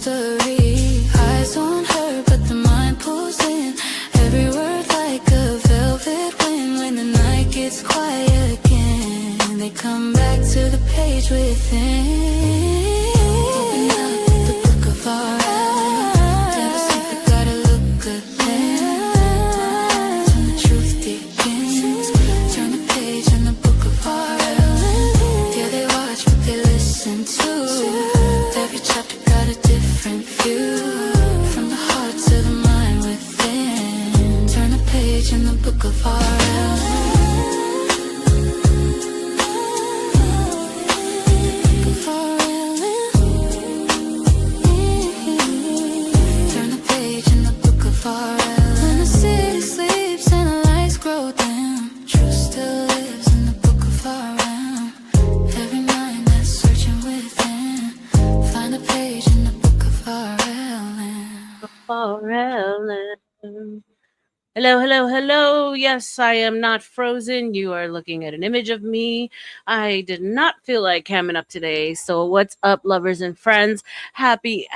Eyes on her, but the mind pulls in every word like a velvet wind. When the night gets quiet again, they come back to the page within. Open up the book of our Ellen. Tell the secret, gotta look good then. That's when the truth begins. Turn the page in the book of our Ellen. Yeah, they watch what they listen to. Every chapter got a different view. From the heart to the mind within. Turn the page in the book of our Ellen. Turn the page in the book of our Ellen. When the city sleeps and the lights grow dim, truth still lives in the book of our Ellen. Every mind that's searching within, find a page in the book of our Ellen. Hello, hello, hello. Yes, I am not frozen. You are looking at an image of me. I did not feel like camming up today. So, what's up, lovers and friends? Happy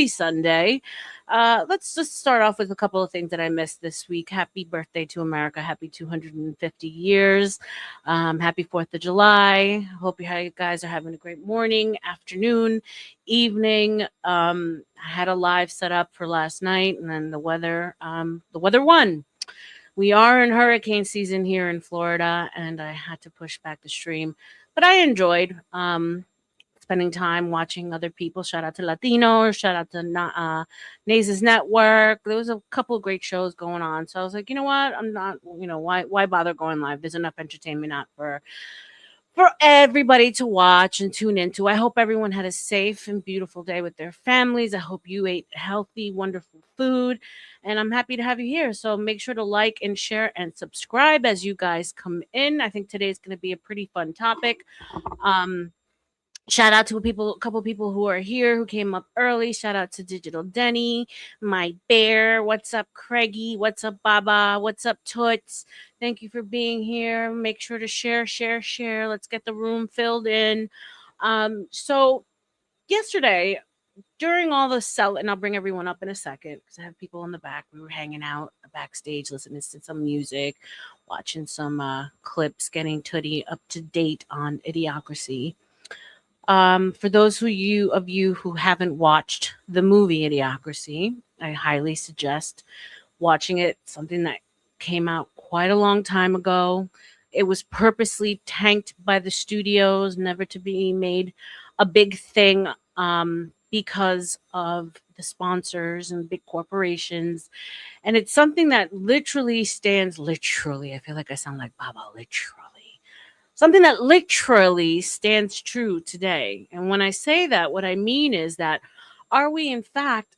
Sunday. Let's just start off with a couple of things that I missed this week. Happy birthday to America. Happy 250 years. Happy 4th of July. Hope you guys are having a great morning, afternoon, evening. I had a live set up for last night, and then the weather won. We are in hurricane season here in Florida, and I had to push back the stream, but I enjoyed spending time watching other people. Shout out to Latino, shout out to Naze's Network. There was a couple of great shows going on, so I was like, you know what, I'm not, why bother going live? There's enough entertainment out for everybody to watch and tune into. I hope everyone had a safe and beautiful day with their families. I hope you ate healthy, wonderful food. And I'm happy to have you here. So make sure to like and share and subscribe as you guys come in. I think today's going to be a pretty fun topic. Shout out to a couple people who are here who came up early. Shout out to Digital Denny, my bear. What's up, Craigie? What's up, Baba? What's up, Toots? Thank you for being here. Make sure to share. Let's get the room filled in. So yesterday, during all the and I'll bring everyone up in a second because I have people in the back. We were hanging out backstage, listening to some music, watching some clips, getting Tootie up to date on Idiocracy. For those of you who haven't watched the movie Idiocracy, I highly suggest watching it. Something that came out quite a long time ago. It was purposely tanked by the studios, never to be made a big thing because of the sponsors and big corporations. And it's something that literally stands, I feel like I sound like Baba, literally. Something that literally stands true today. And when I say that, what I mean is that are we in fact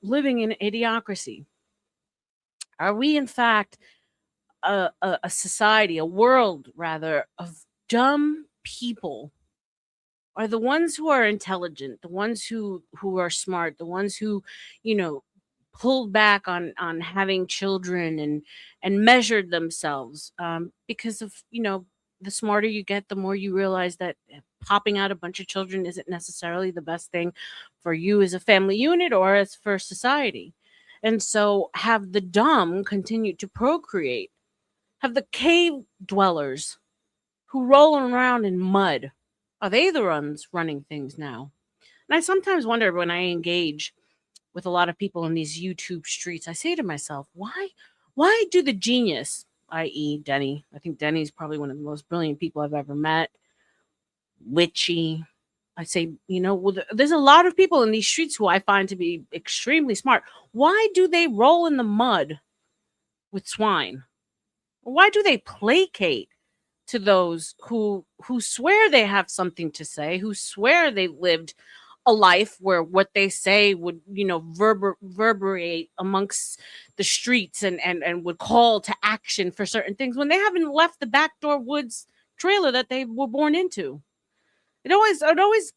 living in idiocracy? Are we in fact a society, a world rather, of dumb people? Are the ones who are intelligent, the ones who are smart, the ones who, pulled back on having children and measured themselves because of the smarter you get, the more you realize that popping out a bunch of children isn't necessarily the best thing for you as a family unit or as for society. And so have the dumb continue to procreate? Have the cave dwellers who roll around in mud, are they the ones running things now? And I sometimes wonder when I engage with a lot of people in these YouTube streets, I say to myself, why do the genius, i.e. Denny, I think Denny's probably one of the most brilliant people I've ever met, witchy, I say, there's a lot of people in these streets who I find to be extremely smart. Why do they roll in the mud with swine? Why do they placate to those who swear they have something to say, who swear they lived a life where what they say would, reverberate amongst the streets and would call to action for certain things when they haven't left the backdoor woods trailer that they were born into? It always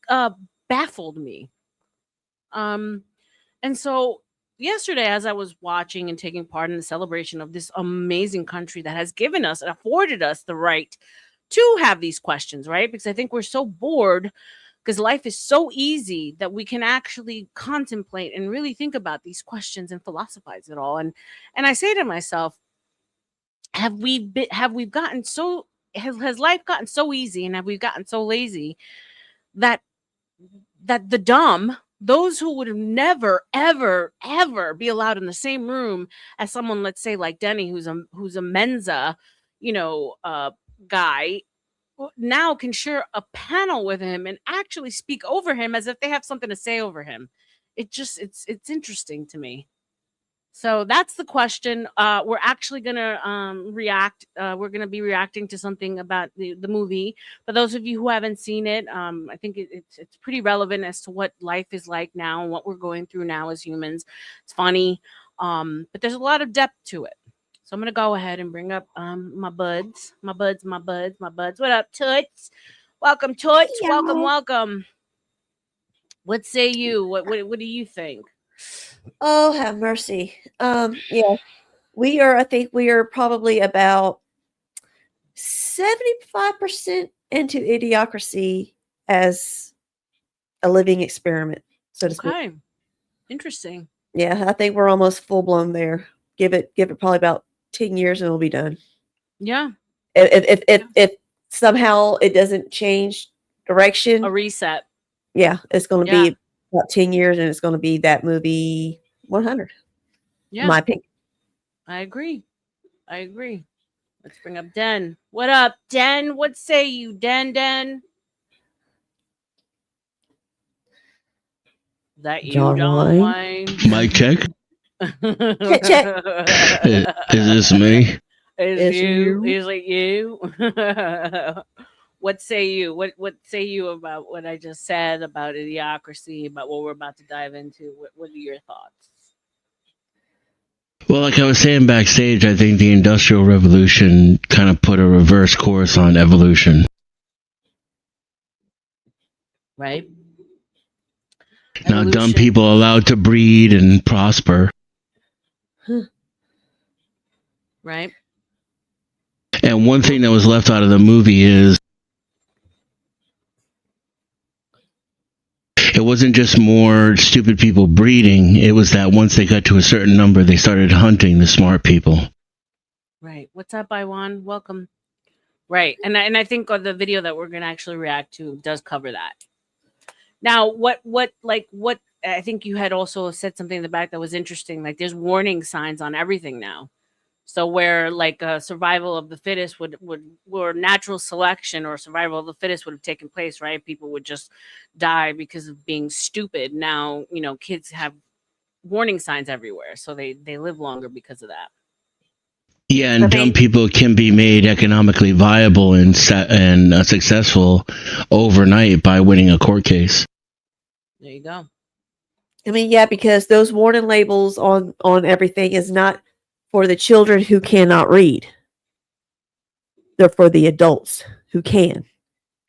baffled me. And so yesterday, as I was watching and taking part in the celebration of this amazing country that has given us and afforded us the right to have these questions, right? Because I think we're so bored because life is so easy that we can actually contemplate and really think about these questions and philosophize it all. And I say to myself, have we gotten so has life gotten so easy, and have we gotten so lazy that the dumb, those who would never ever be allowed in the same room as someone, let's say like Denny, who's a Mensa, guy, now can share a panel with him and actually speak over him as if they have something to say over him. It's interesting to me. So that's the question. We're actually gonna react. We're gonna be reacting to something about the movie. For those of you who haven't seen it, I think it's pretty relevant as to what life is like now and what we're going through now as humans. It's funny, but there's a lot of depth to it. So I'm gonna go ahead and bring up my buds. What up, Toots? Welcome, Toots. Yeah. Welcome. What say you? What do you think? Oh, have mercy. Yeah, I think we are probably about 75% into Idiocracy as a living experiment, so to speak. Okay, interesting. Yeah, I think we're almost full blown there. Give it probably about 10 years and we'll be done. Yeah. If somehow it doesn't change direction, A reset. yeah, it's going to Yeah. be about 10 years and it's going to be that movie 100. Yeah, My opinion. I agree. Let's bring up Den. What up, Den? What say you, Den? That you, John John Wayne? Wayne? Mic check. Check. Is this me? Is you. Is it you? What say you? What say you about what I just said about Idiocracy, about what we're about to dive into? What are your thoughts? Well, like I was saying backstage, I think the Industrial Revolution kind of put a reverse course on evolution. Right? Now, dumb Evolution. people are allowed to breed and prosper. Right? And one thing that was left out of the movie is it wasn't just more stupid people breeding. It was that once they got to a certain number, they started hunting the smart people. Right. What's up, Iwan? Welcome. Right. And I think the video that we're going to actually react to does cover that. Now, what I think you had also said something in the back that was interesting. Like there's warning signs on everything now. So where like survival of the fittest or natural selection or survival of the fittest would have taken place, right? People would just die because of being stupid. Now, kids have warning signs everywhere. So they live longer because of that. Yeah, and dumb people can be made economically viable and successful overnight by winning a court case. There you go. I mean, yeah, because those warning labels on everything is not for the children who cannot read. They're for the adults who can.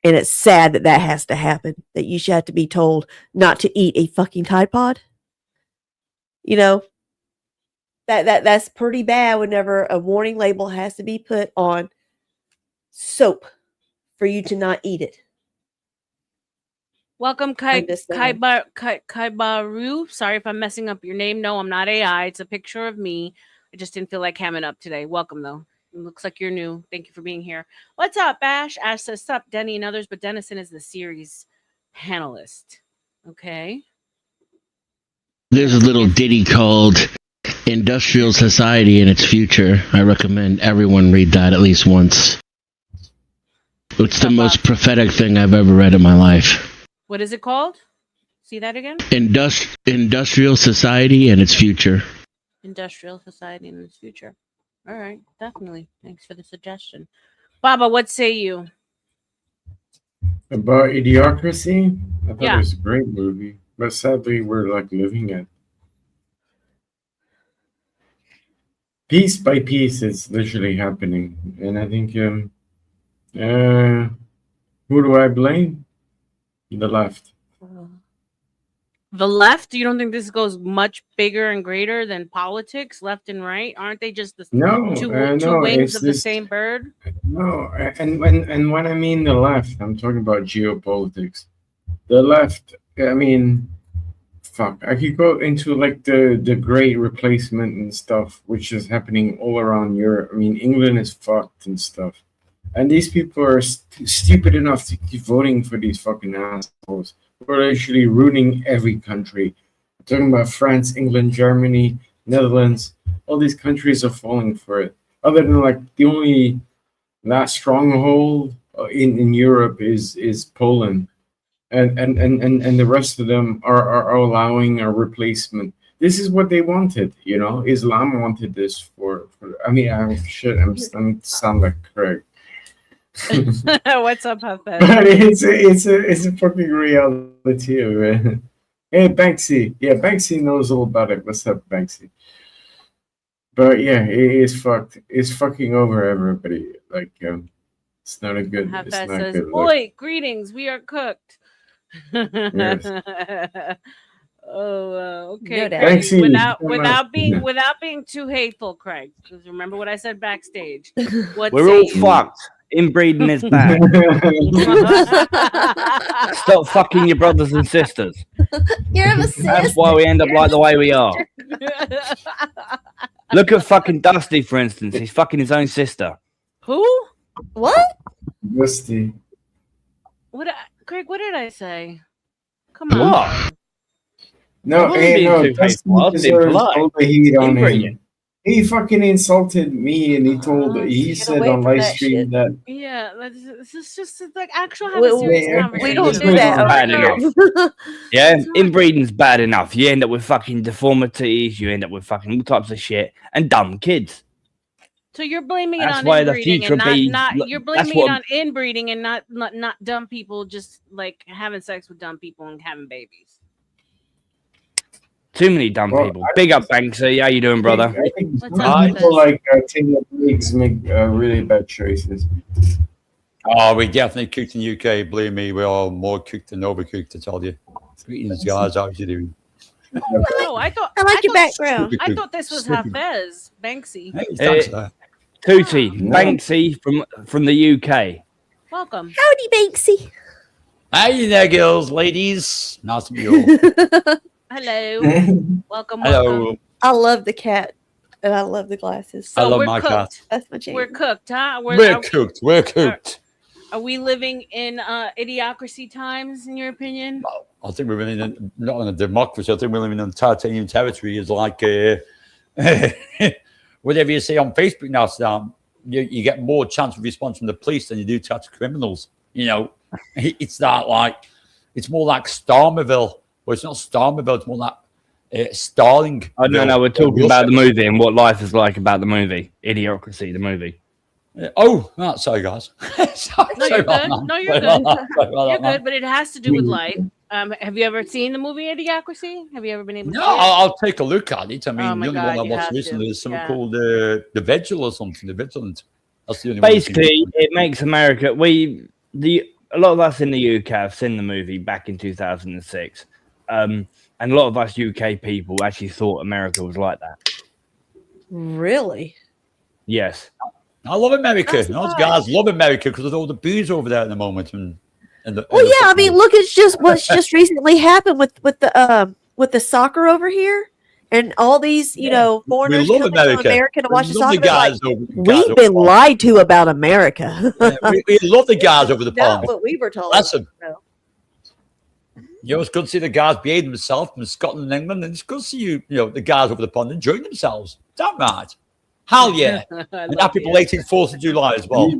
And it's sad that has to happen, that you should have to be told not to eat a fucking Tide Pod. That's pretty bad whenever a warning label has to be put on soap for you to not eat it. Welcome, Kaibaru. Sorry if I'm messing up your name. No, I'm not AI. It's a picture of me. I just didn't feel like hamming up today. Welcome, though. It looks like you're new. Thank you for being here. What's up, Ash? Ash says, sup, Denny and others, but Dennison is the series panelist. Okay. There's a little ditty called Industrial Society and Its Future. I recommend everyone read that at least once. It's the most prophetic thing I've ever read in my life. What is it called? See that again? Industrial Society and Its Future. Industrial Society and Its Future. All right, definitely. Thanks for the suggestion. Baba, what say you? About Idiocracy? I thought Yeah. it was a great movie, but sadly we're like living it. Piece by piece, it's literally happening, and I think who do I blame? The left. The left? You don't think this goes much bigger and greater than politics, left and right? Aren't they just the two wings of the same bird? No, and when I mean the left, I'm talking about geopolitics. the left. I mean, fuck. I could go into like the great replacement and stuff, which is happening all around Europe. I mean, England is fucked and stuff. And these people are stupid enough to keep voting for these fucking assholes who are actually ruining every country. I'm talking about France, England, Germany, Netherlands. All these countries are falling for it. Other than like the only last stronghold in Europe is Poland. And the rest of them are allowing a replacement. This is what they wanted, you know. Islam wanted this for I mean, I'm shit. I'm sound like Craig. What's up, Hafez? But it's a fucking reality, man. Hey, Banksy. Yeah, Banksy knows all about it. What's up, Banksy? But yeah, it is fucked. It's fucking over everybody. Like, it's not a good. It's Hafez not says, good. Look. "Boy, greetings. We are cooked." Yes. Okay. No doubt. Craig, Banksy, without being too hateful, Craig. Because remember what I said backstage. What We're say all you? fucked. Inbreeding is bad. Stop fucking your brothers and sisters. You're a That's sister. why we end up like the way we are. Look at fucking Dusty, for instance. He's fucking his own sister. Who? What? Dusty. Craig, what did I say? Come What? on. No, I wasn't hey, being no. too Dusty hateful. I was being deserves polite. all the heat on Inbreeding. him. He fucking insulted me, and he told. He Get said away on from live that stream shit. that. Yeah, this is just like actual have We- a serious we- conversation. We don't It's do that over bad here. enough. Yeah, It's not- inbreeding's bad enough. You end up with fucking deformities. You end up with fucking all types of shit and dumb kids. So you're blaming it That's on why the inbreeding future and be- not you're that's blaming it what- on inbreeding and not dumb people just like having sex with dumb people and having babies. Too many dumb Well, people. Big up, Banksy. How you doing, brother? I think What's some up with people this? like Taylor Briggs make really bad choices. Oh, we definitely cooked in the UK. Believe me, we are more cooked than overcooked, I tell you. Greetings, guys. How's you doing? Oh, I thought I like your thought- background. I thought this was Stupid. Hafez Banksy. Hey, thanks for that. Tootie, No. Banksy from the UK. Welcome. Howdy, Banksy. Hey there, girls, ladies. Nice to meet you all. Hello. Welcome. Hello. I love the cat, and I love the glasses. I love we're my cooked. cat. That's my jam. We're cooked, huh? We're cooked. We're cooked. Are we living in idiocracy times, in your opinion? I think we're living in not in a democracy. I think we're living in titanium territory. It's like whatever you say on Facebook now, Sam, you get more chance of response from the police than you do to criminals. You know, it's that like it's more like Starmerville. Well, it's not Starmerville. It's more like Starling. Oh, no, we're talking about the movie and what life is like about the movie. Idiocracy, the movie. Oh, right, sorry, guys. Sorry No, you're about good. that. No, you're Sorry good. about that. Sorry about You're that, man. good, but it has to do with life. Have you ever seen the movie Idiocracy? Have you ever been able to No, see it? I'll take a look at it. I mean, Oh the my only God, one I you watched have to. recently is something Yeah. called The Vigil or something. The Vigilant. That's the only one I've seen. Basically, it makes America. A lot of us in the UK have seen the movie back in 2006, and a lot of us UK people actually thought America was like that. Really? Yes. I love America. That's Those fine. guys love America because of all the booze over there at the moment. And Well, yeah. I mean, look at what's just recently happened with the soccer over here, and all these foreigners love coming America. to America to watch the love soccer. They're like, we've been over lied to about America. we love the guys over the Not pond. what we were told. Listen, No. you know, it's good to see the guys behave themselves from Scotland and England, and it's good to see the guys over the pond enjoying themselves. Damn right. Hell yeah. I And love happy you. belated 4th of July as well.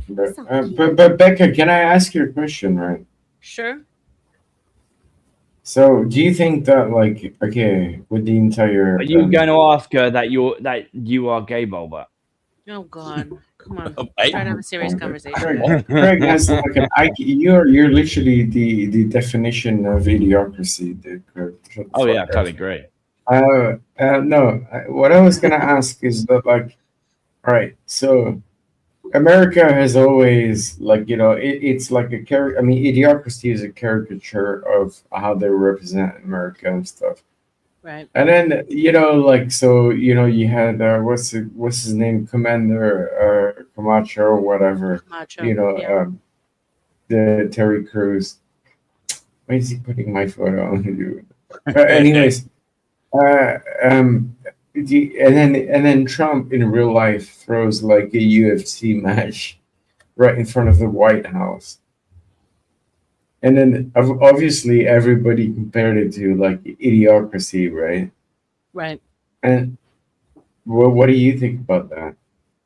But Becca, can I ask you a question, right? Sure. So, do you think that, like, okay, with the entire, Are you going to ask her that you are gay, Bulba? Oh God. Come on. Hey, Try to have a serious conversation. Craig has like an IQ. You're literally the definition of idiocracy, dude. Craig. Shut the Oh fuck yeah, I up. totally agree. No. What I was gonna ask is that, like, all right, so America has always, like, it's like a character. I mean, Idiocracy is a caricature of how they represent America and stuff. Right. And then, like, so, you had what's his name, Commander Camacho or whatever. Macho. You know, Yeah. the Terry Crews. Why is he putting my photo on, dude? Anyways, and then Trump in real life throws like a UFC match right in front of the White House, and then obviously everybody compared it to like Idiocracy, right? Right. And what do you think about that?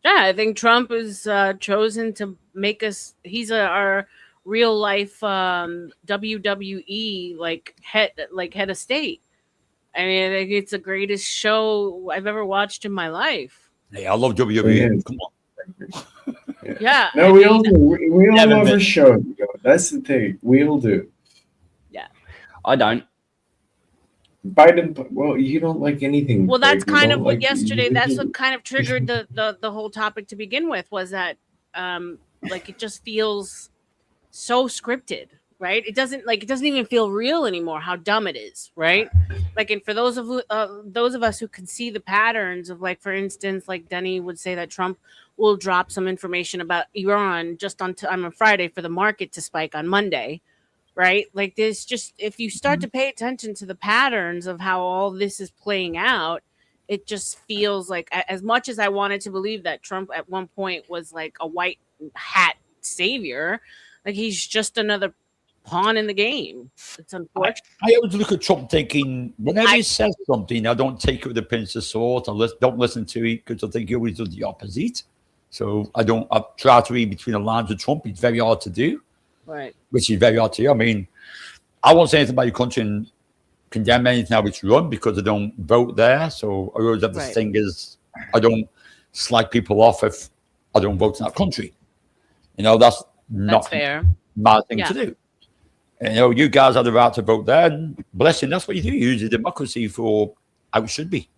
Yeah, I think Trump is chosen to make us. He's our real life WWE head of state. I mean, I think it's the greatest show I've ever watched in my life. Hey, I love It WWE. is. Come on. Yeah. No, I we mean, all do. We all Yeah, love but- our show. You know? That's the thing. We all do. I don't. Biden. Well, you don't like anything. Well, that's Craig. You kind don't of what like- yesterday. you- That's you- what kind of triggered the whole topic to begin with. Was that like it just feels so scripted, right? It doesn't even feel real anymore. How dumb it is, right? Like, and for those of us who can see the patterns of, like, for instance, like Denny would say that Trump will drop some information about Iran just on a Friday for the market to spike on Monday. Right? Like, there's just, if you start to pay attention to the patterns of how all this is playing out, it just feels like, as much as I wanted to believe that Trump at one point was like a white hat savior, like he's just another pawn in the game. It's unfortunate. I always look at Trump thinking, whenever he says something, I don't take it with a pinch of salt. Don't listen to it because I think he always does the opposite. So I try to read between the lines with Trump. It's very hard to do. Right. Which is very hard to do. I mean, I won't say anything about your country and condemn anything how it's run because I don't vote there. So I always have this thing is I don't slag people off if I don't vote in that country. You know, that's not fair. my thing to do. And, you know, you guys have the right to vote there. And bless you, that's what you do. You use the democracy for how it should be.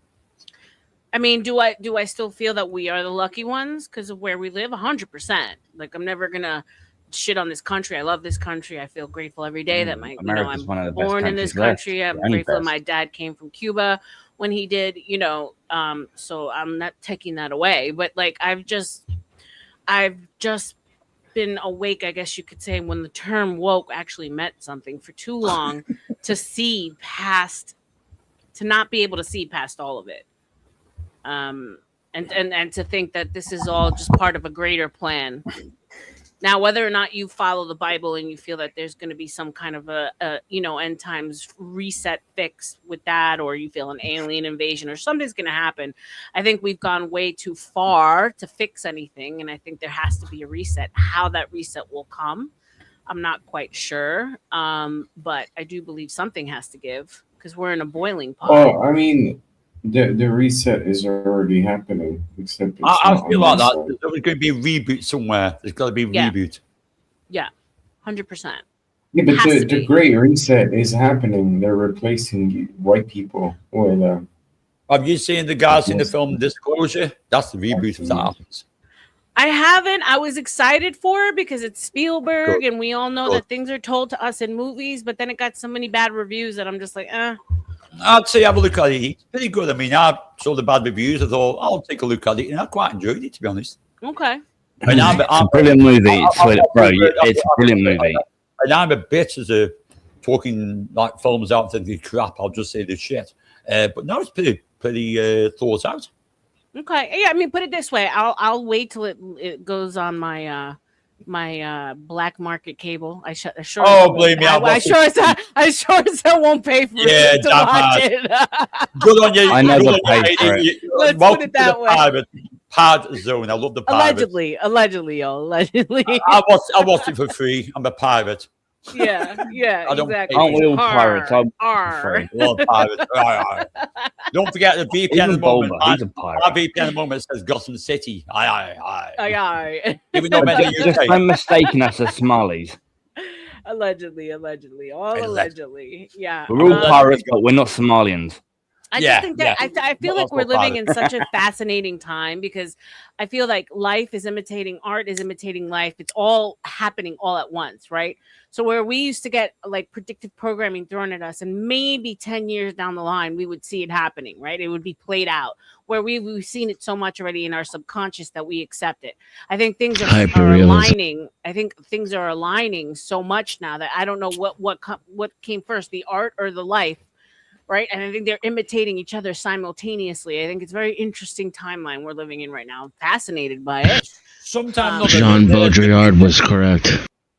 I mean, do I still feel that we are the lucky ones because of where we live? 100%. Like, I'm never gonna shit on this country. I love this country. I feel grateful every day that America's one of the I'm best born in this countries left. country. I'm The only grateful that best. my dad came from Cuba when he did, so I'm not taking that away. But like, I've just been awake, I guess you could say, when the term woke actually meant something for too long to not be able to see past all of it. And to think that this is all just part of a greater plan. Now, whether or not you follow the Bible and you feel that there's going to be some kind of a end times reset fix with that, or you feel an alien invasion or something's going to happen, I think we've gone way too far to fix anything. And I think there has to be a reset. How that reset will come, I'm not quite sure. But I do believe something has to give because we're in a boiling pot. Oh, I mean, the reset is already happening. Except I feel like that. There's going to be a reboot somewhere. There's got to be a reboot. Yeah, 100%. Yeah, but Has to the be. great reset is happening. They're replacing white people with. Have you seen the guys in the film Disclosure? That's the reboot if that happens. I haven't. I was excited for it because it's Spielberg, Good. and we all know Good. that things are told to us in movies, but then it got so many bad reviews that I'm just like, I'd say have a look at it. It's pretty good. I mean, I saw the bad reviews. I thought, I'll take a look at it. And I quite enjoyed it, to be honest. okay. And I'm It's a brilliant movie. It's a brilliant movie. And I'm a bit as a talking like films out to the crap. I'll just say the shit. But no, it's pretty thought out. Okay. Yeah, I mean, put it this way. I'll wait till it goes on my my black market cable. I sure. Believe me, I sure as hell won't pay for it to watch it. Good on you. I never Good on paid you. for it. Let's Welcome put it to the that way. pirate zone. I love the pirates. Allegedly, y'all. Allegedly. I watched it for free. I'm a pirate. Yeah, I don't exactly. pay Aren't we all pirates? I'm Arr. free. Love pirates. All right. Don't forget the VPN at Even the moment. Bulma, he's a pirate. My VPN at the moment says Gotham City. Aye. Aye. Even though I'm in the Just UK. don't mistaken us as Somalis. Allegedly, all allegedly. Yeah. We're all pirates, but we're not Somalians. I Yeah, just think that yeah. I feel Not like we're also living about in such a fascinating time because I feel like life is imitating art, is imitating life. It's all happening all at once, right? So where we used to get like predictive programming thrown at us, and maybe 10 years down the line, we would see it happening, right? It would be played out where we've seen it so much already in our subconscious that we accept it. I think things are Hyperrealism. aligning. I think things are aligning so much now that I don't know what came first, the art or the life, right? And I think they're imitating each other simultaneously. I think it's a very interesting timeline we're living in right now. I'm fascinated by it. Sometimes Um, Jean Baudrillard was correct.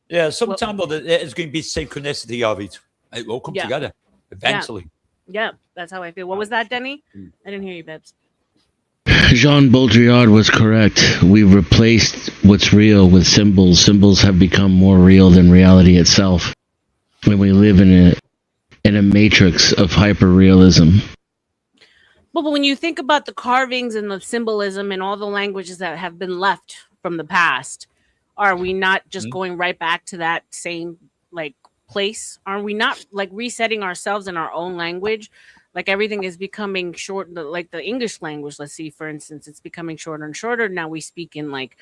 yeah, sometimes there's going to be synchronicity of it. It will come Yeah. together eventually. Yeah, that's how I feel. What was that, Denny? I didn't hear you, Bebs. Jean Baudrillard was correct. We've replaced what's real with symbols. Symbols have become more real than reality itself. When we live in a matrix of hyperrealism. But when you think about the carvings and the symbolism and all the languages that have been left from the past, are we not just going right back to that same like place? Are we not like resetting ourselves in our own language? Like everything is becoming short, like the English language. Let's see, for instance, it's becoming shorter and shorter. Now we speak in like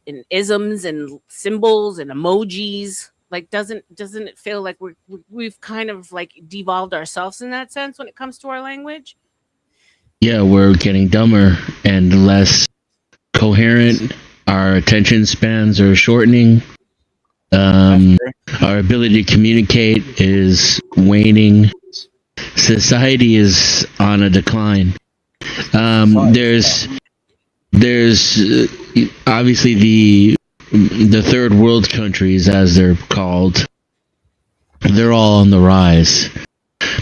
in isms and symbols and emojis. Like doesn't it feel like we've kind of like devolved ourselves in that sense when it comes to our language? Yeah, we're getting dumber and less coherent. Our attention spans are shortening. Our ability to communicate is waning. Society is on a decline. There's obviously the third world countries, as they're called. They're all on the rise,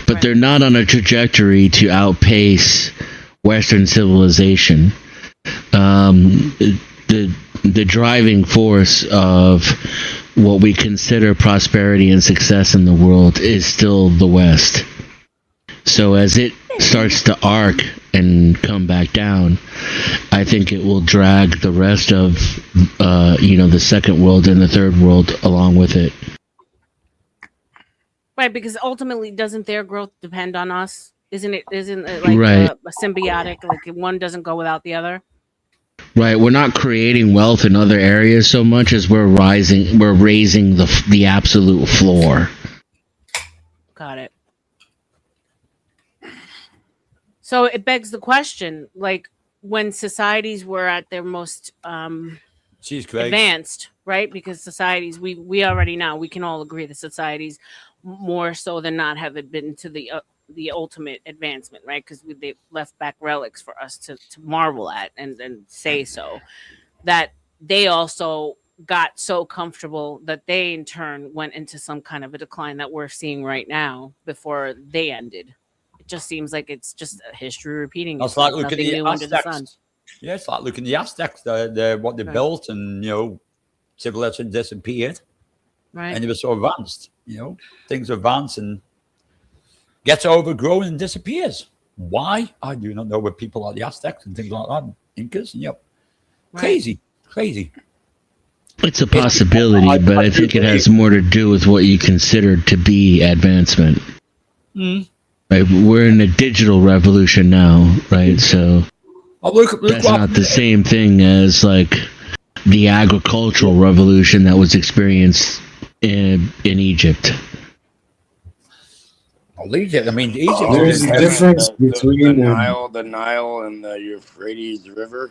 but they're not on a trajectory to outpace Western civilization. The driving force of what we consider prosperity and success in the world is still the West. So as it starts to arc and come back down, I think it will drag the rest of the second world and the third world along with it. Right, because ultimately, doesn't their growth depend on us? Isn't it like Right. a symbiotic? Like one doesn't go without the other. Right, we're not creating wealth in other areas so much as we're raising the absolute floor. Got it. So it begs the question, like when societies were at their most She's great. advanced, right? Because societies, we already know, we can all agree that societies more so than not have it been to the ultimate advancement, right? Because they've left back relics for us to marvel at and say so. That they also got so comfortable that they in turn went into some kind of a decline that we're seeing right now before they ended. It just seems like it's just a history repeating That's itself. like looking Nothing at new the under the sun. Aztecs. Yeah, it's like looking at the Aztecs. What they Right. built, and civilization disappeared, Right. and they were so advanced. Things advance and gets overgrown and disappears. Why? I do not know. With people like the Aztecs and things like that, Incas, Right. crazy. It's a possibility, but I think it has more to do with what you consider to be advancement. Right, we're in a digital revolution now, right? So Look that's what not the same thing as like the agricultural revolution that was experienced in Egypt. Egypt. I mean, Egypt. There's a difference between the Nile and the Euphrates River.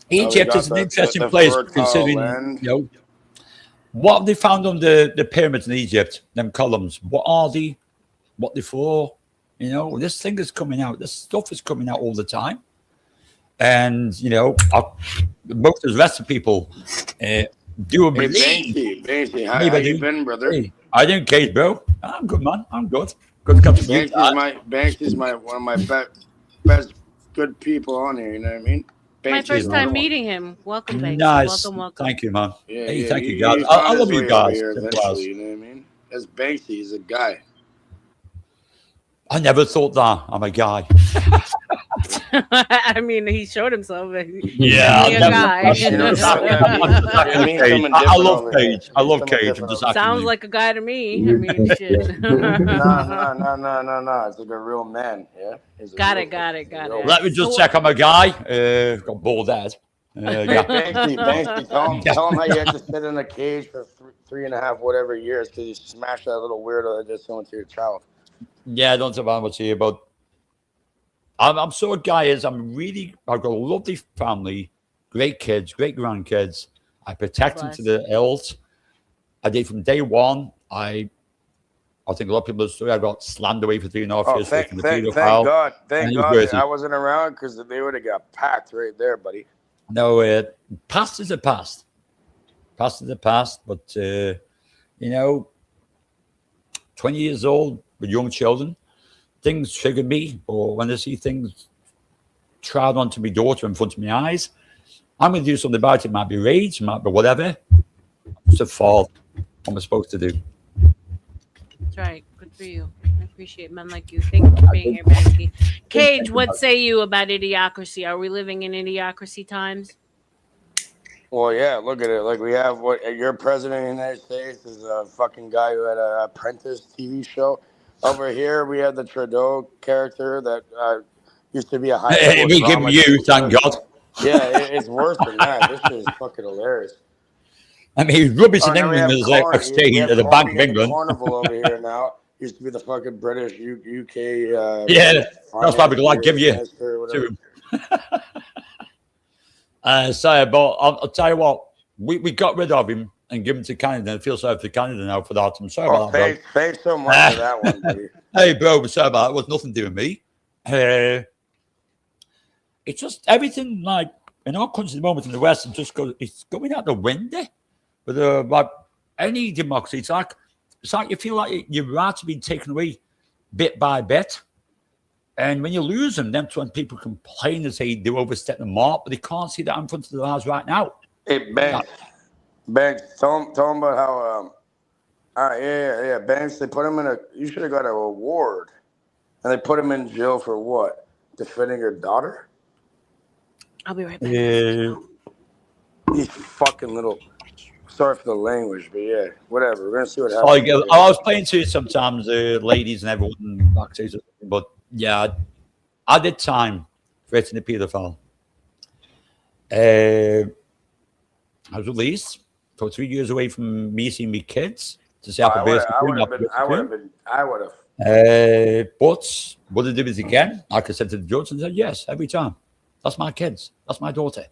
Egypt we is got an interesting the place fertile considering land. what have they found on the pyramids in Egypt, them columns. What are they? What they for? This thing is coming out. This stuff is coming out all the time. And most of the rest of people do believe. Banksy, how you been, brother? Hey, I didn't case, bro. I'm good, man. I'm good. Good to come to you. Banksy's one of my best good people on here. You know what I mean? My Banksy's first time one. meeting him. Welcome, Banksy. Nice. Welcome. Thank you, man. Yeah, Hey, yeah, thank you, guys. he's I on love his you way guys. over here Simple eventually, as. you know what I mean? That's Banksy. He's a guy. I never thought that. I'm a guy. I mean, he showed himself. Yeah, Definitely a guy. You know, I love Cage. I love Cage. I'm just Sounds like a guy to me. I mean, shit. No. It's like a real man. Yeah. He's a Got real- it, got it, he's a got real it. man. Let me just check on my guy. Got bald head. Yeah. Banksy, tell him how you had to sit in a cage for 3.5 whatever years because you smashed that little weirdo that just went to your child. Yeah, don't tell me what's here, but I'm sort of guy is I've got a lovely family, great kids, great grandkids. I protect them to the hilt. I did from day one. I think a lot of people story I got slammed away for 3.5 years. Thank God that I wasn't around because they would have got packed right there, buddy. No, past is a past. Past is a past, but 20 years old with young children, things trigger me. Or when I see things tried onto my daughter in front of my eyes, I'm going to do something about it. It might be rage, it might be whatever. It's a fault. What am I supposed to do? That's right. Good for you. I appreciate men like you. Thank you for being here, Banksy. Cage, what say you about idiocracy? Are we living in idiocracy times? Well, yeah, look at it. Like we have your president of the United States is a fucking guy who had an Apprentice TV show. Over here, we have the Trudeau character that used to be a high school We give drama you, teacher. thank God. Yeah, it's worse than that. This shit is fucking hilarious. I mean, he's rubbish in now we England have is like Corn- staying we have at the Corn- Bank we of have England. Carnival over here now. Used to be the fucking British UK. Yeah, that's why we like give you minister, whatever. to. Sorry, but I'll tell you what, we got rid of him and give him to Canada. I feel sorry for Canada now for that. I'm sorry about that, bro. Thanks so much for that one, buddy. Hey, bro, I'm sorry about that. It was nothing to do with me. It's just everything like in our country at the moment in the West, it's going out the window. With like any democracy, it's like you feel like your rights have been taken away bit by bit. And when you lose them, then when people complain and say they overstep the mark, but they can't see that in front of their eyes right now. Hey, Banks, tell him about how, yeah, Banks, they put him you should have got an award. And they put him in jail for what? Defending your daughter? I'll be right back. These fucking little, sorry for the language, but yeah, whatever. We're going to see what happens. I was playing to sometimes ladies and everyone backstage, but yeah, I did time for it in the paedophile. I was released for 3 years away from me seeing my kids to see I would have. But would I do it again? Like I said to the judge, and said yes every time. That's my kids. That's my daughter.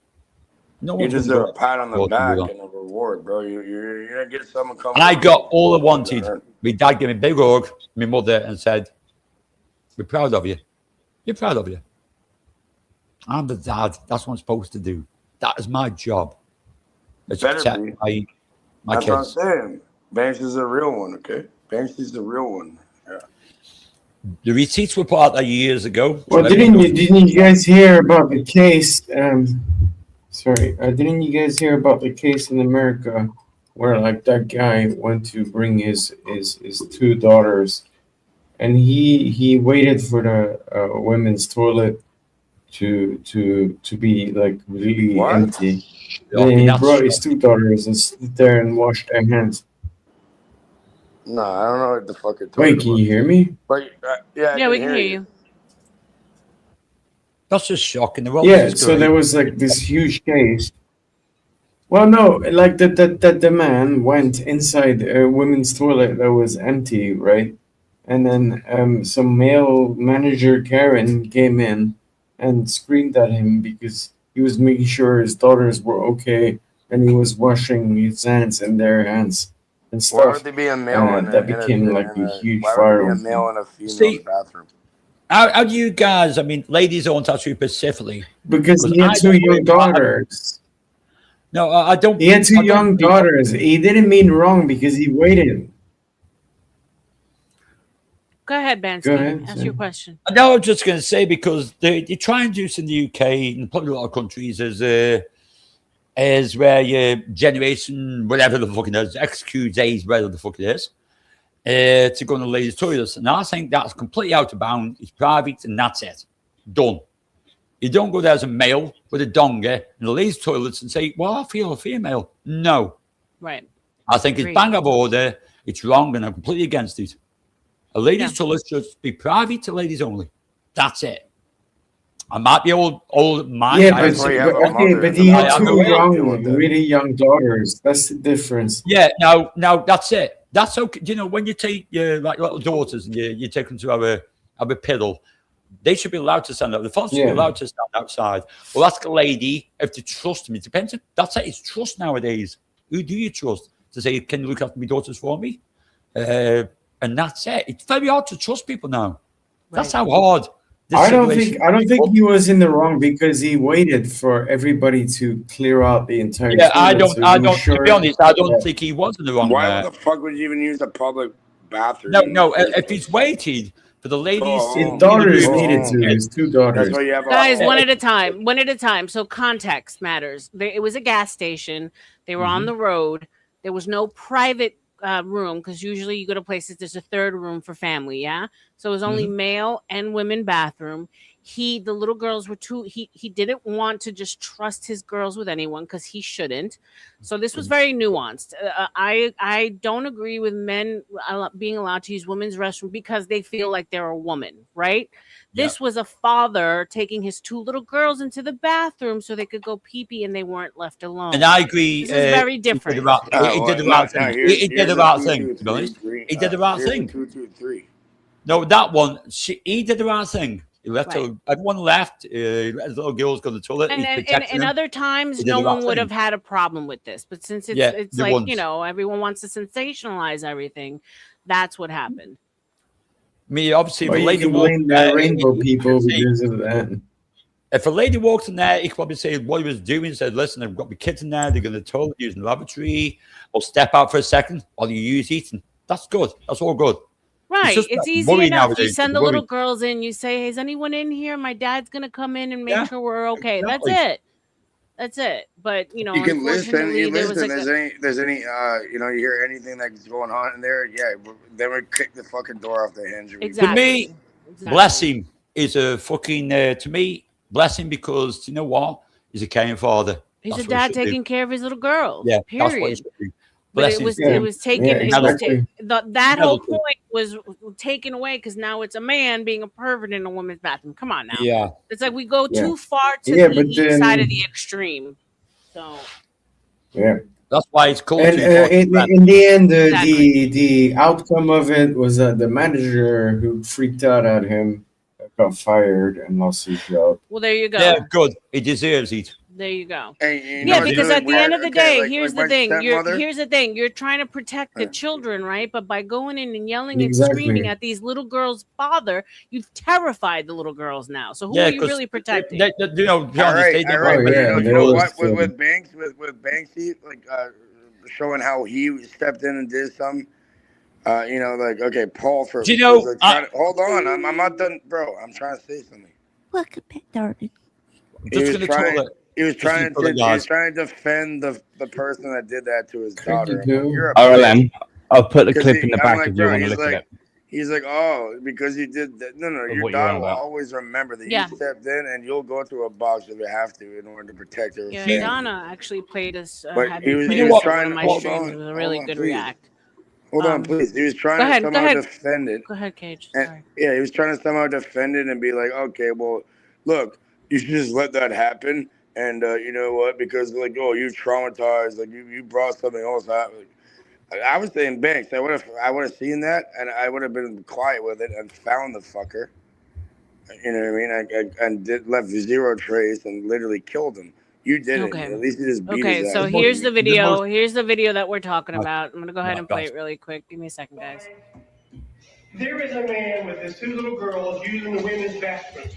No You one deserve a pat on the back and a reward, bro. You're gonna get someone coming. And I got all I wanted. My dad gave me a big hug, my mother, and said, "We're proud of you. You're proud of you." I'm the dad. That's what I'm supposed to do. That is my job. It's Better protect be. my That's kids. what I'm saying. Banks is a real one, okay? Banks is the real one. Yeah. The receipts were put out there years ago. Well, didn't you guys hear about the case? Didn't you guys hear about the case in America where like that guy went to bring his two daughters, and he waited for the women's toilet to be like really empty. Then he brought his two daughters and stood there and washed their hands. No, I don't know what the fuck you're talking Wait, can you hear me? But yeah, we can hear you. That's just shocking. The world Yeah, is so great. there was like this huge case. Well, no, like the man went inside a women's toilet that was empty, right? And then some male manager Karen came in and screamed at him because he was making sure his daughters were okay, and he was washing his hands and their hands and stuff. Why would there be a male that became like a huge why fire. would there be a male in a female's bathroom? How do you guys, I mean, ladies don't touch you specifically. Because he had two young daughters. No, I don't. He had two young daughters. He didn't mean wrong because he waited. Go ahead, Bansky. Go ahead, Ask sir. your question. No, I'm just going to say because they try and do this in the UK and probably a lot of countries is where your generation, whatever the fuck it is, XQJs, whatever the fuck it is, to go in the ladies' toilets. And I think that's completely out of bounds. It's private and that's it. Done. You don't go there as a male with a donger in the ladies' toilets and say, well, I feel a female. No. Right. I think it's Agreed. bang of order. It's wrong, and I'm completely against it. A ladies' toilet should be private to ladies only. That's it. I might be old man. Yeah, That's but, why you have a okay, mother but in he the had house to two deal young, with it. really young daughters. That's the difference. Yeah, now that's it. That's okay. You know, when you take your like little daughters and you take them to have a piddle, they should be allowed to stand out. The fathers should be allowed to stand outside. Well, ask a lady if to trust them. It depends. That's it. It's trust nowadays. Who do you trust to say, can you look after my daughters for me? And that's it. It's very hard to trust people now. That's how hard. I don't think he was in the wrong because he waited for everybody to clear out the entire. Yeah, I don't. Sure to be honest, I don't think he was in the wrong. Why the fuck would you even use a public bathroom? No. If he's waited for the ladies, his daughters needed to. His two daughters. That's why you have Guys, one at a time. One at a time. So context matters. It was a gas station. They were on the road. There was no private room because usually you go to places there's a third room for family. Yeah, so it was only male and women bathroom. The little girls were too. He didn't want to just trust his girls with anyone because he shouldn't. So this was very nuanced. I don't agree with men being allowed to use women's restroom because they feel like they're a woman, right? This was a father taking his two little girls into the bathroom so they could go pee-pee and they weren't left alone. And I agree. This is very different. He did the right thing. He did the right thing. To be honest, he did the right thing. 2, 2, 3. No, that one. He did the right thing. He left her. Everyone left. He let his little girls go to the toilet. And other times, no one would have had a problem with this. But since it's like, you know, everyone wants to sensationalize everything, that's what happened. Me, obviously, Well, if a lady blame the rainbow people because of that. If a lady walked in there, he could probably say what he was doing. Said, "Listen, I've got my kids in there. They're going to toilet using the lavatory, or step out for a second while you use eating." That's good. That's all good. Right. It's easy enough. Nowadays. You send the little girls in. You say, hey, is anyone in here? My dad's going to come in and make sure we're okay. Exactly. That's it. That's it. But, you know, You can listen. You there was listen. like There's any, you know, you hear anything that's going on in there, yeah, then we kick the fucking door off the hinge. Exactly. To me, blessing is a fucking, to me, blessing because, you know what? He's a caring father. He's a dad taking care of his little girls. Yeah, period. that's what he should do. But it was taken. Exactly. That whole point was taken away because now it's a man being a pervert in a woman's bathroom. Come on now. Yeah, it's like we go too far to the each side of the extreme. So that's why it's called. And in the end, the outcome of it was that the manager who freaked out at him got fired and lost his job. Well, there you go. Yeah, good. He deserves it. There you go. Hey, yeah, because at the end of the day, here's the thing. Stepmother? Here's the thing. You're trying to protect the children, right? But by going in and yelling and screaming at these little girls' father, you've terrified the little girls now. So who are you really protecting? With Banksy, like showing how he stepped in and did something. You know, like Paul for. Do you know? Hold on, I'm not done, bro. I'm trying to say something. Welcome back, darling. He was trying to defend the person that did that to his daughter. I'll put the clip in the back if you want to look at it. He's like, oh, because you did that. No, your daughter will always remember that you stepped in, and you'll go to a box if you have to in order to protect her. Yeah, Donna actually played us. But he was trying to my streams. It was a really good react. Hold on, please. He was trying to somehow defend it. Go ahead, Cage. Sorry. Yeah, he was trying to somehow defend it and be like, okay, well, look, you should just let that happen. And you know what? Because like, oh, you traumatized, like you brought something else out. I was saying Banks. I would have seen that, and I would have been quiet with it and found the fucker. You know what I mean? And left zero trace and literally killed him. You didn't. Okay. At least you just beat his ass. So here's the video. Here's the video that we're talking about. I'm gonna go ahead and play it really quick. Give me a second, guys. There is a man with his two little girls using the women's bathroom.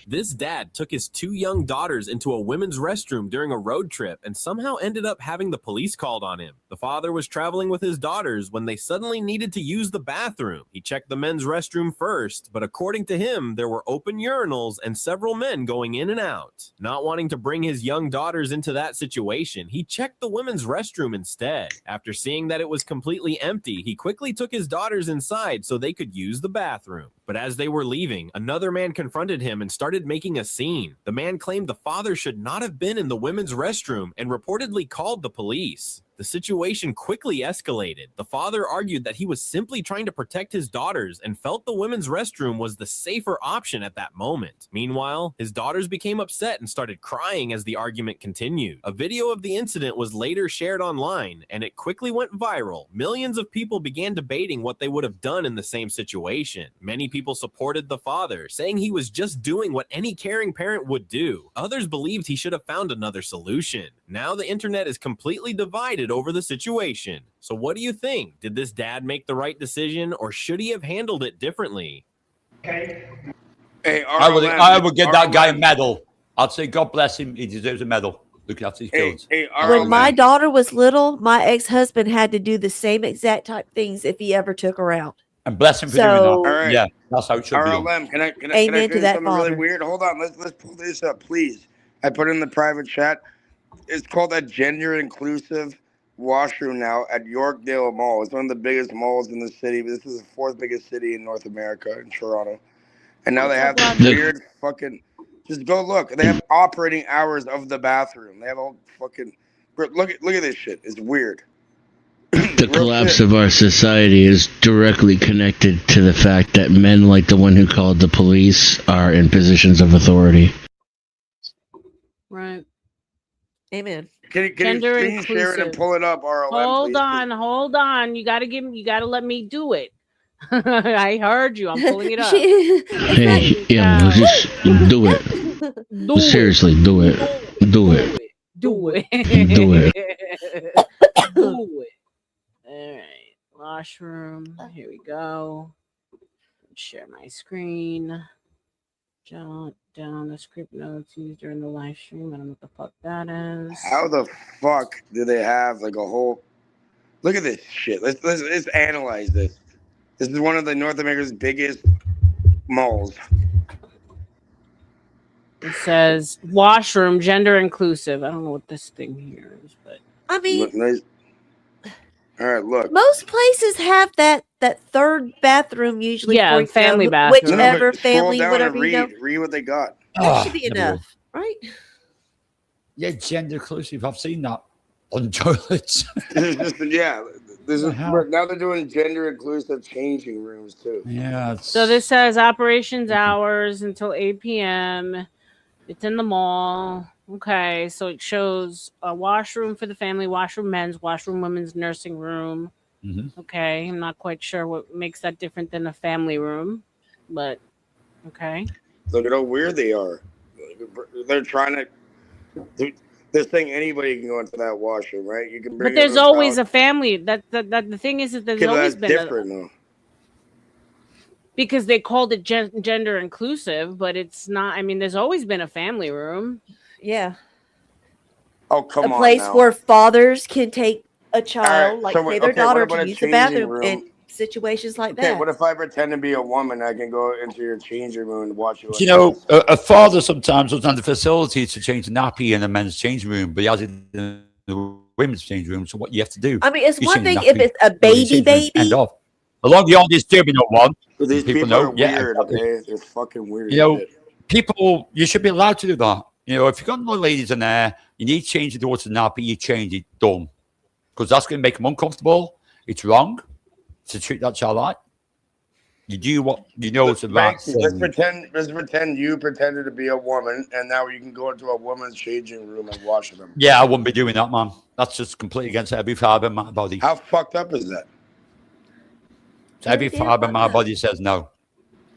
This dad took his two young daughters into a women's restroom during a road trip and somehow ended up having the police called on him. The father was traveling with his daughters when they suddenly needed to use the bathroom. He checked the men's restroom first, but according to him, there were open urinals and several men going in and out. Not wanting to bring his young daughters into that situation, he checked the women's restroom instead. After seeing that it was completely empty, he quickly took his daughters inside so they could use the bathroom. But as they were leaving, another man confronted him and started making a scene. The man claimed the father should not have been in the women's restroom and reportedly called the police. The situation quickly escalated. The father argued that he was simply trying to protect his daughters and felt the women's restroom was the safer option at that moment. Meanwhile, his daughters became upset and started crying as the argument continued. A video of the incident was later shared online, and it quickly went viral. Millions of people began debating what they would have done in the same situation. Many people supported the father, saying he was just doing what any caring parent would do. Others believed he should have found another solution. Now the internet is completely divided over the situation. So what do you think? Did this dad make the right decision, or should he have handled it differently? Okay. Hey, I would give that guy a medal. I'd say God bless him. He deserves a medal. Looking after his kids. When my daughter was little, my ex-husband had to do the same exact type things if he ever took her out. And bless him for doing that. Right. Yeah, that's how it should be. RLM, can I Amen to that, something Father. really weird? Hold on, let's pull this up, please. I put it in the private chat. It's called a gender inclusive washroom now at Yorkdale Mall. It's one of the biggest malls in the city. This is the fourth biggest city in North America, in Toronto. And now they have this weird fucking. Just go look. They have operating hours of the bathroom. They have all fucking. Look at this shit. It's weird. The collapse of our society is directly connected to the fact that men like the one who called the police are in positions of authority. Right. Amen. Can you share it and pull it up, RLM? Hold on. You gotta let me do it. I heard you. I'm pulling it up. Hey, yeah, just do it. Seriously, do it. Do it. Do it. Do it. Do it. All right. Washroom. Here we go. Share my screen. Jot down the script notes used during the live stream. I don't know what the fuck that is. How the fuck do they have like a whole? Look at this shit. Let's analyze this. This is one of the North America's biggest malls. It says washroom, gender inclusive. I don't know what this thing here is, but I mean, all right, look. Most places have that third bathroom usually. Yeah, for, family bathroom. Whichever family, whatever read, you know. Read what they got. That should be enough, right? Yeah, gender inclusive. I've seen that on toilets. Now they're doing gender inclusive changing rooms too. Yeah. So this says operations hours until 8 p.m. It's in the mall. Okay, so it shows a washroom for the family, washroom men's, washroom women's, nursing room. Mm-hmm. Okay, I'm not quite sure what makes that different than a family room, but okay. Look at how weird they are. They're trying to. They're saying anybody can go into that washroom, right? You can. But there's always a family. That the thing is that there's always been different though. Because they called it gender inclusive, but it's not. I mean, there's always been a family room. Yeah. Oh, come on. A place now. where fathers can take a child, right, say their daughter, to use the bathroom in situations like that. Okay, what if I pretend to be a woman? I can go into your changing room and watch you. You know, a father sometimes doesn't have the facilities to change a nappy in a men's changing room, but he has it in the women's changing room. So what you have to do? I mean, it's one thing if it's a baby. End off. Along the old disturbing one. These people know, are weird. Okay, they're fucking weird. You know, people, you should be allowed to do that. You know, if you've got no ladies in there, you need to change the door to nappy, you change it, done. Because that's going to make them uncomfortable. It's wrong to treat that child like. You do what you know is the right thing. Let's pretend you pretended to be a woman, and now you can go into a woman's changing room and watch them. Yeah, I wouldn't be doing that, man. That's just completely against every fiber in my body. How fucked up is that? Every fiber in my body says no.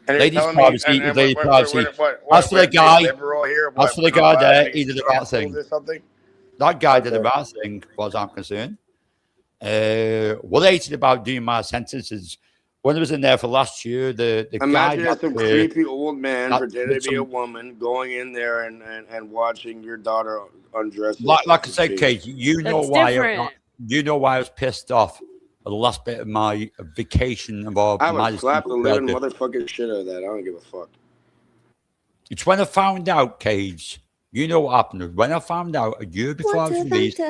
And ladies' privacy is ladies' privacy. As for the guy there, he did the right thing. That guy did the right thing, as far as I'm concerned. What I hated about doing my sentences, when I was in there for last year, the imagine guy... some creepy old man pretending to be a woman going in there and watching your daughter undress. Like I said, Kate, you know why I was pissed off at the last bit of my vacation. I would slap the living motherfucking shit out of that. I don't give a fuck. It's when I found out, Cage, you know what happened. When I found out a year before I was released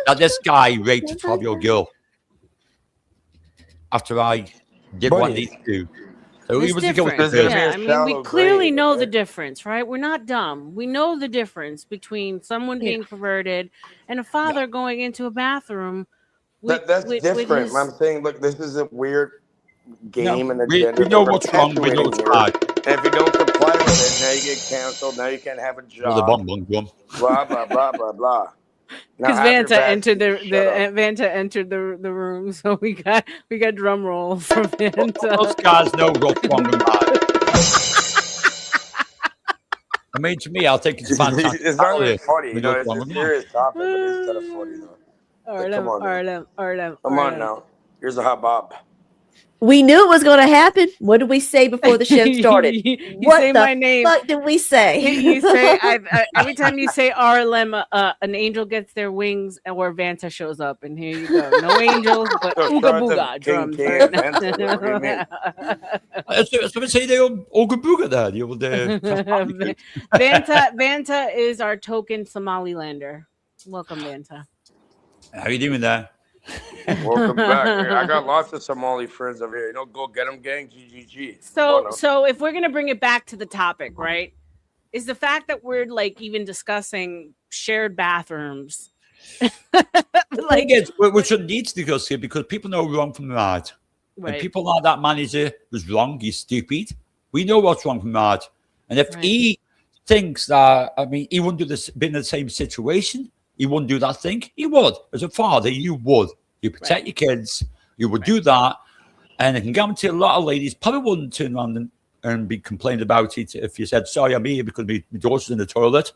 that this guy raped a 12-year-old girl after I did what I needed to do. So he It's was the guilty different. person. Yeah, I mean, we clearly know the grave, difference, right? We're not dumb. We know the difference between someone Yeah. being perverted and a father going into a bathroom with That's with different. his. I'm saying, look, this is a weird No, game and we agenda know they're what's wrong. We know perpetuating what's here. right. And if you don't comply with it, now you get canceled. Now you can't have a Well, the job. bum bum. Blah blah blah blah blah. Now Because have your Vanta entered vaccine. Shut up. Vanta entered the room, so we got drum roll for Vanta. Those guys know what's wrong and right. I mean, to me, I'll take it to fantastic. It's not even funny, We you know know. what's It's wrong a and right. serious topic, but it's kind of funny though. Like, come on, now. Come on now. Here's a hot bob. We knew it was going to happen. What did we say before the show started? You What say the my name. fuck did we say? You say every time you say RLM, an angel gets their wings, or Vanta shows up, and here you go. No angels, but So ooga shout out to booga King drums. King right and now. Vanta. What do you mean? So say they're Ooga Booga there. The old Vanta is our token Somalilander. Welcome, Vanta. How you doing there? Welcome back. I got lots of Somali friends over here. You know, go get them, gang. GGG. So if we're gonna bring it back to the topic, right, is the fact that we're like even discussing shared bathrooms. Like, we shouldn't need to discuss it because people know wrong from right. Right. And people like that manager was wrong. He's stupid. We know what's wrong from right. And if he thinks that, I mean, he wouldn't do this, been in the same situation, he wouldn't do that thing. He would. As a father, you would. You protect your kids. You would do that. And I can guarantee a lot of ladies probably wouldn't turn around and be complaining about it if you said, sorry, I'm here because my daughter's in the toilet.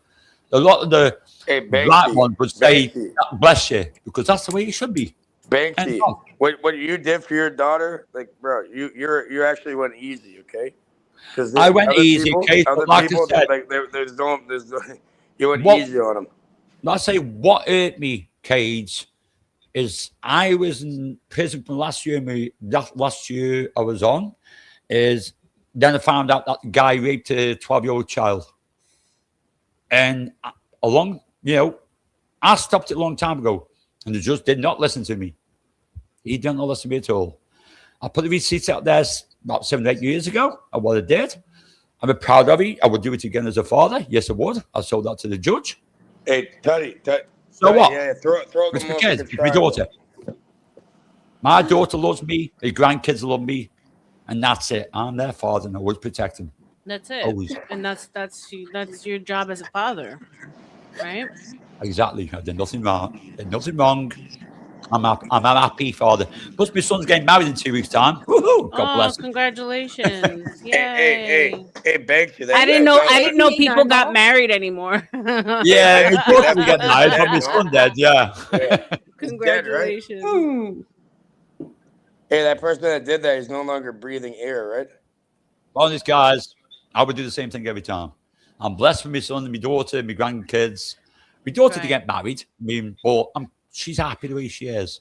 A lot of the right ones would say, bless you, because that's the way it should be. Banksy, what you did for your daughter, like, bro, you actually went easy, okay? Because I went easy, okay? Other Like people, I said, like, there's no, you went easy on them. I say what hurt me, Cage, is I was in prison from last year I was on, is then I found out that the guy raped a 12-year-old child. And I stopped it a long time ago, and the judge did not listen to me. He did not listen to me at all. I put the receipts out there about 7 or 8 years ago of what I did. I'm proud of it. I would do it again as a father. Yes, I would. I sold that to the judge. Hey, Teddy. So what? Yeah, throw it's them my off kids. the It's my daughter. My daughter loves me. My grandkids love me. And that's it. I'm their father, and I always protect them. That's it. Always. And that's your job as a father, right? Exactly. I did nothing wrong. I'm a happy father. Plus, my son's getting married in 2 weeks' time. Woohoo! God bless him. Congratulations! Yay! Hey, Banksy. I didn't know people got married anymore. Yeah, we thought we got married, but my son dead. Yeah. Congratulations. Dead, right? Hey, that person that did that is no longer breathing air, right? Honest guys, I would do the same thing every time. I'm blessed with my son and my daughter, my grandkids. My daughter to get married. I mean, but she's happy the way she is.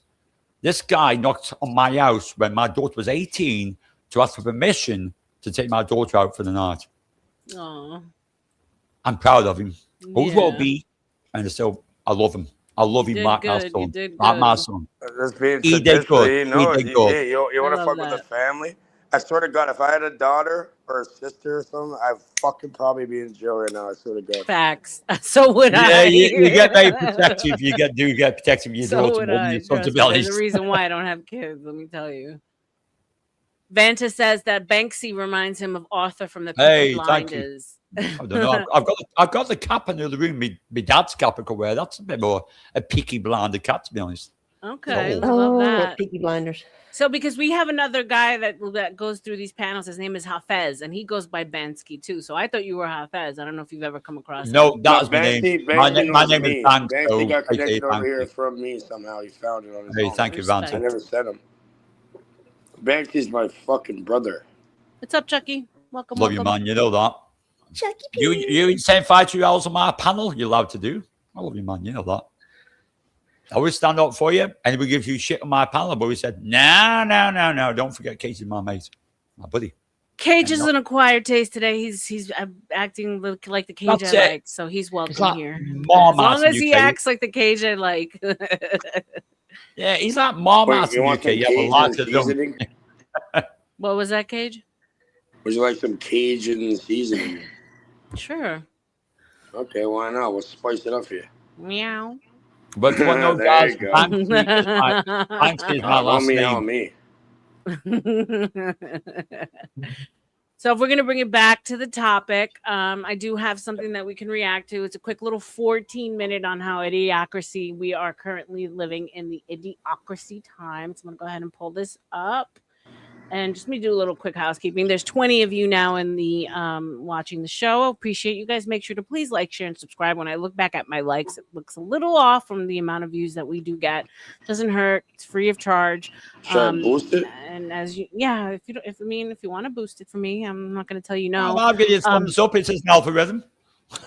This guy knocked on my house when my daughter was 18 to ask for permission to take my daughter out for the night. Aww. I'm proud of him. Always Yeah. will be. And so I love him. I love him like my son. Like my son. That's being He did good. You know, He did good. you want to fuck with the family? I swear to God, if I had a daughter or a sister or something, I'd fucking probably be in jail right now. I swear to God. Facts. So would Yeah, I. you get very protective. You get protective of your So daughter would more than I. your son, to Trust be me, there's honest. a reason why I don't have kids. Let me tell you. Vanta says that Banksy reminds him of Arthur from the Peaky Hey, thank you. Blinders. I don't know. I've got the cap in the other room. My dad's cap I could wear. That's a bit more a Peaky Blinder cap, to be honest. Okay, Oh. love that. Peaky Blinders. So because we have another guy that goes through these panels, his name is Hafez, and he goes by Bansky too. So I thought you were Hafez. I don't know if you've ever come across No, him. that is my name. My name is Banks. Banksy got I say connected over here Banksy. from me somehow. He found it on his Hey, own. thank you, Respect. Vanta. I never said him. Banksy's my fucking brother. What's up, Chucky? Welcome. Love you, welcome. man. You know that. Chucky You ain't saying 5 hours on my panel. You're allowed to do. I love you, man. You know that. I always stand up for you. Anybody gives you shit on my panel, but we said, no. Don't forget Casey, my mate, my buddy. Cage is an acquired taste today. He's acting like the Cage That's I it. like, so he's welcome like here. Marmite As long in as he UK. acts like the Cage I like. Yeah, he's like Marmite Wait, you in want UK. some You have a Cajun lot to do. seasoning? What was that, Cage? Would you like some Cajun seasoning? Sure. Okay, why not? We'll spice it up here. Meow. But do I know, There guys? you go. Banksy is my Don't last meow name. me. So if we're gonna bring it back to the topic, I do have something that we can react to. It's a quick little 14-minute on how Idiocracy. We are currently living in the Idiocracy time. So I'm gonna go ahead and pull this up. And just let me do a little quick housekeeping. There's 20 of you now in the watching the show. Appreciate you guys. Make sure to please like, share, and subscribe. When I look back at my likes, it looks a little off from the amount of views that we do get. Doesn't hurt. It's free of charge. Should I boost it? And as you, yeah, if you don't, if you want to boost it for me, I'm not going to tell you no. Well, I'm going to get thumbs up. It's an algorithm.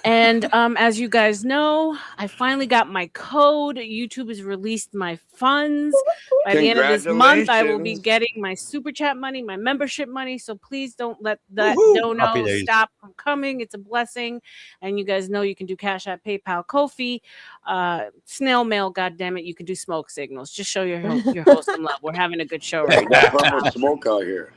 And as you guys know, I finally got my code. YouTube has released my funds. By the end of this month, I will be getting my super chat money, my membership money. So please don't let that dono stop from coming. It's a blessing. And you guys know you can do Cash App, PayPal, Ko-fi, snail mail. God damn it, you can do smoke signals. Just show your host some love. We're having a good show right now. Purple smoke out here.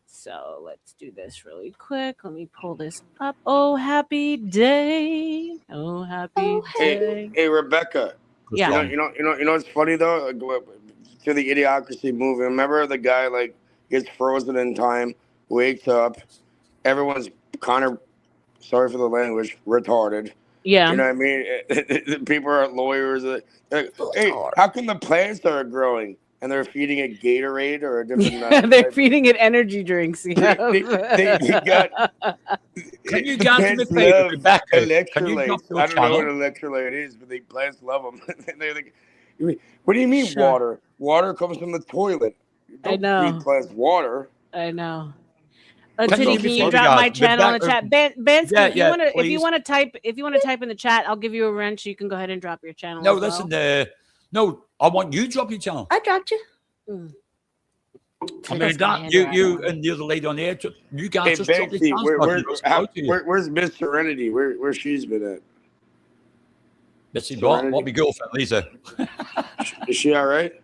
So let's do this really quick. Let me pull this up. Oh, happy day. Oh, happy day. Hey, Rebecca. Yeah. You know what's funny though? To the Idiocracy movie. Remember the guy like gets frozen in time, wakes up, everyone's kind of, sorry for the language, retarded. Yeah. You know what I mean? People are lawyers. They're like, hey, how come the plants start growing? And they're feeding it Gatorade or a different. They're feeding it energy drinks. They got. Can you guys do me a favor, Rebecca? Electrolytes. I don't know what an electrolyte is, but the plants love them. They're like, what do you mean water? Water comes from the toilet. Don't I know. feed plants water. I know. Can you drop my channel in the chat? Bansky, if you want to type in the chat, I'll give you a wrench. You can go ahead and drop your channel. No, listen. No, I want you to drop your channel. I dropped you. I mean, that you and the other lady on there, you guys just dropped your channel. Where's Miss Serenity? Where she's been at? Missy, what my girlfriend, Lisa. Is she all right?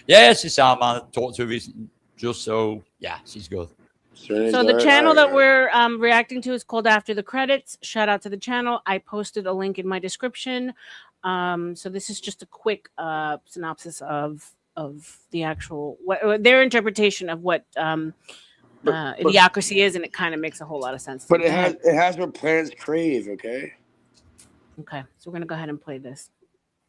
Yeah, she's our man. Talked to her recently, just so yeah, she's good. So the channel that we're reacting to is called After the Credits. Shout out to the channel. I posted a link in my description. So this is just a quick synopsis of the actual their interpretation of what Idiocracy is, and it kind of makes a whole lot of sense. But it has what plants crave. Okay, so we're gonna go ahead and play this.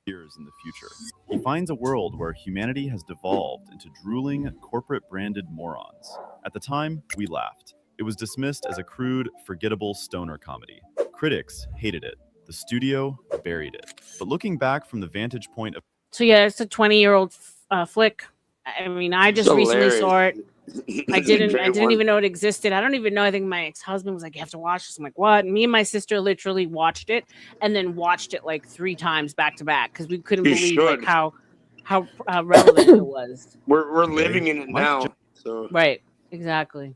Years in the future, he finds a world where humanity has devolved into drooling, corporate-branded morons. At the time, we laughed. It was dismissed as a crude, forgettable stoner comedy. Critics hated it. The studio buried it. But looking back from the vantage point of... So yeah, it's a 20-year-old flick. I mean, I just recently saw it. I didn't even know it existed. I don't even know. I think my ex-husband was like, "You have to watch this." I'm like, "What?" And me and my sister literally watched it and then watched it like 3 times back to back because we couldn't believe like how relevant it was. We're living in it now. So right, exactly.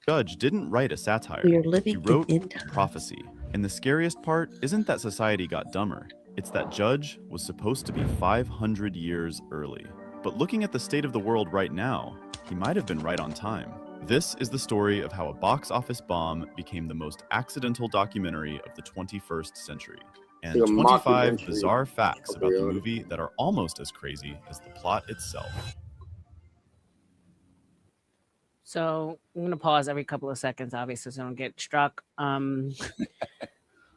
Judge didn't write a satire. We are living he wrote in time. prophecy. And the scariest part isn't that society got dumber. It's that Judge was supposed to be 500 years early. But looking at the state of the world right now, he might have been right on time. This is the story of how a box office bomb became the most accidental documentary of the 21st century. And 25 bizarre facts about the movie that are almost as crazy as the plot itself. So I'm going to pause every couple of seconds, obviously, so I don't get struck.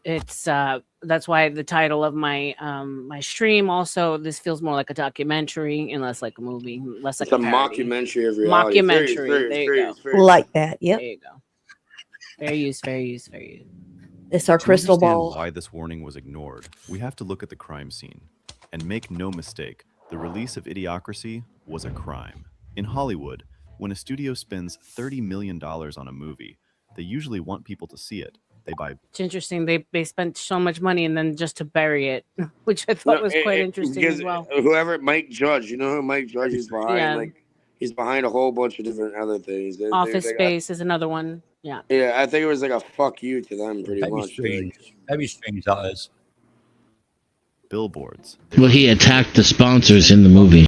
It's that's why the title of my my stream also, this feels more like a documentary and less like a movie, less like it's a mockumentary of reality. Mockumentary. There you go. Like that. Yep. There you go. Fair use. Fair use. Fair use. It's our crystal ball. Why this warning was ignored, we have to look at the crime scene. And make no mistake, the release of Idiocracy was a crime. In Hollywood, when a studio spends $30 million on a movie, they usually want people to see it. It's interesting. They spent so much money and then just to bury it, which I thought was quite interesting as well. Whoever Mike Judge, you know who Mike Judge is behind? Yeah. Like he's behind a whole bunch of different other things. Office Space is another one. Yeah. Yeah, I think it was like a fuck you to them, pretty much. Very strange that is. Billboards. Well, he attacked the sponsors in the movie.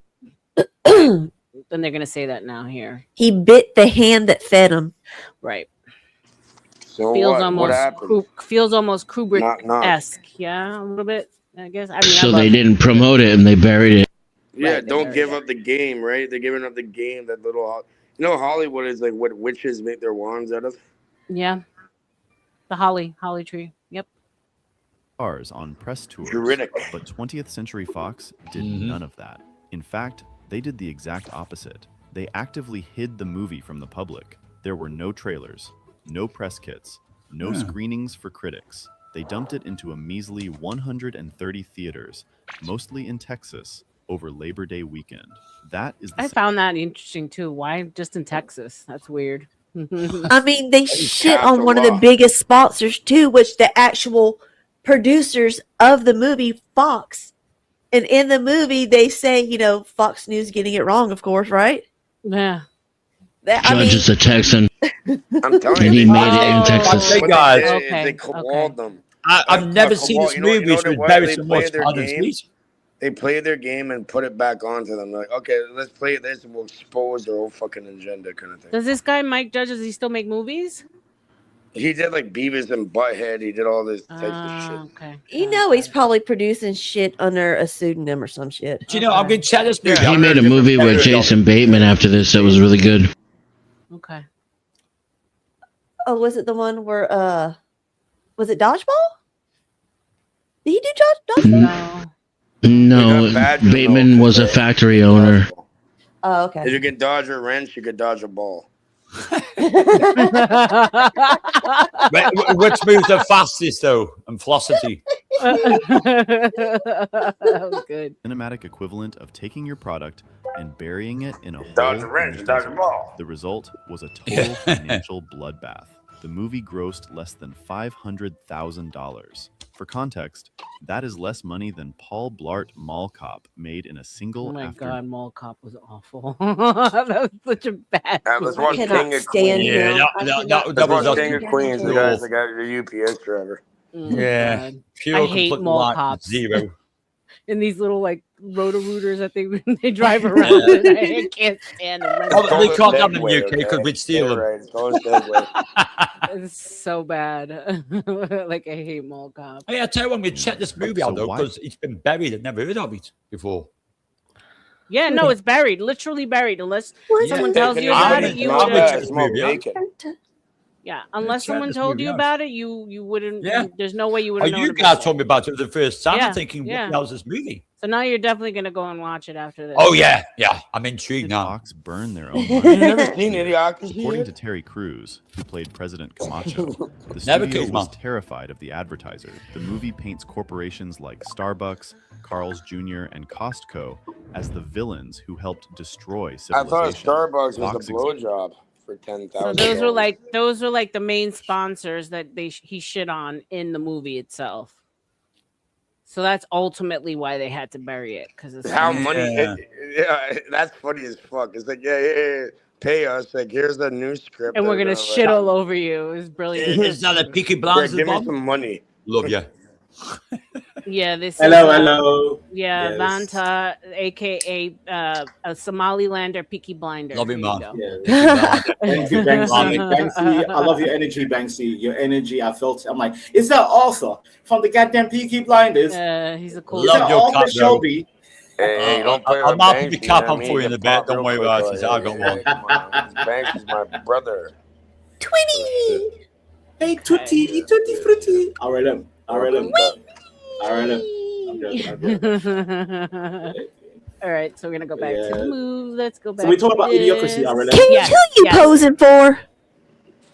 then they're gonna say that now here. He bit the hand that fed him. Right. So Feels what happened? feels almost Knock, knock. Kubrick-esque. Yeah, a little bit. I guess. I mean, So I they love didn't promote it and they buried it. Yeah, Right, they don't buried give it. up the game, right? They're giving up the game. That little, Hollywood is like what witches make their wands out of. Yeah. The holly tree. Yep. Stars on press tours, Druidic. but 20th Century Fox did none of that. In fact, they did the exact opposite. They actively hid the movie from the public. There were no trailers, no press kits, no screenings for critics. They dumped it into a measly 130 theaters, mostly in Texas, over Labor Day weekend. That is the I found that interesting too. Why just in Texas? That's weird. I mean, they shit Castle on one of the Rock. biggest sponsors too, which the actual producers of the movie, Fox. And in the movie, they say, Fox News getting it wrong, of course, right? Yeah. Judge is a Texan. I'm telling And you, he made it in Texas. Hey, What guys. they did is Okay, they caballed them. I've never seen this You know movie, so it's what? very They similar play to their others. game. They play their game and put it back onto them. They're like, okay, let's play this and we'll expose their whole fucking agenda, kind of thing. Does this guy Mike Judge, does he still make movies? He did like Beavis and Butthead. He did all this types of shit. Okay. He's probably producing shit under a pseudonym or some shit. Do you know, I'm going to check this movie. Yeah, He made a movie with Jason Bateman after this that was really good. Okay. Oh, was it the one where was it Dodgeball? Did he do Dodgeball? No. No, They got badges, Bateman though, was a 'cause factory owner. Oh, If okay. you can dodge a wrench, you could dodge a ball. Which moves the fastest, though? And velocity. That was good. cinematic equivalent of taking your product and burying it in a hole Dodge a in wrench, the dodge a desert. ball. The result was a total financial bloodbath. The movie grossed less than $500,000. For context, that is less money than Paul Blart Mall Cop made in a single Oh my after. god, Mall Cop was awful. That was such a bad Let's movie. watch cannot King of stand Queens. him. Yeah, I that cannot Let's was watch a- King of Queens. The guys that got your UPS driver. Oh, Yeah. God. Pure I hate complete mall like cops. zero. And these little like roto-rooters that they drive around in. I can't stand them. Oh, It's we called can't a have them in the Segway, UK because okay? we'd steal Yeah, them. right. It's called a Segway. It's so bad. Like I hate mall cops. Hey, I tell you what, we check this movie out So though why- because it's been buried. I've never heard of it before. Yeah, no, it's buried, literally buried. Unless someone They tells can you use about it it, to you smell would. bad, this smell movie, yeah. bacon. Yeah, unless check someone this told movie you out. about it, you wouldn't. Yeah. There's no way you would Oh, have known you about guys it. told me about it for the first time. Yeah, I'm thinking, yeah. what the hell's this movie? So now you're definitely gonna go and watch it after this. Oh yeah, I'm intrigued Did now. Fox burn their own You've money? never seen Idiocracy According yet? to Terry Crews, who played President Camacho, the Never studio came was up. terrified of the advertiser. The movie paints corporations like Starbucks, Carl's Jr., and Costco as the villains who helped destroy I civilization. thought Starbucks was Fox a blowjob for $10,000. So those were like the main sponsors that he shit on in the movie itself. So that's ultimately why they had to bury it because How money? Yeah. Yeah, that's funny as fuck. It's like, yeah, pay us. Like, here's the new script, and we're gonna like, shit all over you. It was brilliant. Is that a Peaky Yeah, Blinders give me bomb? some money. Love you. Yeah, this Hello, is, hello. Yeah, Yes. Vanta, aka a Somalilander Peaky Blinder. Love you, There man. go. Yeah. Thank you, Banksy. Banksy, I love your energy, Banksy. Your energy, I felt. I'm like, is that Arthur from the goddamn Peaky Blinders? He's a cool. Is Love that your Arthur cat, bro. Shelby? Hey, don't play I'll with mount the Banksy, cap man. on Me for you in get a bit. popped Don't real worry quick, about it. like, I got one. come on. Banksy's my brother. Twinny. Hey, Tutti, Tutti Frutti. I read him. I read him. I read him. I'm joking. All right, so we're gonna go back to the move. Let's go back. So we talk about to Idiocracy, this. Arlen. Cage, who you posing for?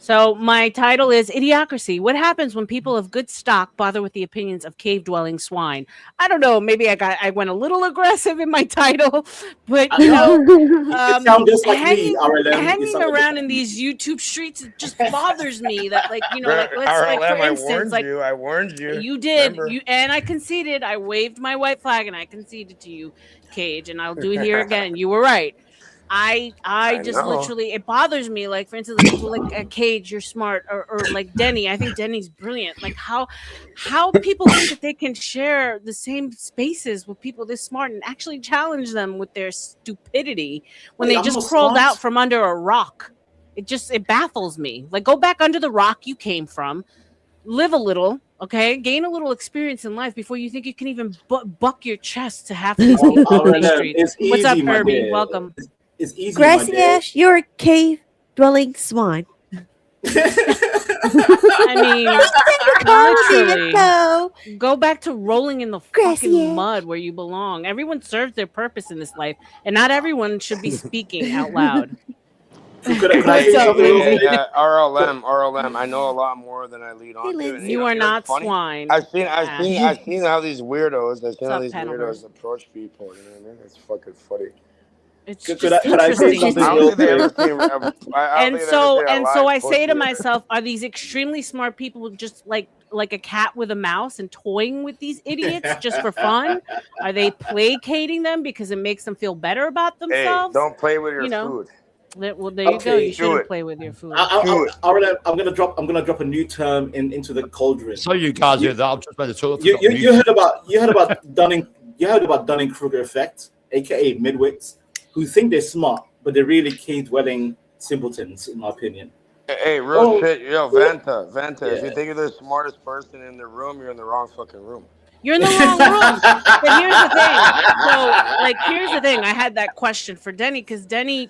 So my title is Idiocracy. What happens when people of good stock bother with the opinions of cave-dwelling swine? I don't know. Maybe I went a little aggressive in my title, but you know, It sounds just like hanging, me, RLM. It hanging sounds like around in these YouTube streets, it just bothers me. That like you know, like let's like RLM, for instance, like I warned you. you did, Remember? and I conceded. I waved my white flag and I conceded to you, Cage, and I'll do it here again. You were right. I just know. literally, it bothers me. Like, for instance, like people like Cage, you're smart, or like Denny. I think Denny's brilliant. Like how people think that they can share the same spaces with people this smart and actually challenge them with their stupidity when Wait, they I'm just not crawled smart. out from under a rock. It baffles me. Like, go back under the rock you came from, live a little, okay, gain a little experience in life before you think you can even buck your chest to half of these people on these streets. It's What's up, easy, my Kirby? dear. Welcome. It's easy, my dear. Gracias, you're a cave dwelling swine. I mean, literally, go back to rolling in the fucking mud where you belong. Everyone serves their purpose in this life, and not everyone should be speaking out loud. What's up, Lindsay? RLM. I know a lot more than I lead on to. And You are know not what's funny? swine. I've seen how these weirdos. Penalver? Approach people. You know what I mean? It's fucking funny. It's Could just I say interesting. something I real don't think they ever quick? seen. And so I say to myself, are these extremely smart people just like a cat with a mouse and toying with these idiots just for fun? Are they placating them because it makes them feel better about Hey, themselves? don't play with your You know. food. Well, there you go. Okay, You shouldn't play with your food. I'm gonna drop a new term into the cauldron. So you guys do that. I'm just about to talk You heard about Dunning-Kruger effect, aka midwits, who think they're smart, but they're really cave-dwelling simpletons, in my opinion. Hey, real shit. Yo, Vanta. Yeah. If you think you're the smartest person in the room, you're in the wrong fucking room. You're in the wrong room. But here's the thing. So, here's the thing. I had that question for Denny because Denny's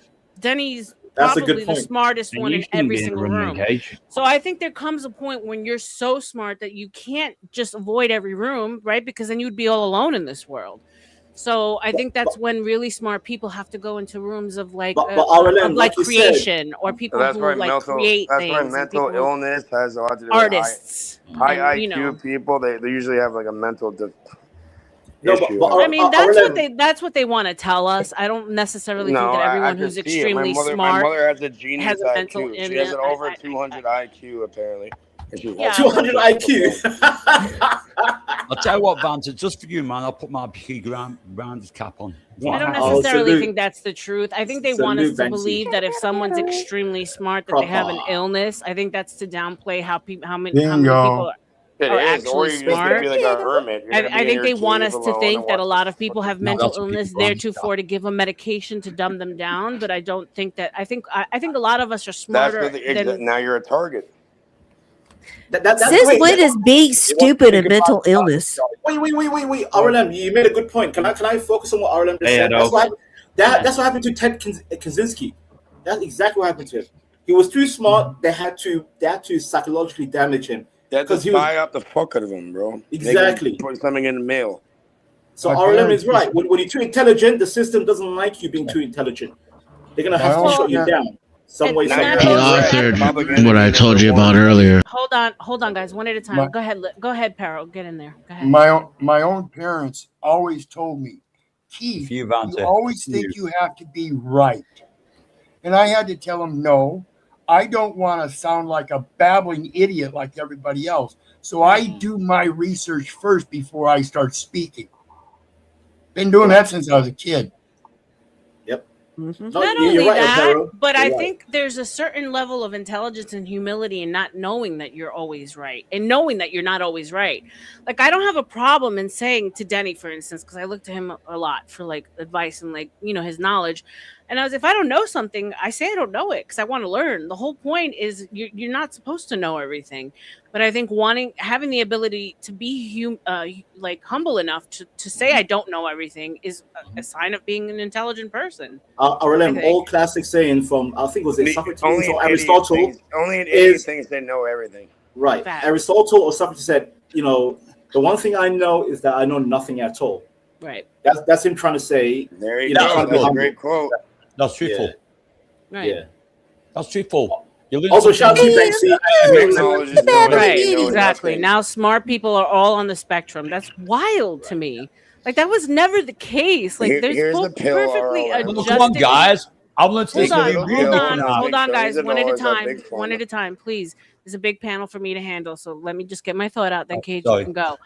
That's a good probably the point. smartest And one you in shouldn't every be in a single room room. then, Cage. So I think there comes a point when you're so smart that you can't just avoid every room, right? Because then you'd be all alone in this world. So I think that's when really smart people have to go into rooms of like RLM, like you said, creation or people That's who why like mental. create That's things. why and mental people who- illness has a lot to do artists. with high and, IQ people. They usually have like a mental No, issue. but I mean, RLM, that's what they want to tell us. I don't necessarily think that I everyone can who's see it. extremely My smart mother has a genius has a mental IQ. She has an illness. over 200 IQ apparently. And she Yeah. 200 IQ. I'll tell you what, Vanta, just for you, man, I'll put my P. Grounders cap on. I don't Oh, necessarily salute. think that's the truth. I think they want us Salute, to Banksy. believe that if someone's extremely smart, that they have an illness. I think that's to downplay how many people are It are is, or actually you're just gonna smart. be like a hermit. You're gonna be I in think your they want cave us to alone think and that a watch lot the of people have No, mental that's what illness, people want. theretofore to give them medication to dumb them down. But I don't think that. I think a lot of us are That's smarter than. now you're a target. Since when is being stupid a mental illness? Wait. RLM, you made a good point. Can I focus on what RLM just Yeah, said? no. That's what happened to Ted Kaczynski. That's exactly what happened to him. He was too smart. They had to psychologically damage him. That's Because to he was- buy up the fuck out of him, bro. Exactly. Put something in the mail. So RLM is right. When you're too intelligent, the system doesn't like you being too intelligent. They're gonna have to shut you down some way. And somehow. that He authored what I told you about earlier. Hold on, guys, one at a time. Go ahead, Perro. Get in there. Go ahead. My own parents always told me, Keith, You, you Vanta. always think you have to be right. And I had to tell them, no, I don't want to sound like a babbling idiot like everybody else. So I do my research first before I start speaking. Been doing that since I was a kid. Yep. Not you're only right, that, Perro. but You're I right. think there's a certain level of intelligence and humility in not knowing that you're always right and knowing that you're not always right. Like, I don't have a problem in saying to Denny, for instance, because I look to him a lot for like advice and like, his knowledge. And if I don't know something, I say I don't know it because I want to learn. The whole point is you're not supposed to know everything. But I think having the ability to be humble enough to say I don't know everything is a sign of being an intelligent person. RLM, old classic saying from, I think was it Socrates Only or an Aristotle? idiot is thinks they know everything. right. Fact. Aristotle or Socrates said, the one thing I know is that I know nothing at all. Right. That's him trying to say. There you know, go. trying to be That's a humble. great quote. That's truthful. Right. Yeah. That's truthful. Also, shout out to Banksy. Right, exactly. Now smart people are all on the spectrum. That's wild to me. Like, that was never the case. Like, there's Here's both the pill, perfectly RLM. adjusted. Come on, guys. I'm going to take Hold on, guys. He's One at a a time. big fan. One at a time, please. There's a big panel for me to handle, so let me just get my thought out. Then, Cage, sorry. you can go.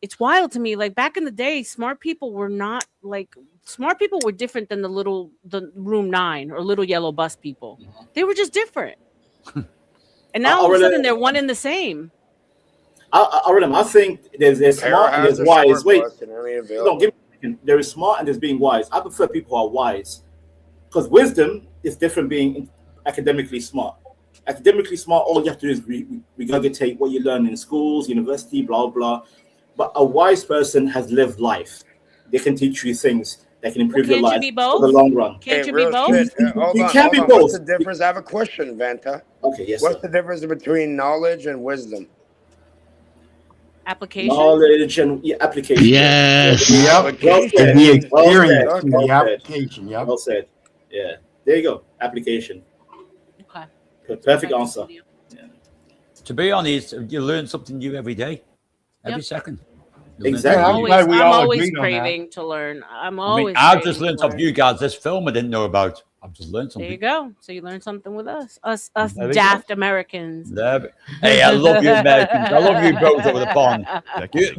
It's wild to me. Like back in the day, smart people were not like smart people were different than the room 9 or little yellow bus people. They were just different. And now all of a sudden they're one and the same. I think there's smart and there's wise. Wait, no, give me a second. There is smart and there's being wise. I prefer people who are wise, because wisdom is different being academically smart. Academically smart, all you have to do is regurgitate what you learn in schools, university, blah blah. But a wise person has lived life. They can teach you things that can improve your life for the long run. Can't you be both? You can be both. What's the difference? I have a question, Vanta. Okay, yes. What's the difference between knowledge and wisdom? Application. Knowledge and application. Yes. Yep. Well said. And the experience in Well the said. application. Yep. Well said. Yeah. There you go. Application. Okay. Perfect answer. To be honest, you learn something new every day, every second. You learn Exactly. something I'm new. glad we I'm all always agreed on that. craving to learn. I'm I always. mean, I've craving just to learned off learn. you guys this film I didn't know about. I've just learned There you something. go. So you learn something with us There we daft go. Americans. Hey, I love you, Americans. I love you both over the pond.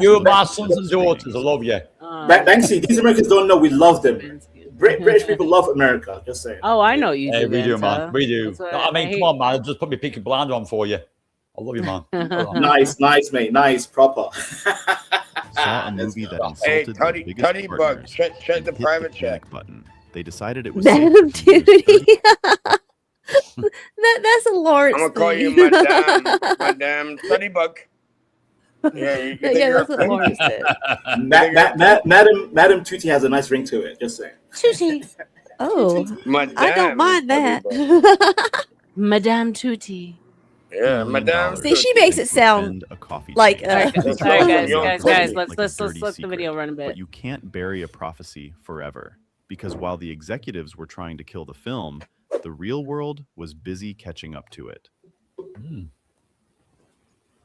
You are my sons and daughters. I love you. Banksy, these Americans don't know we love them. British people love America. Just saying. Oh, I know you Hey, do. we do, Vanta. man. We do. That's what I mean, hate. come on, man. I just put my Peaky Blinder on for you. I love you, man. Nice, mate. Nice, proper. Saw a movie that Hey, insulted their Tutty biggest Bug, partners check the and hit private the check. panic button. They decided it was safe Madam to use Duty. That's a Lawrence I'm gonna call you thing. Madame Tutty Bug. Yeah, you think Yeah, you're that's what Lawrence said. Madam Tutti has a nice ring to it. Just saying. Tutti. Oh, Madame I don't mind that. Madame Tutti. Yeah, Madame. See, she makes it sound a coffee like chain. Sorry, You guys, can let's like a let's dirty let the video secret, run a bit. But you can't bury a prophecy forever, because while the executives were trying to kill the film, the real world was busy catching up to it.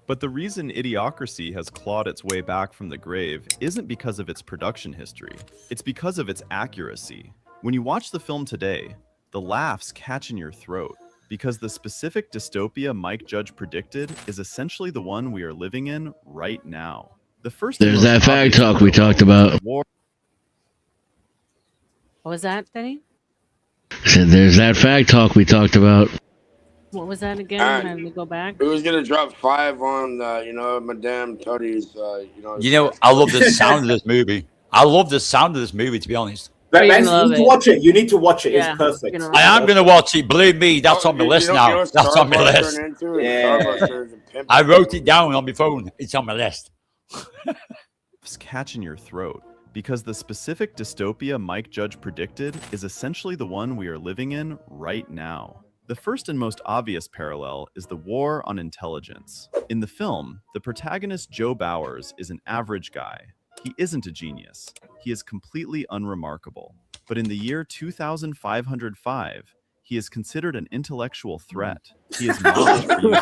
But the reason Idiocracy has clawed its way back from the grave isn't because of its production history. It's because of its accuracy. When you watch the film today, the laughs catch in your throat, because the specific dystopia Mike Judge predicted is essentially the one we are living in right now. The first There's that fact talk we talked about. What was that, Denny? I said, there's that fact talk we talked about. What was that again? Let me go back. Who's gonna drop 5 on Madame Tutty's I love the sound of this movie. I love the sound of this movie, to be honest. Banksy, you need to watch it. You need to watch it. Yeah, it's perfect. I am going to watch it. Believe me, that's on my list now. That's on my list. I wrote it down on my phone. It's on my list. Catch in your throat, because the specific dystopia Mike Judge predicted is essentially the one we are living in right now. The first and most obvious parallel is the war on intelligence. In the film, the protagonist Joe Bowers is an average guy. He isn't a genius. He is completely unremarkable. But in the year 2505, he is considered an intellectual threat. He is knowledge for using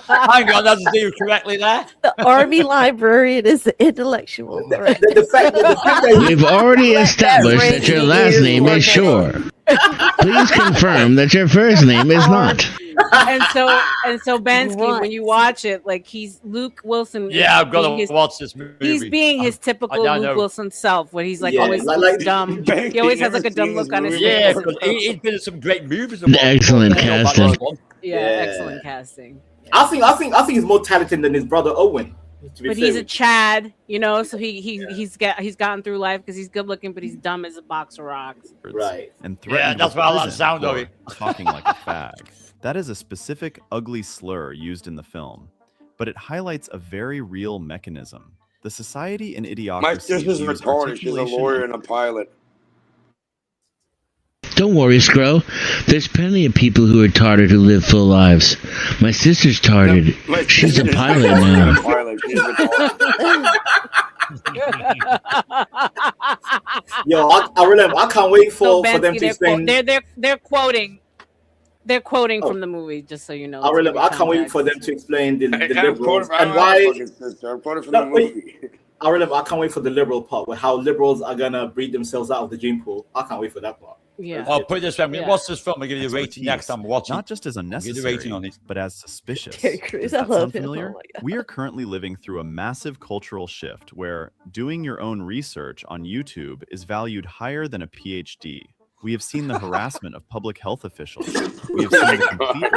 Hang on, that's do correctly there. the army librarian is the intellectual. The fact that We've already established that your last name is Shore. Please confirm that your first name is not. and so Bansky, when you watch it, like he's Luke Wilson. Yeah, I've got to watch this movie. He's being his typical I Luke know. Wilson self, when he's like Yeah, always like dumb. He always has like a dumb look on his Yeah, face. but he's been in some great movies. Excellent casting. Yeah, excellent casting. I think he's more talented than his brother Owen. But he's a Chad, so he's gotten through life because he's good looking, but he's dumb as a box of rocks. Right. And Yeah, threatened that's with why I like the prison sound of for it. talking like a fag. That is a specific ugly slur used in the film, but it highlights a very real mechanism. The society in Idiocracy. My sister's views retarded. She's a articulation lawyer and a pilot. Don't worry, Scro. There's plenty of people who are tarded who live full lives. My sister's tarded. My She's a sister's pilot retarded and a now. pilot. She's retarded. Yo, I can't wait for them to explain. They're quoting. They're quoting from the movie, just so you know. I can't wait for them to explain the I'm liberals quoting and why. I'm quoting from the movie. I can't wait for the liberal part, where how liberals are gonna breed themselves out of the gene pool. I can't wait for that part. Yeah. I'll put it this way. I'm going to Yeah. watch this film. I'll give you a rating next time I'm watching. Not just as I'll give you a unnecessary, rating on it. but as suspicious. Terry Crews, Does I that love sound him. familiar? Oh my God. We are currently living through a massive cultural shift where doing your own research on YouTube is valued higher than a PhD. We have seen the harassment of public health officials. We have seen the complete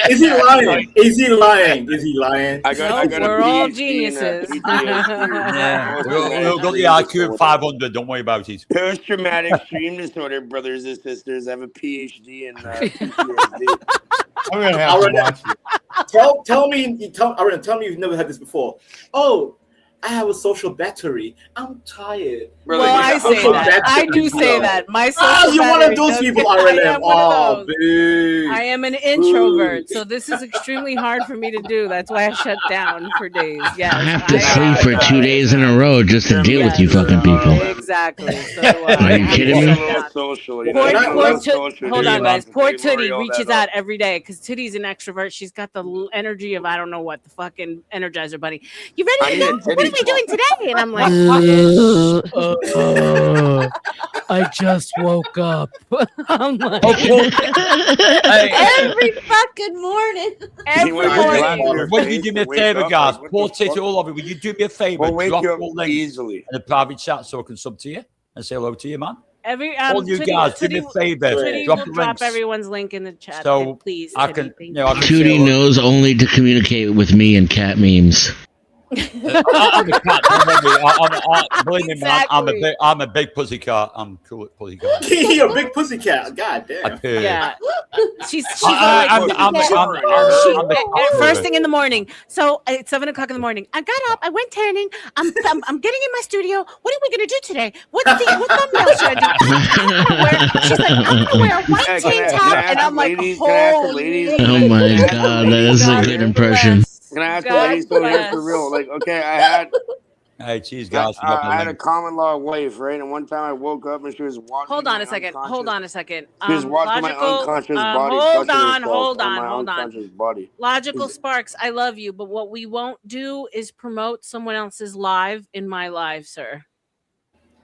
Is he lying? Is he lying? Is he lying? I got we're a all PhD in, geniuses. Yeah. We'll got the IQ of 500. Don't worry about it. Post-traumatic extreme disorder, brothers and sisters. I have a PhD in PTSD. I'm gonna have to watch it. Tell me you've never had this before. Oh, I have a social battery. I'm tired. Brother, Well, I say social that. I battery, do say bro. that. My social You're one battery of those does people, get- I RLM. am one Oh, of those. boo. I am an introvert, so this is extremely hard for me to do. That's why I shut down for days. Yes, I have to sleep for 2 days in a row just to deal with you fucking people. Exactly. So, Are you kidding me? Hold on, guys. Poor Tootie reaches out every day because Tootie's an extrovert. She's got the energy of I don't know what, the fucking Energizer Bunny. You ready to go? What are we doing today? And I'm like, I just woke up. I'm like, Every fucking morning. every morning. Will you do me a favor, guys? Poor Titty, all of it. Will you do me a favor? We'll wake Drop you up your link easily in a private chat so I can sub to you and say hello to you, man. Every All you guys, do me a favor. Tootie Drop will the drop links. everyone's link in the chat. So please, I Tootie, can, thank you know, I can say Tootie hello. knows only to communicate with me and cat memes. I'm a cat. Don't worry. Believe me, man. Exactly. I'm a big pussy cat. I'm cool at pussy cat. You're a big pussy cat. God damn. Yeah. She's I'm first thing in the morning. So it's 7 o'clock in the morning. I got up. I went tanning. I'm getting in my studio. What are we gonna do today? What thumbnail should I do? She's like, I'm gonna wear a white tank top, and I'm like, holy. Oh my god, that is a good impression. Can I ask the ladies so here for real? Like, okay, I had Hey, cheese, guys. I had a common law wife, right? And one time I woke up and she was watching. Hold on a second. Hold on a second. She was watching my unconscious body. Hold Hold on. Unconscious body. Logical Sparks, I love you, but what we won't do is promote someone else's live in my live, sir.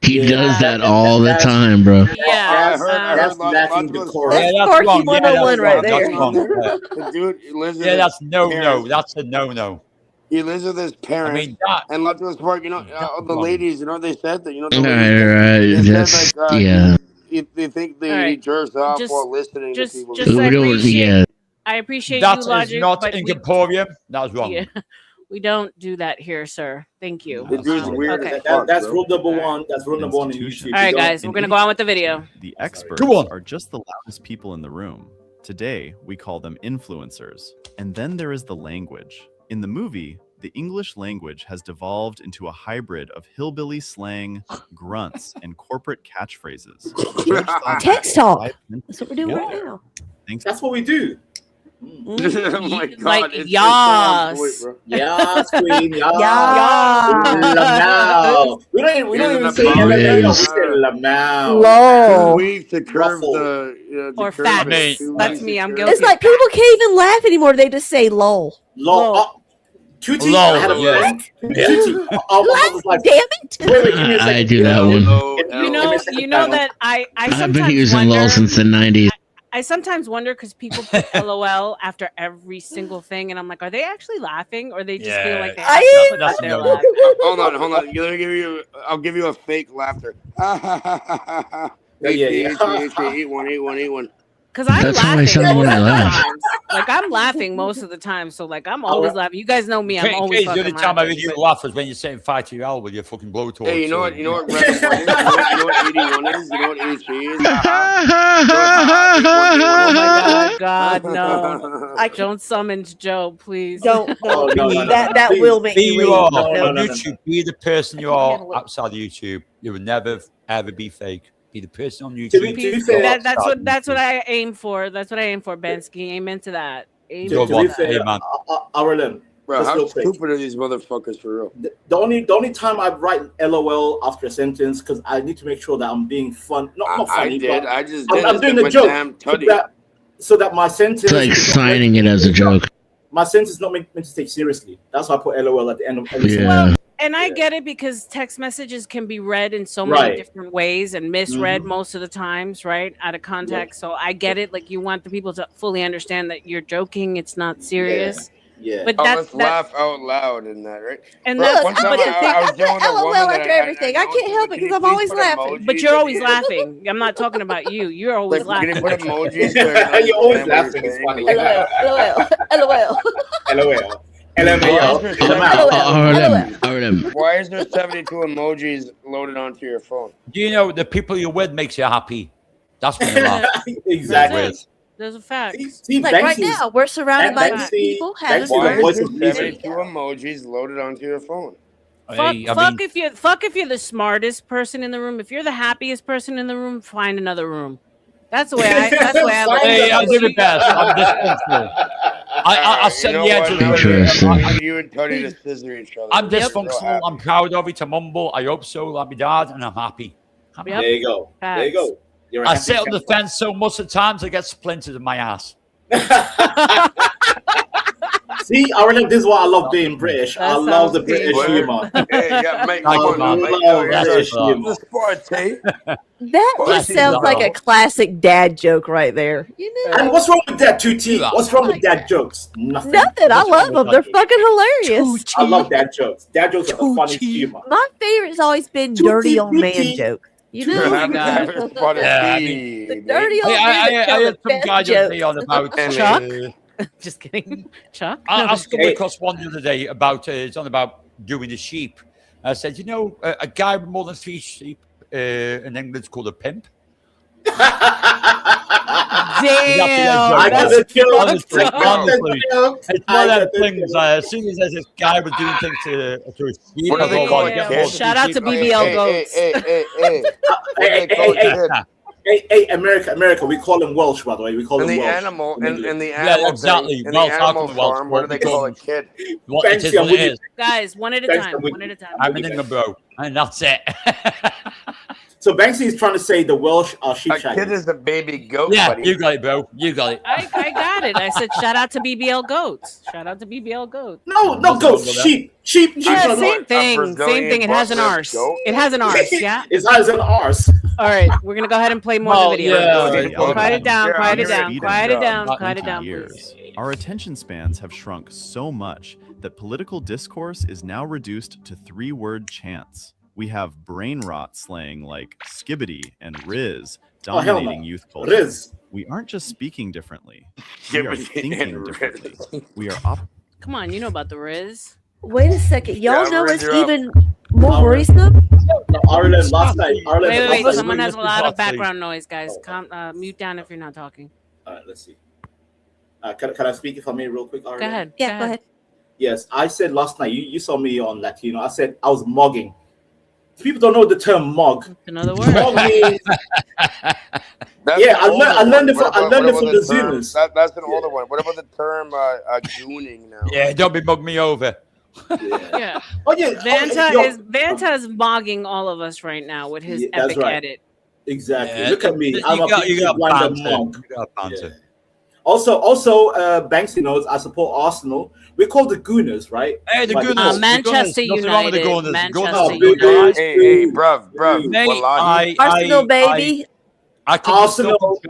He does that all the time, bro. Yeah, That's lacking decorum. Yeah, that's Sparky wrong. 101 right there. That's wrong. Yeah. The dude lives with Yeah, that's his no. parents. That's a no. He lives with his parents. I mean, that. And Logical Spark, you know, the ladies, you know, they said that, you know, the Right, ladies, they that's, said, like, yeah. they think All right. he jerks off Just- while listening to people. just I appreciate, Yeah. I appreciate That you, is Logic, not but in we- Emporium. That's wrong. Yeah, we don't do that here, sir. Thank you. The dude's weird Okay. as fuck, That's bro. rule number one. That's rule number one in YouTube. All right, You don't- guys, we're gonna go on with the video. The experts Come on. are just the loudest people in the room. Today, we call them influencers. And then there is the language. In the movie, the English language has devolved into a hybrid of hillbilly slang, grunts, and corporate catchphrases. Judge thought Text talk. 5 minutes- That's what we're doing Yeah. right now. Thanks. That's what we do. Oh my God, Like, it's yas. so on point, bro. Yes, queen. Yes. Yeah. Lamau. We don't even say Yes. Lamau. We say Lamau. 2 Low. weeks to curve Ruffle. the Or curve facts. it. 2 That's weeks me, to I'm curve guilty. It's it. like people can't even laugh anymore. They just say lol. Lol. Tutti, Lol, I had a yeah. friend. Tutti. I was like, Damn it. wait, give me a I second. do that one. You know that I I've been sometimes using wonder. LOL since the 90s. I sometimes wonder because people put LOL after every single thing, and I'm like, are they actually laughing, or they just feel like they have I- to That's put their no. laugh? Hold on. Let me give you. I'll give you a fake laughter. Yeah. Eat one. Because I'm That's how I laughing sound when most I of the laugh. time. Like I'm laughing most of the time, so like I'm always laughing. You guys know me. I'm always The fucking only time I laughing. heard you laugh was when you're saying fight to your L with your fucking blowtorch. Hey, you know what? You know what? Red is? You know what 81 is? You know what HE is? Oh my God, no! I don't summon Joe, please. Don't. No. That Please. will make Be you you leave. are No. on YouTube. Be the person you I can't are handle it. outside of YouTube. You will never ever be fake. Be the person on To YouTube. be fair, That's what I aim for. That's what I aim for, Bensky. Amen to that. Amen Good to one. be that. fair, Hey, man. RLM. Bro, Just how real quick. stupid are these motherfuckers for real? The only time I write LOL after a sentence because I need to make sure that I'm being fun. Not funny. I did. But I just I'm, did. I'm it doing with a joke damn so Tuddy. that my sentence It's like signing it as a joke. my sentence is not meant to take seriously. That's why I put LOL at the end of every sentence. Yeah. And I get it because text messages can be read in so many different ways and misread most of the times, right? Out of context. So I get it. Like you want the people to fully understand that you're joking. It's not serious. Yeah. But let's laugh out loud in that, right? And Look, that's one time I was dealing with a LOL woman that after everything. I can't help it because I'm always laughing. But you're always laughing. I'm not talking about you. You're always Like, laughing. can you put emojis? So I You're always understand what laughing. It's saying? funny. LOL. LOL. LMAO. Why is there 72 emojis loaded onto your phone? Do you know the people you're with makes you happy? That's when you laugh. Exactly. There's a fact. See, like right now, we're surrounded by these people having Why fun. is there 72 emojis loaded onto your phone? Fuck if you're the smartest person in the room. If you're the happiest person in the room, find another room. That's the way I. That's the way I look. Hey, I'm doing the best. I'm dysfunctional. I send the edge of Interesting. You and Tony to scissor each other. I'm dysfunctional. I'm proud of it. To mumble. I hope so. Like my dad, and I'm happy. There you go. There you go. You're I sit on the fence so much of the times I get splinters in my ass. See, already this is why I love being British. I love the British humor. Yeah, make I love British humor. That just sounds like a classic dad joke right there. You know? And what's wrong with that, 2T? What's wrong with dad jokes? Nothing. Nothing. I love them. They're fucking hilarious. I love dad jokes. Dad jokes are the funniest humor. My favorite's always been dirty old man joke. You know, the dirty old man. I had some guy just say on about Chuck. Just kidding, Chuck. I stumbled across one the other day about it's on about doing the sheep. I said, you know, a guy with more than 3 sheep in England's called a pimp. Damn, I got the joke. Honestly, it's one of them things. As soon as this guy was doing things to a sheep, I thought, well, get more shout out to BBL goats. Hey, America, we call them Welsh, by the way. We call them Welsh. In the animal exactly. thing, in the animal farm, what do they call a kid? What it is. Guys, one at a time. One at a time. I'm in England, bro, and that's it. So Banksy is trying to say the Welsh are sheep shaggers. A kid is a baby goat. Yeah, buddy. you got it, bro. You got it. I got it. I said shout out to BBL goats. Shout out to BBL goats. No goats. Sheep. Yeah, same thing. Same thing. It has an arse. It has an arse. Yeah. It has an arse. All right, we're gonna go ahead and play more of the video. Yeah. Quiet it down. Quiet it down. Quiet it down. Quiet it down. Years. Our attention spans have shrunk so much that political discourse is now reduced to 3-word chants. We have brain rot slang like skibbity and riz dominating youth culture. Riz. We aren't just speaking differently. We are thinking differently. We are Come on, you know about the Riz. Wait a second. Y'all know it's even more worrisome? Ireland last night. Wait. Someone has a lot of background noise, guys. Mute down if you're not talking. All right, let's see. Can I speak if I may real quick? Go ahead. Yeah, go ahead. Yes, I said last night, you saw me on Latino. I said I was mugging. People don't know the term mug. Another word. Mug means, I learned it from the Zoomers. That's an older one. What about the term gooning now? Yeah, don't be mug me over. Yeah. Oh yeah. Vanta is mogging all of us right now with his epic edit. Exactly. Yeah, Look at me. I'm you got mug. banter. Also, Banksy knows I support Arsenal. We're called the Gooners, right? Hey, the Gooners. Manchester United. Manchester United. Hey, bruv. Mate, Arsenal, baby. Arsenal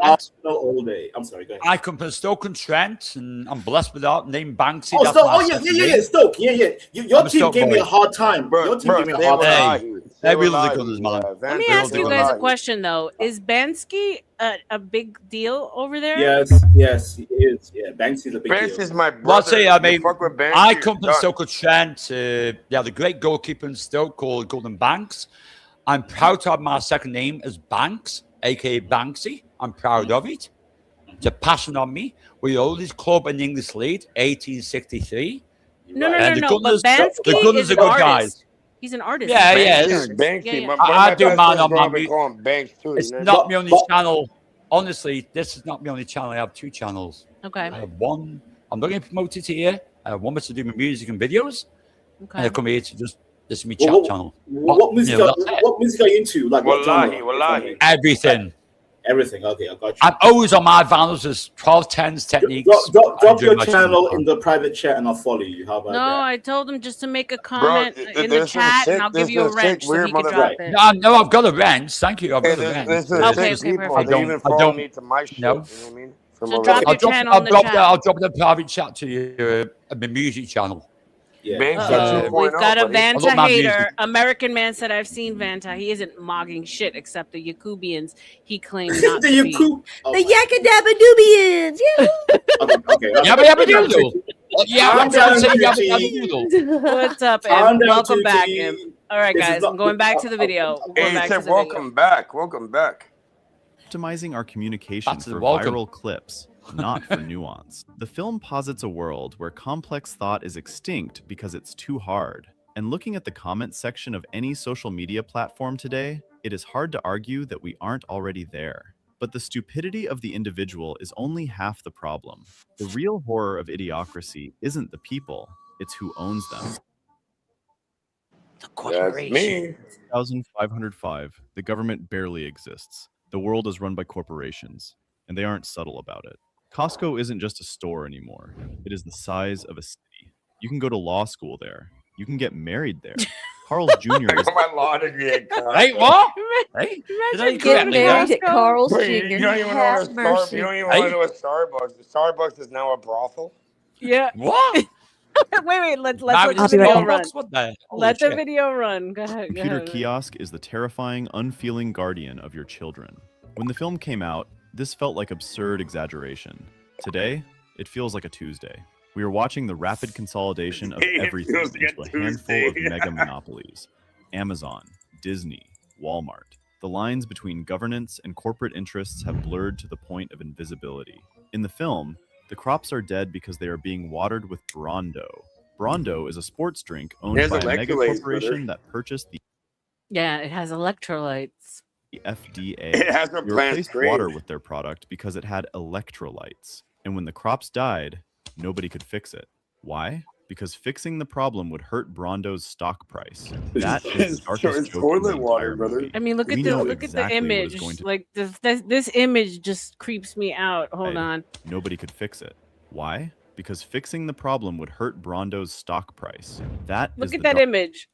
all day. I'm sorry, go ahead. I come from Stoke-on-Trent, and I'm blessed with that name Banksy. Stoke. Your team gave me a hard time. Your team gave me a hard time. They really the Gunners, man. Let me ask you guys a question, though. Is Bansky a big deal over there? Yes, he is. Yeah, Banksy's a big deal. Banksy's my brother. Well, I'll say, I mean, I come from Stoke-on-Trent. The great goalkeeper in Stoke called Golden Banks. I'm proud to have my second name as Banks, a.k.a. Banksy. I'm proud of it. It's a passion on me. We're the oldest club in the English League, 1863. No. But Bansky the Gunners is are an good artist. Guys. He's an artist. Yeah. Banksy. I do man on my music. It's not my only channel. Honestly, this is not my only channel. I have 2 channels. Okay. I have one. I'm not going to promote it here. I have one to do my music and videos. Okay. And I come here to just this is my chat channel. What music are you into? Like Wallahi. Everything. Everything. Okay, I got you. I'm always on my advantage. There's 12 tens techniques. Drop your channel in the private chat and I'll follow you. How about No, that? I told him just to make a comment in the there's some chat, sick- and I'll give there's you a some sick, wrench so weird he can motherfuckers. drop it. No, I've got a wrench. Thank you. I've got a wrench. There's Okay, sick people. perfect. They even follow me to my shit. No. You know what I mean? From So over drop there. your channel in the chat. I'll drop the private chat to you, my music channel. Yeah. Bangsta We've 2.0, got a buddy. I love Vanta my hater. music. American man said, "I've seen Vanta. He isn't mogging shit except the Yakubians. He claimed not The to be." The Yakadaba Nubians. Okay. Yabba yabba doodle. Yeah, I'm trying to say yabba yabba doodle. What's up, Calm Em? down, Welcome back, Tuki. Em. All right, This is guys, not- I'm going back to the video. We're going He back said, to the video. "Welcome back, welcome back." Optimizing our communication That's for welcome. viral clips, not for nuance. The film posits a world where complex thought is extinct because it's too hard. And looking at the comments section of any social media platform today, it is hard to argue that we aren't already there. But the stupidity of the individual is only half the problem. The real horror of idiocracy isn't the people, it's who owns them. That's me. 1505, the government barely exists. The world is run by corporations, and they aren't subtle about it. Costco isn't just a store anymore. It is the size of a city. You can go to law school there. You can get married there. Carl's Jr. I is got my law degree at Costco. Hey, what? Hey, Imagine Get married at Carl's Jr. Wait, you don't even Have want to mercy. You don't even want to go to Starbucks. The Starbucks is now a brothel. Yeah. What? wait. Let's Married let to the video back. run. Starbucks? What the? Let the shit. video run. Go ahead. Go Computer ahead. kiosk is the terrifying, unfeeling guardian of your children. When the film came out, this felt like absurd exaggeration. Today, it feels like a Tuesday. We are watching the rapid consolidation of It everything feels like a into a handful of Tuesday. mega monopolies. Amazon, Disney, Walmart. The lines between governance and corporate interests have blurred to the point of invisibility. In the film, the crops are dead because they are being watered with Brondo. Brondo is a sports drink owned There's by a mega electrolytes, corporation brother. that purchased the Yeah, it has electrolytes. FDA. It has what They plants replaced water crave. with their product because it had electrolytes. And when the crops died, nobody could fix it. Why? Because fixing the problem would hurt Brondo's stock price. That is the darkest It's joke in toilet the water, entire brother. movie. I mean, look We at know the exactly what is image. going to Like this image just creeps me out. Hold on. Nobody could fix it. Why? Because fixing the problem would hurt Brondo's stock price. That is Look the at that dark- image.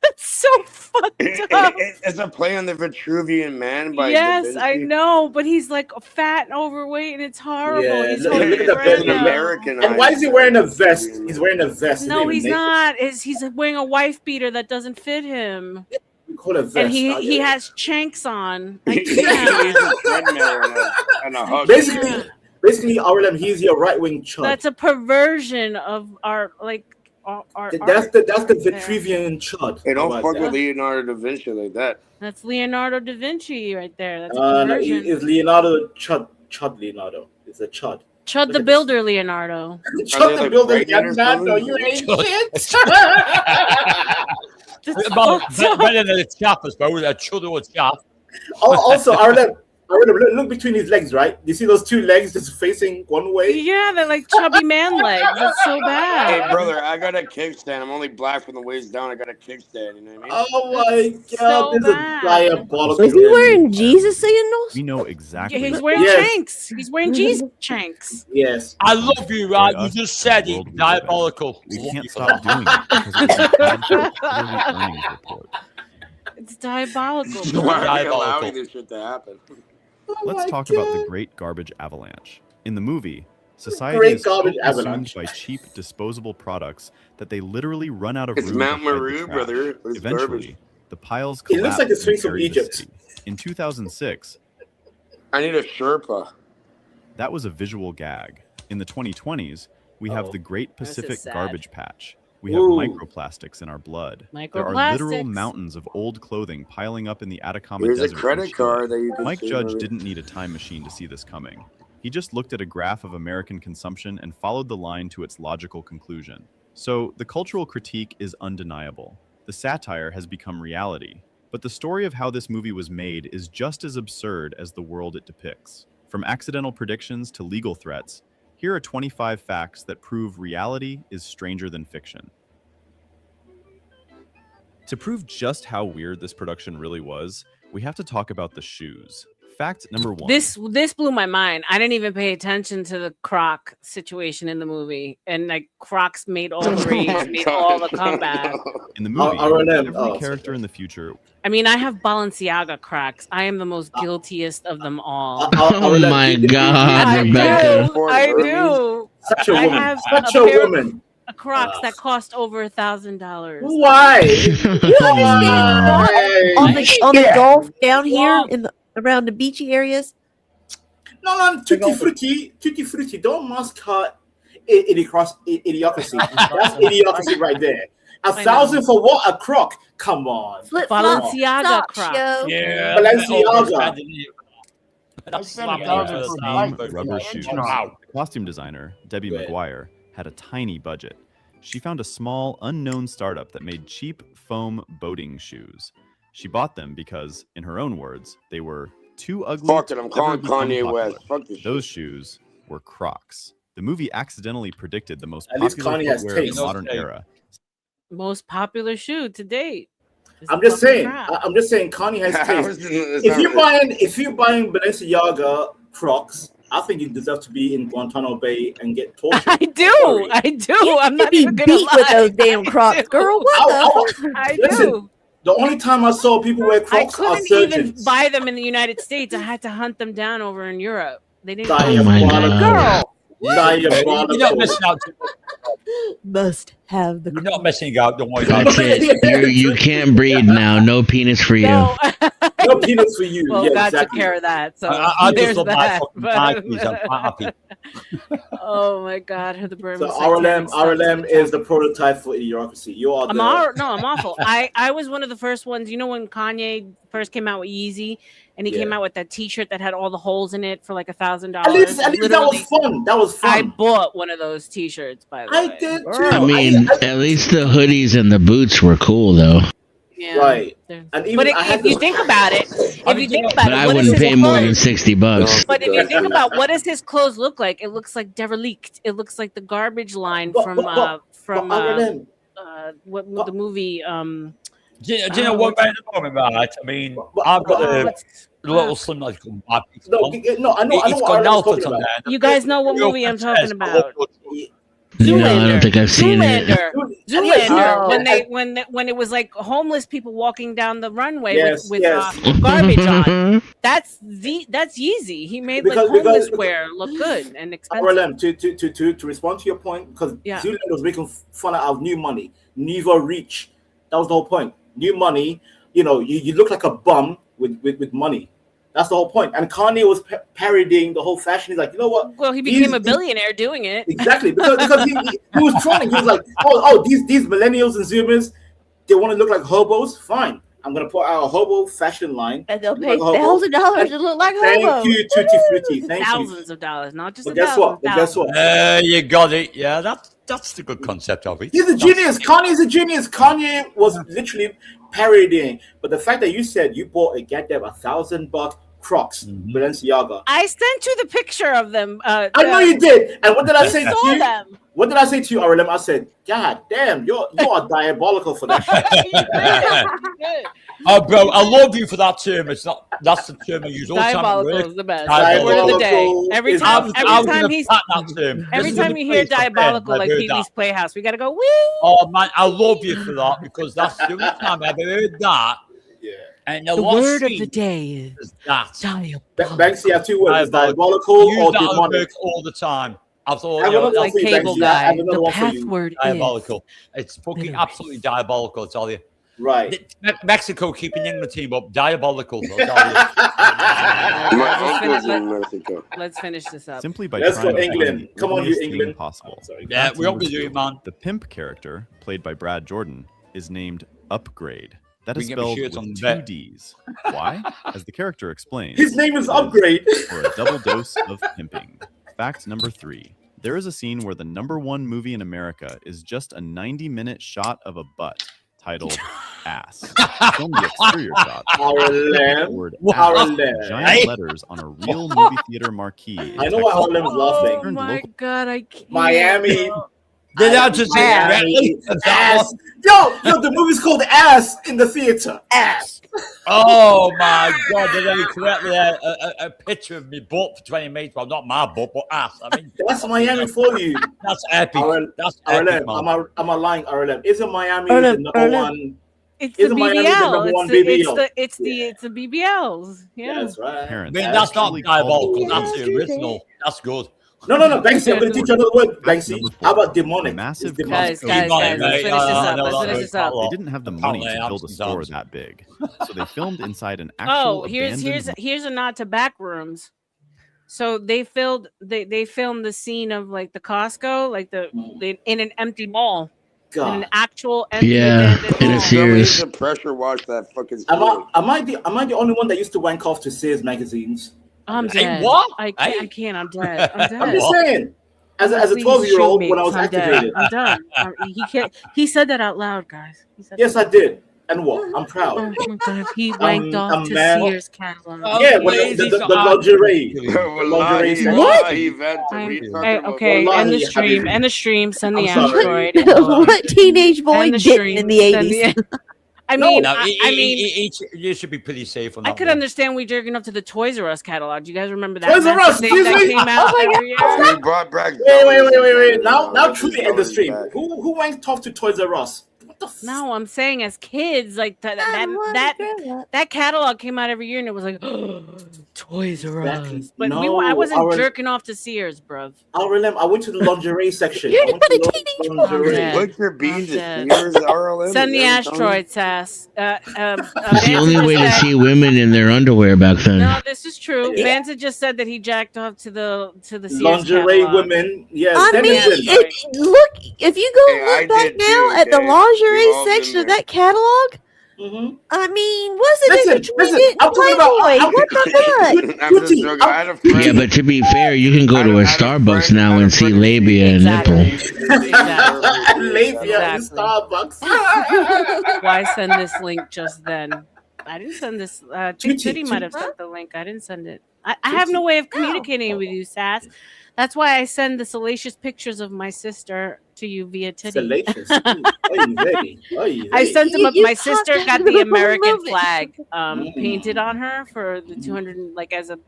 It's so fucked up. It's a play on the Vitruvian Man by Da Yes, Vinci. I know, but he's like fat and overweight, and it's horrible. Yeah, He's look, holding look at his the friend bed. up. American. And why is he wearing a vest? He's wearing a vest. No, even he's naked. not. He's wearing a wife beater that doesn't fit him, We call it vest. and he yeah. has chanks on. I He's can't. a treadmill and a hug. Basically, Aurelem, he's your right wing chud. That's a perversion of our That's the Vitruvian chud. Hey, don't How about fuck that? with Leonardo da Vinci like that. That's Leonardo da Vinci right there. That's a No, perversion. it's Leonardo chud Leonardo. It's a chud. Chud the Builder, Leonardo. Chud the like builder, pregnant or Leonardo. something? You ain't shit. Better than a chap, I suppose. A chud or a chap. Also, Aurelem, look between his legs, right? You see those two legs just facing one way? Yeah, they're like chubby man legs. That's so bad. Hey, brother, I got a kickstand. I'm only black from the waist down. I got a kickstand. You know what I mean? Oh my god, so this is bad. diabolical. Is he wearing Jesus sandals? We know Yeah, exactly. he's wearing Yes. chanks. He's wearing Jesus chanks. Yes. I love you, right? You just said The it. world we live in. Diabolical. We can't stop doing it because it was bad for the quarterly earnings report. It's diabolical. Why are they Diabolical. allowing this shit to happen? Let's talk about the Great Garbage Avalanche. In the movie, society Great is so Garbage consumed Avalanche. by cheap, disposable products that they literally run out of It's room Mount to hide the Meru, trash. brother. It's Eventually, garbage. the piles It collapse looks like the and streets of bury the Egypt. city. In 2006, I need a Sherpa. that was a visual gag. In the 2020s, we have the Great This is Pacific sad. Garbage Patch. We have Ooh. microplastics in our blood. There are literal Microplastics. mountains of old clothing piling up in the Atacama Here's a Desert. in credit Chile. card that you can Mike save Judge on it. didn't need a time machine to see this coming. He just looked at a graph of American consumption and followed the line to its logical conclusion. So, the cultural critique is undeniable. The satire has become reality. But the story of how this movie was made is just as absurd as the world it depicts. From accidental predictions to legal threats, here are 25 facts that prove reality is stranger than fiction. To prove just how weird this production really was, we have to talk about the shoes. Fact number 1. This blew my mind. I didn't even pay attention to the Croc situation in the movie, and like Crocs made all the rage, made all the comeback. In the movie, every character in the future. I mean, I have Balenciaga Crocs. I am the most guiltiest of them all. Oh my God, Rebecca! I do. Such a I woman. have Such a a pair of woman. Crocs that cost over $1,000. Why? On the Gulf down here around the beachy areas. No, Tutti Frutti. Don't mascot idiocracy. That's idiocracy right there. 1,000 for what? A Croc? Come on. Balenciaga Crocs. Yeah, Balenciaga. Rubber shoes. The costume designer, Debbie McGuire, had a tiny budget. She found a small, unknown startup that made cheap foam boating shoes. She bought them because, in her own words, they were too ugly. Fuck it, to I'm ever calling become Kanye popular. West. Fuck this Those shit. shoes were Crocs. The movie accidentally predicted the most At least popular Kanye has footwear of the taste. modern era. Most popular shoe to date. I'm just saying. Kanye has taste. If you're buying Balenciaga Crocs, I think you deserve to be in Guantanamo Bay and get tortured. I do. I'm not even gonna beat lie. with those damn Crocs, girl. What the? I Listen, do. the only time I saw people wear I Crocs are couldn't even surgeons. buy them in the United States. I had to hunt them down over in Europe. They didn't. Oh my God! Girl. You're not missing out. Must have the. You're not missing out. Don't worry about That's it. You can't breed now. No penis for you. No. No peanuts for you. Well, Yeah, God exactly. took care of that. So I there's just love my that. fucking Nikes. I'm quite happy. Oh my God, the Burma. So RLM is the prototype for idiocracy. You are. I'm awful. I was one of the first ones. You know when Kanye first came out with Yeezy, and he came out with that T-shirt that had all the holes in it for like $1,000. At least that was fun. That was fun. I bought one of those T-shirts, by the way. I did too. I mean, at least the hoodies and the boots were cool, though. Yeah. Right. And even But if you think about it, But I wouldn't pay more than $60. But if you think about what does his clothes look like, it looks like derelict. It looks like the garbage line from the movie. Do you know what about the moment, right? I mean, I've got a little slim like No, I know. It's got Nelson on there. You guys know what movie I'm talking about? No, I don't think I've seen it. Zoolander. When it was like homeless people walking down the runway with garbage on. That's Yeezy. He made like homeless wear look good and expensive. RLM, to respond to your point, because Zoolander was making fun of New Money, Never Reach. That was the whole point. New money, you look like a bum with money. That's the whole point. And Kanye was parodying the whole fashion. He's like, you know what? Well, he became a billionaire doing it. Exactly, because he was trying. He was like, these millennials and Zoomers, they want to look like hobos. Fine, I'm gonna put out a hobo fashion line, and they'll pay $1,000 to look like hobos. Thank you, Tutti Frutti. Thank Thousands of dollars, not just. But guess what? You got it. Yeah, that's the good concept of it. He's a genius. Kanye's a genius. Kanye was literally parodying. But the fact that you said you bought a goddamn $1,000 Crocs, Balenciaga. I sent you the picture of them. I know you did. And what did I say to you? Them. What did I say to you, RLM? I said, God damn, you are diabolical for that shit. Oh, bro, I love you for that term. That's the term I use all the time. Diabolical is the best. Word of the day. Every time you hear diabolical, like Pee-wee's Playhouse, we gotta go. Woo! Oh man, I love you for that because that's the only time I've ever heard that. Yeah. And the word of the day is that. Banksy have two words: diabolical or demonic. All the time. I thought, like cable guy. The password is diabolical. It's fucking absolutely diabolical. I tell you. Right. Mexico keeping England team up. Diabolical. Let's finish this up. Simply by Let's trying go to England. find the Come on, you ugliest thing England. possible. Yeah, we hope we do, man. The pimp character, played by Brad Jordan, is named Upgrade. That We is can get spelled shirts with on the 2 bet. D's. Why? As the character explains, His name is it Upgrade. For a double dose of pimping. Fact number 3. There is a scene where the #1 movie in America is just a 90-minute shot of a butt titled Ass. It's only the exterior shot. The word ass in giant letters on a real movie theater marquee. I know why Harlem's laughing. Oh my God, I can't. Miami. Did I just say Ass. Yo, the movie's called Ass in the theater. Ass. Oh my God! Did I correctly a picture of me butt for 20 minutes? Well, not my butt, but ass. I mean, that's Miami for you. That's epic. That's epic. Man. I'm a lying RLM. Isn't Miami the number one? It's the BBL. It's the BBLs. Yeah, that's right. I mean, that's not diabolical. That's the original. That's good. No, Banksy, I'm going to teach you another word, Banksy. How about demonic? Massive guys, let's finish this up. They didn't have the money to build a store that big, so they filmed inside an actual. Here's a nod to back rooms. So they filmed the scene of like the Costco, like in an empty mall. God. In an actual empty in a Sears. To pressure wash that fucking. Am I the only one that used to wank off to Sears magazines? I'm dead. Hey, what? I can't. I'm dead. I'm just saying. As a 12-year-old, when I was activated, I'm done. He can't. He said that out loud, guys. Yes, I did. And what? I'm proud. Oh my God, he wanked off to Sears catalog. Yeah, the lingerie. Okay, and the stream. Send the Android. What teenage boy didn't in the 80s? I mean, you should be pretty safe on that. I could understand we jerking up to the Toys R Us catalog. Do you guys remember that? Toys R Us thing that came out every year? We brought back. Wait. Now truly end the stream. Who wanked off to Toys R Us? No, I'm saying as kids, like that catalog came out every year, and it was like Toys R Us. But I wasn't jerking off to Sears, bruv. I'll remember. I went to the lingerie section. You're not a teenage boy. Look your beans at Sears, RLM. Send the asteroid, Sass. It's the only way to see women in their underwear back then. No, this is true. Vance had just said that he jacked off to the Sears lingerie catalog. Women. Yes, I mean, look, if you go look back now at the lingerie section of that catalog, I mean, wasn't it between it and Playboy? What the fuck? Yeah, but to be fair, you can go to a Starbucks now and see labia and nipple. Labia in Starbucks. Why send this link just then? I didn't send this. Titty might have sent the link. I didn't send it. I have no way of communicating with you, Sass. That's why I send the salacious pictures of my sister to you via Titty. Salacious. I sent them up. My sister got the American flag painted on her for the 200, like as a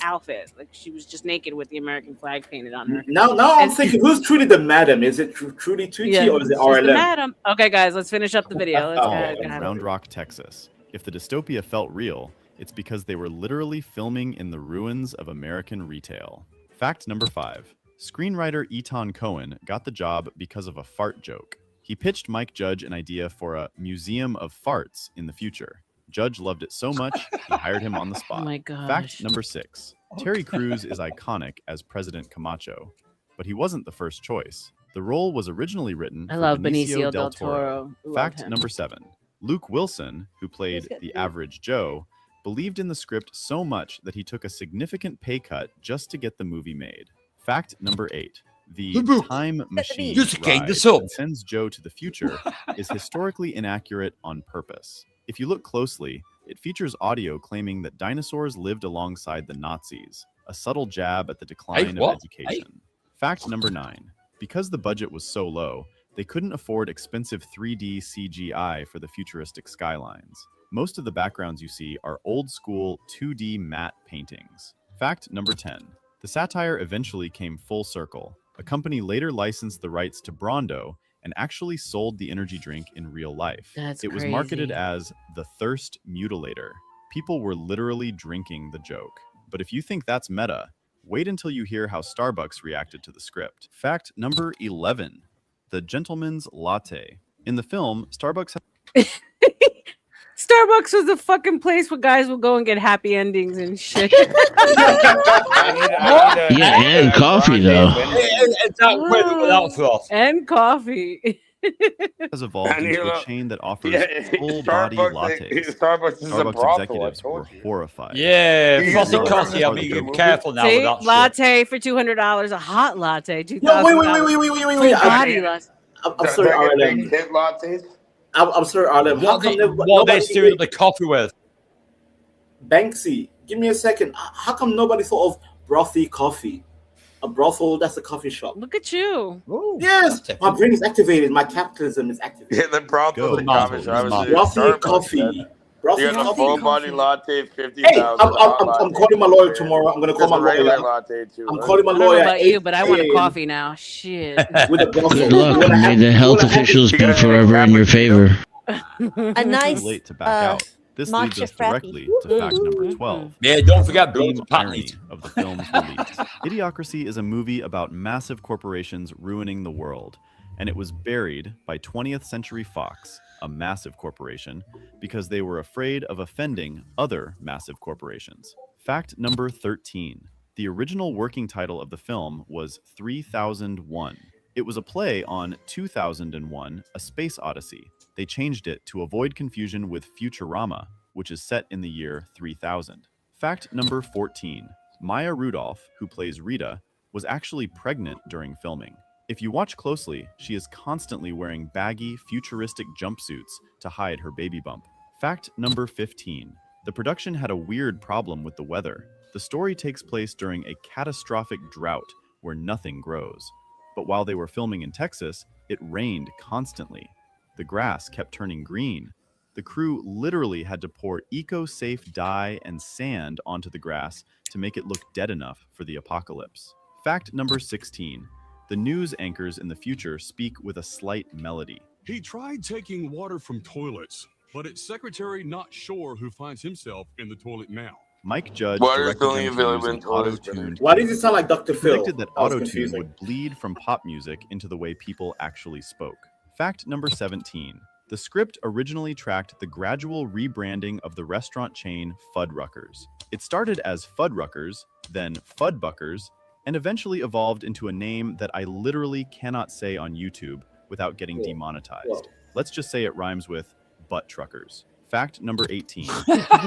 outfit. Like she was just naked with the American flag painted on her. Now I'm thinking, who's truly the madam? Is it truly Tucci or is it RLM? The madam. Okay, guys, let's finish up the video. In Round Rock, Texas. If the dystopia felt real, it's because they were literally filming in the ruins of American retail. Fact number 5. Screenwriter Etan Cohen got the job because of a fart joke. He pitched Mike Judge an idea for a museum of farts in the future. Judge loved it so much, he hired him on the spot. Oh my gosh. Fact number 6. Terry Crews is iconic as President Camacho, but he wasn't the first choice. The role was originally written for Benicio del Toro. Fact number 7. Luke Wilson, who played the average Joe, believed in the script so much that he took a significant pay cut just to get the movie made. Fact number 8. The time machine ride that sends Joe to the future is historically inaccurate on purpose. If you look closely, it features audio claiming that dinosaurs lived alongside the Nazis, a subtle jab at the decline of education. Fact number 9. Because the budget was so low, they couldn't afford expensive 3D CGI for the futuristic skylines. Most of the backgrounds you see are old-school 2D matte paintings. Fact number 10. The satire eventually came full circle. A company later licensed the rights to Brondo and actually sold the energy drink in real life. That's It was marketed as the Thirst Mutilator. People were literally drinking the joke. But if you think that's meta, wait until you hear how Starbucks reacted to the script. Fact number 11. The Gentleman's Latte. In the film, Starbucks Starbucks was a fucking place where guys would go and get happy endings and shit. And coffee though. And coffee. has evolved into a chain that offers full-body lattes. Starbucks executives were horrified. Yeah, frosty coffee. I mean, you're careful now with that latte shit. for $200, a hot latte, $2,000. No, wait. I'm sorry, RLM. Lattes. I'm sorry, RLM. What are they stirring the coffee with? Banksy, give me a second. How come nobody thought of brothy coffee? A brothel, that's a coffee shop. Look at you. Ooh, Yes, my brain is activated. My capitalism is activated. Yeah, the brothel, the coffee shop, Brothy Starbucks. coffee. You got the full body latte, 50,000. Hey, I'm calling my lawyer tomorrow. I'm gonna call my There's a regular lawyer. latte too. I'm calling my I don't know lawyer. about at you, but I want a 8 a.m. coffee now. Shit. with a brothel. Good luck. May the health officials be forever in your favor. A nice Too late to back out. This leads matcha us directly to fact number 12. Yeah, don't forget Beam Bill's irony patties. of the film's release. Idiocracy is a movie about massive corporations ruining the world, and it was buried by 20th Century Fox, a massive corporation, because they were afraid of offending other massive corporations. Fact number 13. The original working title of the film was 3001. It was a play on 2001: A Space Odyssey. They changed it to avoid confusion with Futurama, which is set in the year 3000. Fact number 14. Maya Rudolph, who plays Rita, was actually pregnant during filming. If you watch closely, she is constantly wearing baggy, futuristic jumpsuits to hide her baby bump. Fact number 15. The production had a weird problem with the weather. The story takes place during a catastrophic drought where nothing grows. But while they were filming in Texas, it rained constantly. The grass kept turning green. The crew literally had to pour eco-safe dye and sand onto the grass to make it look dead enough for the apocalypse. Fact number 16. The news anchors in the future speak with a slight melody. He tried taking water from toilets, but its secretary not sure who finds himself in the toilet now. Mike Judge Water is directed only them to use available an in toilets, auto-tuned. Why does it sound like Dr. Phil? Predicted that That was auto-tune confusing. would bleed from pop music into the way people actually spoke. Fact number 17. The script originally tracked the gradual rebranding of the restaurant chain Fuddruckers. It started as Fuddruckers, then Fudbuckers, and eventually evolved into a name that I literally cannot say on YouTube without getting demonetized. Let's just say it rhymes with butt truckers. Fact number 18.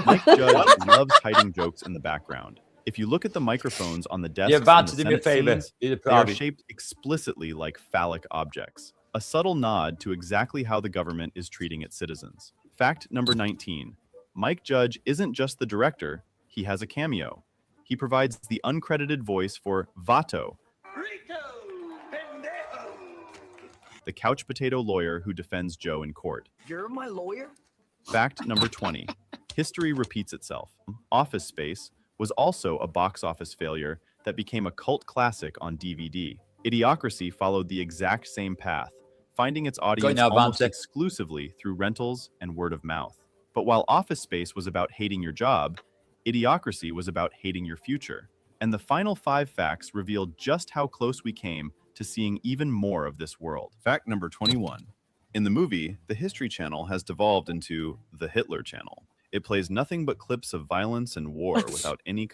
Mike Judge loves hiding jokes in the background. If you look at the microphones on the desks Yeah, in Vance, the do me a Senate favor. scenes, Do the they are private. shaped explicitly like phallic objects. A subtle nod to exactly how the government is treating its citizens. Fact number 19. Mike Judge isn't just the director, he has a cameo. He provides the uncredited voice for Vato, the couch potato lawyer who defends Joe in court. You're my lawyer? Fact number 20. History repeats itself. Office Space was also a box office failure that became a cult classic on DVD. Idiocracy followed the exact same path, finding its audience now, almost Vance. exclusively through rentals and word of mouth. But while Office Space was about hating your job, Idiocracy was about hating your future. And the final 5 facts revealed just how close we came to seeing even more of this world. Fact number 21. In the movie, the History Channel has devolved into the Hitler Channel. It plays nothing but clips of violence and war without any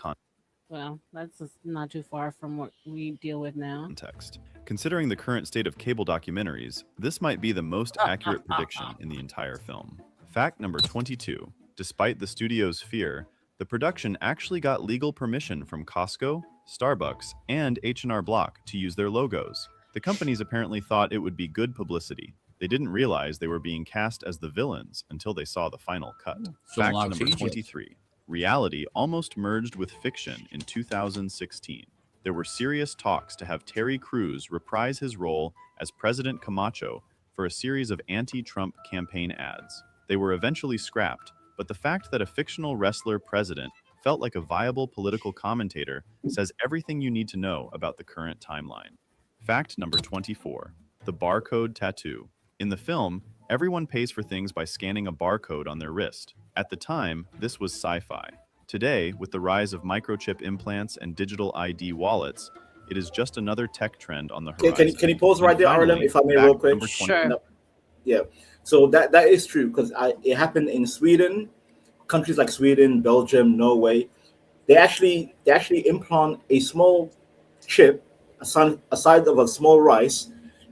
Well, that's just not too far from what we deal with now. context. Considering the current state of cable documentaries, this might be the most accurate prediction in the entire film. Fact number 22. Despite the studio's fear, the production actually got legal permission from Costco, Starbucks, and H&R Block to use their logos. The companies apparently thought it would be good publicity. They didn't realize they were being cast as the villains until they saw the final cut. Fact like number Egypt. 23. Reality almost merged with fiction in 2016. There were serious talks to have Terry Crews reprise his role as President Camacho for a series of anti-Trump campaign ads. They were eventually scrapped, but the fact that a fictional wrestler president felt like a viable political commentator says everything you need to know about the current timeline. Fact number 24. The barcode tattoo. In the film, everyone pays for things by scanning a barcode on their wrist. At the time, this was sci-fi. Today, with the rise of microchip implants and digital ID wallets, it is just another tech trend on the horizon. Can you pause right there, Arlen, if I may, fact real quick? number 20. No. Yeah. So that is true because it happened in Sweden, countries like Sweden, Belgium, Norway. They actually implant a small chip, a side of a small rice,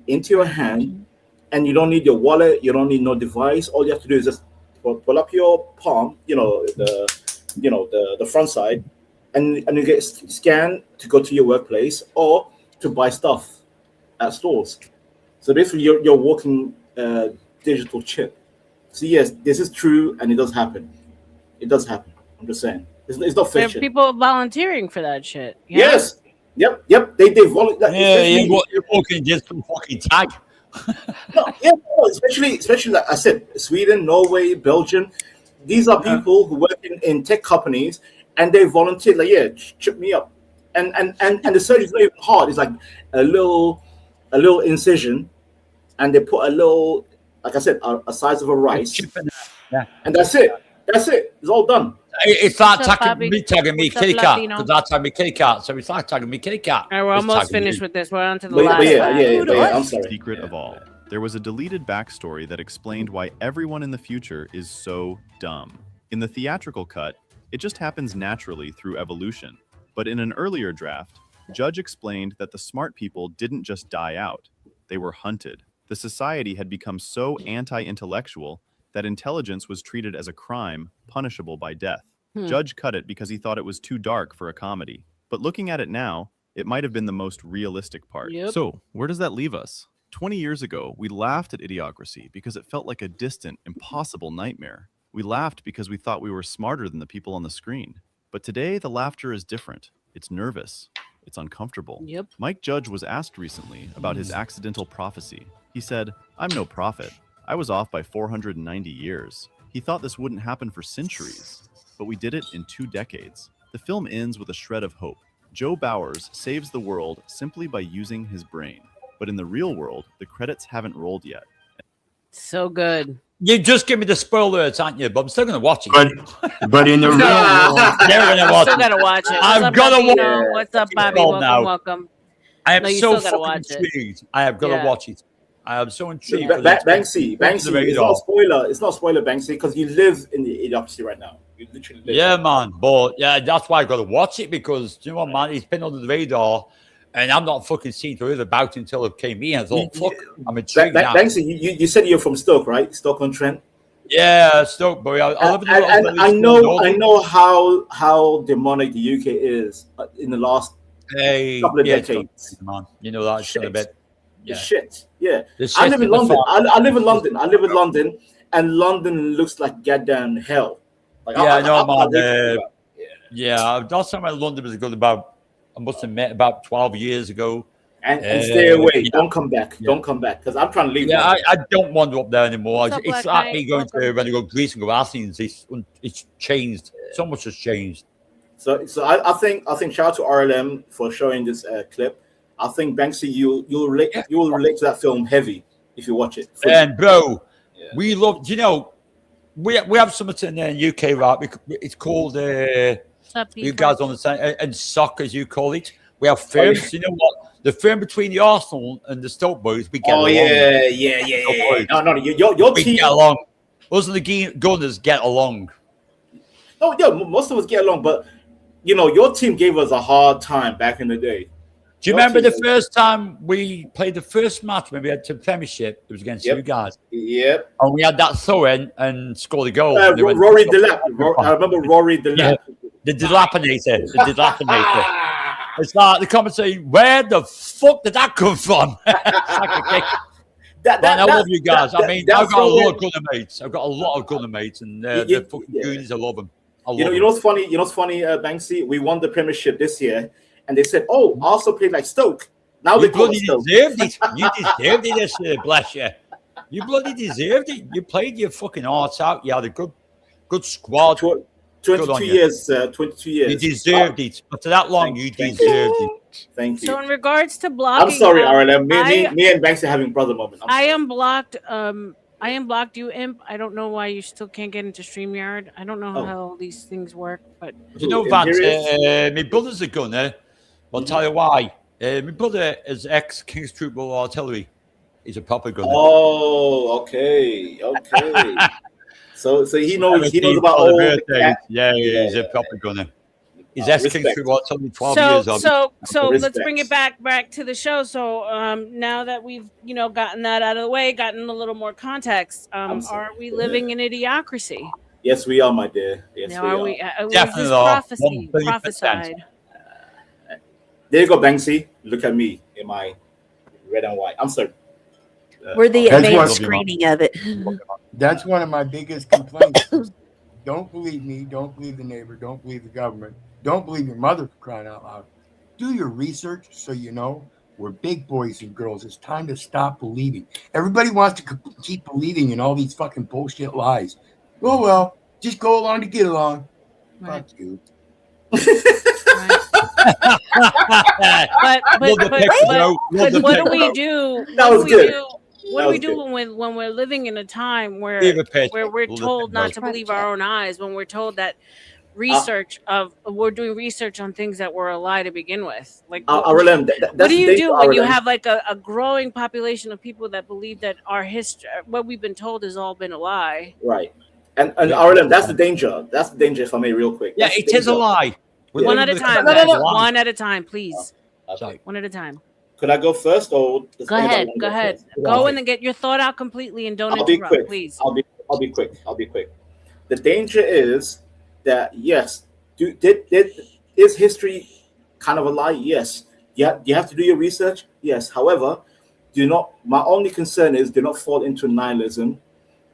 into your hand, and you don't need your wallet, you don't need no device. All you have to do is just pull up your palm, the front side, and you get scanned to go to your workplace or to buy stuff at stores. So basically, you're walking digital chip. So yes, this is true, and it does happen. It does happen. I'm just saying, it's not There are fiction. people volunteering for that shit. Yeah? Yes, Yep. They volunteer. You're walking just some fucking tag. Especially like I said, Sweden, Norway, Belgium. These are people who work in tech companies, and they volunteer. Like, chip me up, and the surgery is not even hard. It's like a little incision, and they put a little, like I said, a size of a rice, and that's it. It's all done. It's like tagging me kitty cat, because I tag me kitty cat. So it's like tagging me kitty cat. All right, we're almost finished with this. We're on to the But last. I'm sorry. Secret of all. There was a deleted backstory that explained why everyone in the future is so dumb. In the theatrical cut, it just happens naturally through evolution. But in an earlier draft, Judge explained that the smart people didn't just die out. They were hunted. The society had become so anti-intellectual that intelligence was treated as a crime punishable by death. Judge cut it because he thought it was too dark for a comedy. But looking at it now, it might have been the most realistic part. So, where does that leave us? 20 years ago, we laughed at Idiocracy because it felt like a distant, impossible nightmare. We laughed because we thought we were smarter than the people on the screen. But today, the laughter is different. It's nervous. It's uncomfortable. Mike Judge was asked recently about his accidental prophecy. He said, "I'm no prophet. I was off by 490 years. He thought this wouldn't happen for centuries. But we did it in 2 decades." The film ends with a shred of hope. Joe Bowers saves the world simply by using his brain. But in the real world, the credits haven't rolled yet. So good. You just give me the spoilers, aren't you? But I'm still going to watch it. But in the real world, never going to watch Still it. got to watch it. I've got to watch it. What's up, Bobby? Welcome. I am No, you so still gotta fucking watch it. intrigued. I have got to watch it. I am so intrigued. Banksy, it's not a spoiler. It's not a spoiler, Banksy, because you live in the Idiocracy right now. You literally live. Yeah, man. But that's why I got to watch it, because you know what, man, he's been under the radar, and I'm not fucking seen to hear about it until it came in. I thought, fuck, I'm intrigued now. Banksy, you said you're from Stoke, right? Stoke-on-Trent. Yeah, Stoke, boy. I live in and I know how demonic the UK is in the last couple of decades. Man, you know that shit a bit. Yeah. Shit. Yeah. I live in London. I live in London. I live in London, and London looks like goddamn hell. Like, I know, man. Yeah, last time I in London was good about, I must admit, about 12 years ago. And stay away. Don't come back. Don't come back, because I'm trying to leave. Yeah, I don't want to up there anymore. It's like me going to when I go to Greece and go Athens. It's changed. So much has changed. So I think shout out to RLM for showing this clip. I think Banksy, you'll relate to that film heavy if you watch it. And bro, we love. You know, we have something in the UK, right? It's called you guys understand, and soccer, as you call it. We have firms. You know what? The firm between the Arsenal and the Stoke boys, we get along. Yeah. No, your we team get along. Us and the Gunners get along. No, yeah, most of us get along, but you know, your team gave us a hard time back in the day. Do you remember the first time we played the first match when we had to Premiership? It was against you guys. Yep. And we had that throw in and scored a goal. Rory Delap. I remember Rory Delap. Yeah. The dilapidator. It's like the commentator, where the fuck did that come from? It's like a kick. I love you guys. I've got a lot of gunner mates. I've got a lot of gunner mates, and they're fucking goonies. I love them. You know what's funny? Banksy? We won the Premiership this year, and they said, "Oh, Arsenal played like Stoke." Now they bloody deserved it. You deserved it this year, bless you. You bloody deserved it. You played your fucking hearts out. You had a good squad. 22 years. 22 years. You deserved it. After that long, you deserved it. Thank you. So in regards to blocking, I'm sorry, RLM. Me and Banksy are having brother moment. I am blocked. I unblocked you, Imp. I don't know why you still can't get into StreamYard. I don't know how these things work, but you know, Vance, my brother's a gunner. I'll tell you why. My brother is ex-King's Trooper Artillery. He's a proper gunner. Oh, okay. So he knows about all the he's a proper gunner. He's ex-King's Trooper Artillery 12 years old. So let's bring it back to the show. So now that we've gotten that out of the way, gotten a little more context, are we living in Idiocracy? Yes, we are, my dear. Yes, we are. Definitely. Prophesied. There you go, Banksy. Look at me in my red and white. I'm sorry. We're the advanced screening of it. That's one of my biggest complaints. Don't believe me. Don't believe the neighbor. Don't believe the government. Don't believe your mother, for crying out loud. do your research so you know we're big boys and girls. It's time to stop believing. Everybody wants to keep believing in all these fucking bullshit lies. Oh, well, just go along to get along. Right. Fuck you. But what do we do? What do we do? What do we do when we're living in a time where we're told not to believe our own eyes, when we're told that we're doing research on things that were a lie to begin with? Like, what do you do when you have like a growing population of people that believe that our history, what we've been told, has all been a lie? Right. And RLM, that's the danger. That's the danger, if I may, real quick. Yeah, it is a lie. One at a time, guys. One at a time, please. Okay. One at a time. Could I go first, or Go ahead. Go ahead. Go and then get your thought out completely, and don't interrupt, please. I'll be quick. The danger is that is history kind of a lie? Yes. You have to do your research. Yes. However, my only concern is do not fall into nihilism.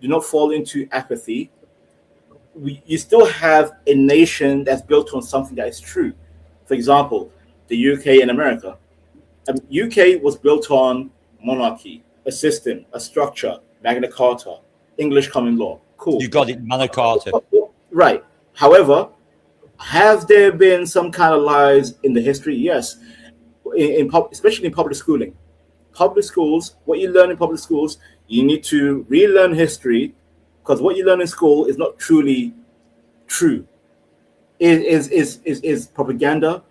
Do not fall into apathy. You still have a nation that's built on something that is true. For example, the UK and America. UK was built on monarchy, a system, a structure, Magna Carta, English common law. Cool. You got it, Magna Carta. Right. However, have there been some kind of lies in the history? Yes. Especially in public schooling. Public schools, what you learn in public schools, you need to relearn history, because what you learn in school is not truly true. It is propaganda.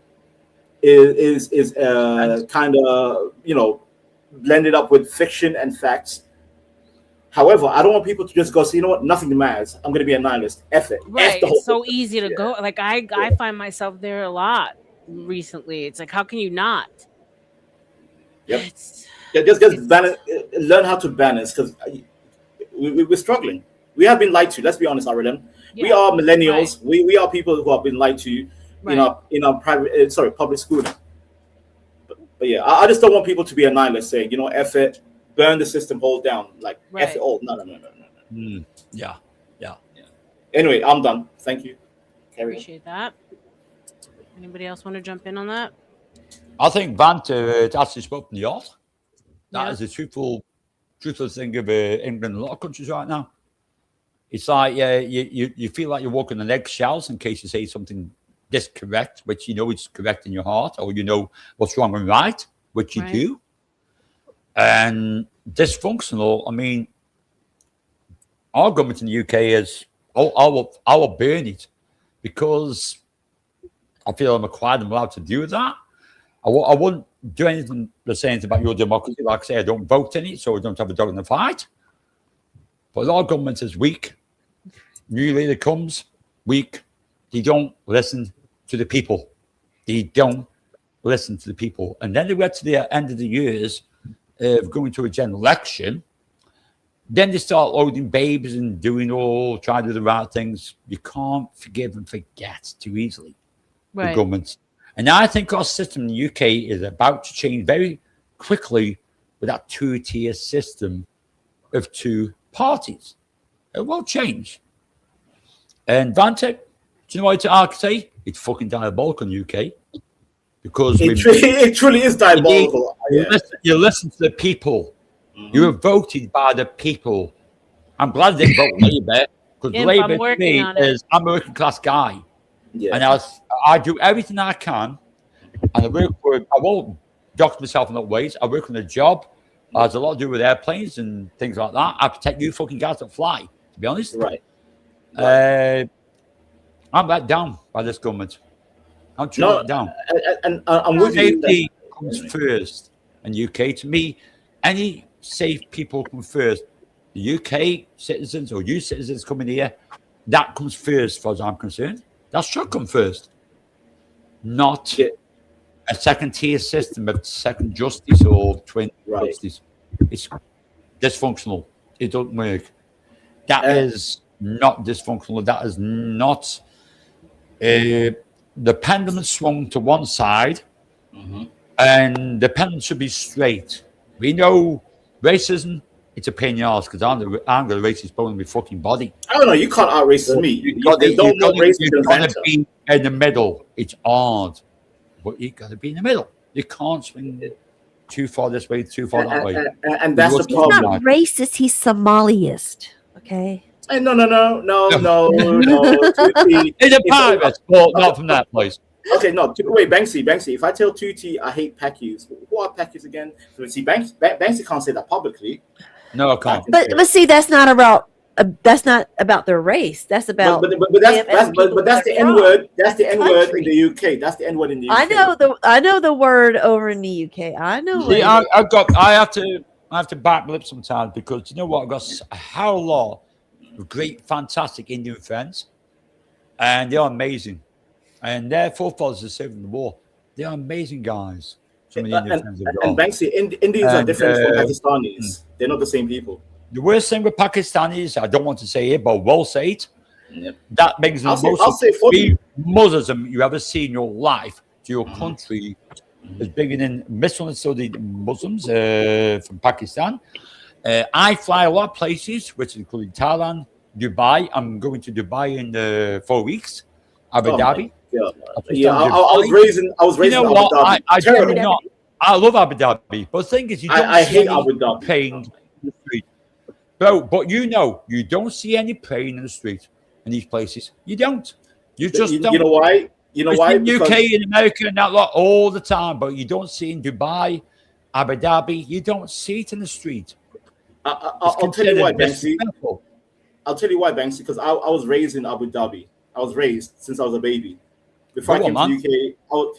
Is kind of blended up with fiction and facts. However, I don't want people to just go, so you know what, nothing matters. I'm going to be a nihilist. F it. Right. It's so easy to go. Like I find myself there a lot recently. It's like, how can you not? Yep. Just balance, learn how to balance, because we're struggling. We have been lied to. Let's be honest, RLM. Yeah, we are millennials. Right. We are people who have been lied to in our public schooling. But yeah, I just don't want people to be a nihilist, saying, F it, burn the system, hold down, like F it all. No. Yeah. Anyway, I'm done. Thank you. Appreciate that. Anybody else want to jump in on that? I think Vant actually spoke from the heart. That is a truthful thing of England and a lot of countries right now. It's like you feel like you're walking on eggshells in case you say something discorrect, which is correct in your heart, or what's wrong and right, which you do. And dysfunctional, I mean, our government in the UK is, I will burn it, because I feel I'm required and allowed to do that. I wouldn't do anything to say anything about your democracy. Like I say, I don't vote in it, so I don't have a dog in the fight. But our government is weak. New leader comes, weak. They don't listen to the people. And then they get to the end of the years of going to a general election. Then they start loading babies and trying to do the right things. You can't forgive and forget too easily. Right. The government. And I think our system in the UK is about to change very quickly with that two-tier system of two parties. It will change. And Vante, do you know what I say? It's fucking diabolical in the UK. Because it truly is diabolical. You listen to the people. Mm-hmm. You were voted by the people. I'm glad they vote Labour, because Labour to me is, I'm a working class guy. Yeah. And I do everything I can, and I won't dox myself in that ways. I work on a job. It has a lot to do with airplanes and things like that. I protect you fucking guys that fly, to be honest. Right. I'm let down by this government. I'm truly let down. And I'm with you. Safety comes first in the UK. To me, any safe people come first. The UK citizens or you citizens coming here, that comes first, as far as I'm concerned. That should come first, not a second-tier system of second justice or twin justice. It's dysfunctional. It doesn't work. That is not dysfunctional. That is not. The pendulum swung to one side, and the pendulum should be straight. We know racism. It's a pain in the ass, because I'm the racist bone in my fucking body. I don't know. You can't out-racist me. You've got to be in the middle. It's hard. but you got to be in the middle. You can't swing too far this way, too far that way. And that's the He's problem. not racist. He's Somaliist. Okay. Hey, no. Tutti, In a private, but not from that place. Okay, no. Wait, Banksy. If I tell Tutti I hate Pacquios, who are Pacquios again? So see, Banksy can't say that publicly. No, I can't. But see, that's not about their race. That's about. But that's the N word. That's the N word in the UK. That's the N word in the UK. I know the word over in the UK. I know. See, I have to back my lips sometimes because you know what? I've got a hell of a lot of great, fantastic Indian friends, and they're amazing. And their forefathers are saving the war. They're amazing guys. Some of the Indian friends I've got. And Banksy, Indians are different from Pakistanis. They're not the same people. The worst thing with Pakistanis, I don't want to say it, but will say it. Yep. That makes the most Muslim you ever see in your life to your country is bigger than misunderstood Muslims from Pakistan. I fly a lot of places, which include Thailand, Dubai. I'm going to Dubai in 4 weeks. Abu Dhabi. Yeah, I was raised in you know Abu what? Dhabi. I do not. I love Abu Dhabi, but the thing is, you don't I see hate any Abu Dhabi. pain in the street. Bro, but you don't see any pain in the street in these places. You don't. You just don't. You know why? You know why? In UK, in America, and that lot all the time, but you don't see in Dubai, Abu Dhabi. You don't see it in the street. I'll tell you why, Banksy. I'll tell you why, Banksy, because I was raised in Abu Dhabi. I was raised since I was a baby. Before I came to the UK,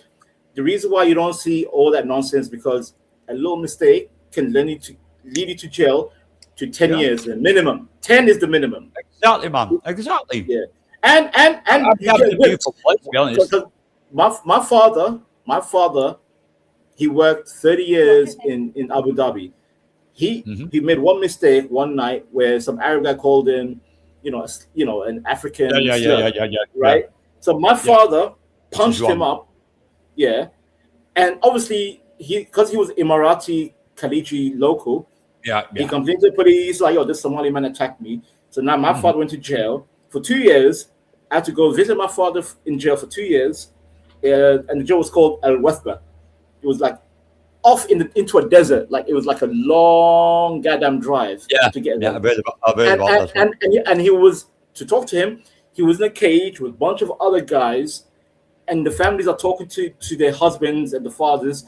the reason why you don't see all that nonsense because a little mistake can lead you to jail to 10 years minimum. 10 is the minimum. Exactly, man. Exactly. Yeah. And a beautiful place, to be honest. My father, he worked 30 years in Abu Dhabi. He made one mistake one night where some Arab guy called him, an African slur, right? So my father punched him up, and obviously because he was Emirati Khaliji local, he complained to the police like, "Yo, this Somali man attacked me." So now my father went to jail for 2 years. I had to go visit my father in jail for 2 years, and the jail was called Al Wethba. It was like off into a desert, like it was like a long goddamn drive to get there. I've heard about that. And he was, to talk to him, he was in a cage with a bunch of other guys, and the families are talking to their husbands and the fathers,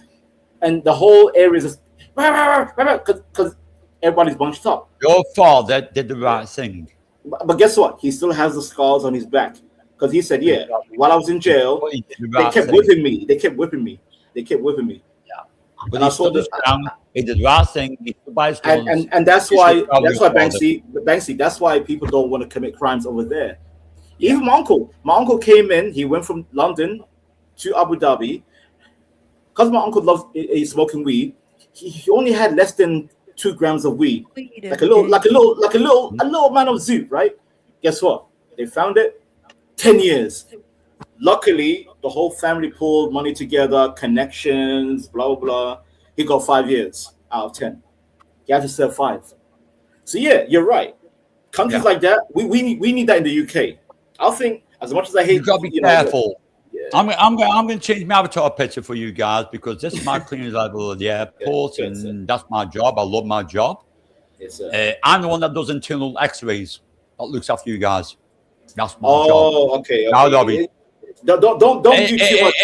and the whole area is just because everybody's bunched up. Your father did the right thing. But guess what? He still has the scars on his back because he said, while I was in jail, they kept whipping me. They kept whipping me. But he stood his ground. He did the right thing. He stood by his guns. And that's why Banksy. That's why people don't want to commit crimes over there. Even my uncle came in. He went from London to Abu Dhabi because my uncle loves smoking weed. He only had less than 2 grams of weed, like a little man of zoo, right? Guess what? They found it. 10 years. Luckily, the whole family pulled money together, connections, blah, blah, blah. He got 5 years out of 10. He had to serve 5. So, you're right. Countries like that, we need that in the UK. I think, as much as I hate... You've got to be careful. I'm going to change my avatar picture for you guys because this is my cleaning level of the airport, and that's my job. I love my job. I'm the one that does internal x-rays that looks after you guys. That's my job. Oh, okay. Don't do too much.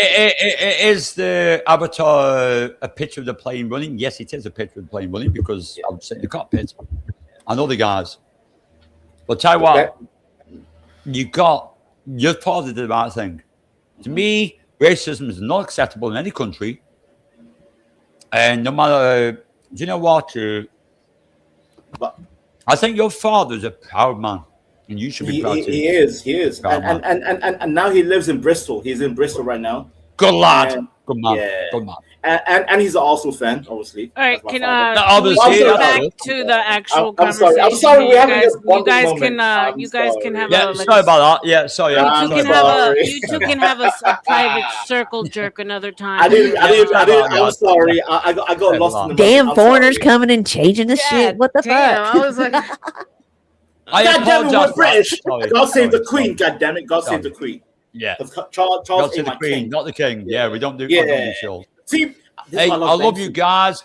Is the avatar a picture of the plane running? Yes, it is a picture of the plane running because I'm sitting in the cockpit. I know the guys. But tell you what, your father did the right thing. To me, racism is not acceptable in any country. And no matter, do you know what? I think your father is a proud man. And you should be proud too. He is. And now he lives in Bristol. He's in Bristol right now. Good lad. Good man. Yeah. Good man. And he's an Arsenal fan, obviously. All right, can we go back to the actual I'm conversation? I'm sorry. We haven't you guys can have yeah, a. sorry about that. Yeah, sorry. You two can have a private circle jerk another time. I'm sorry. I got lost in the damn foreigners coming and changing the shit. What the fuck? I was like, God damn it, we're British. God save the Queen. God damn it. God save the Queen. Yeah. Charles Not ain't the my queen, king. not the king. Yeah, we don't do. Yeah. I don't do shows. See, this hey, is why I love Banksy. you guys.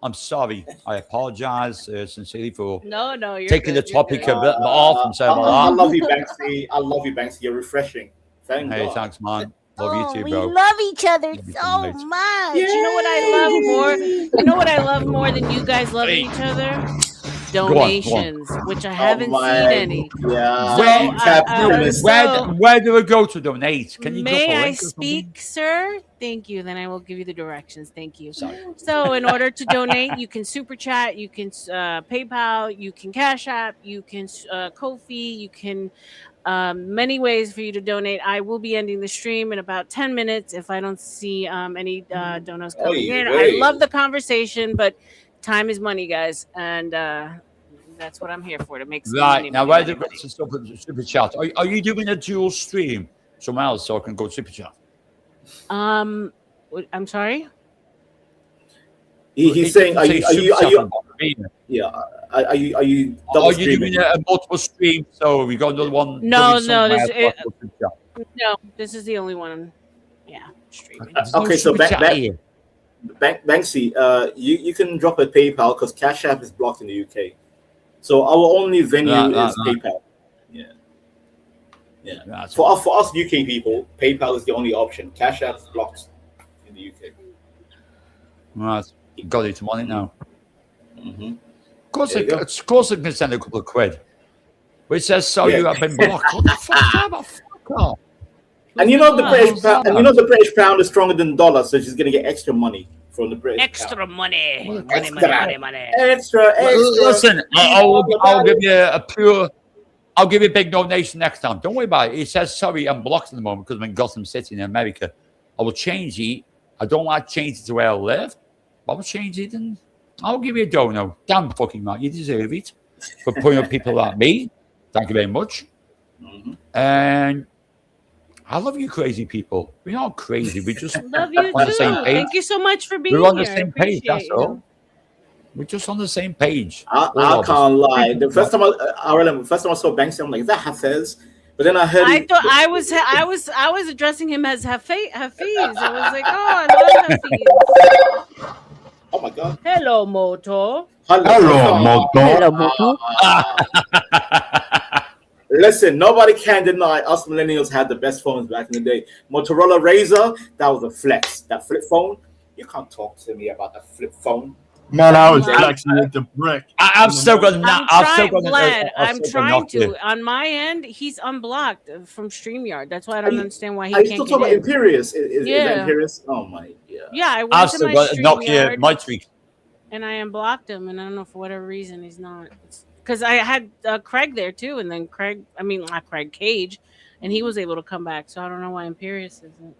I'm sorry. I apologize sincerely for No, you're taking good. the topic a bit off and saying I about love you, Banksy. I love you, Banksy. You're refreshing. Thank Hey, God. thanks, man. Love you too, we bro. love each other Love you so too, mate. much. You know what I love more? You know what I love more than you guys loving Hey. each other? Go on. Donations, which I haven't seen any. Yeah. So, Where do we go to donate? Can you drop may a I link or something? speak, sir? Thank you. Then I will give you the directions. Thank you. So, in order to donate, you can super chat, you can PayPal, you can Cash App, you can Ko-fi, you can many ways for you to donate. I will be ending the stream in about 10 minutes if I don't see any donos coming in. I love the conversation, but time is money, guys, and that's what I'm here for, to make some money. Now, where do we stop at super chat? Are you doing a dual stream somewhere else so I can go super chat? I'm sorry. He's saying, are you? Yeah. Are you? Are you doing a multiple stream? So we got another one. No, this is the only one. Yeah, streaming. Okay, so Banksy, you can drop a PayPal because Cash App is blocked in the UK. So our only venue is PayPal. Yeah. For us UK people, PayPal is the only option. Cash App is blocked in the UK. Right, got it on it now. Mm-hmm. Of course, I can send a couple of quid. Which says you have been blocked. What the fuck off? And you know the British pound is stronger than the dollar, so she's gonna get extra money from the British. Extra money. Extra. Listen, I'll give you I'll give you a big donation next time. Don't worry about it. It says sorry, I'm blocked at the moment because I'm in Gotham City in America. I will change it. I don't want to change it to where I live. But I'll change it and I'll give you a dono. Damn fucking right, you deserve it for putting up people like me. Thank you very much. Mm-hmm. And I love you, crazy people. We're not crazy. We just love you on the same too. page. Thank you so much for being We're on here. the same page. That's all. We're just on the same page. I can't lie. The first time I saw Banksy, I'm like, is that Hafez? But then I heard. I was addressing him as Hafiz. I was like, oh, I love Hafiz. Oh my God. Hello, Moto. Hello, Moto. Listen, nobody can deny us millennials had the best phones back in the day. Motorola Razr, that was a flex. That flip phone, you can't talk to me about the flip phone. Man, I was flexing with the brick. I've still got I'm trying to. On my end, he's unblocked from StreamYard. That's why I don't understand why he can't. Are you still talking about Imperius? Is Imperius? Oh my God. Yeah, I went I've to still my got a StreamYard Nokia Mic. and I unblocked him, and I don't know for whatever reason he's not. Because I had Craig there too, and then not Craig, Cage, and he was able to come back. So I don't know why Imperius isn't.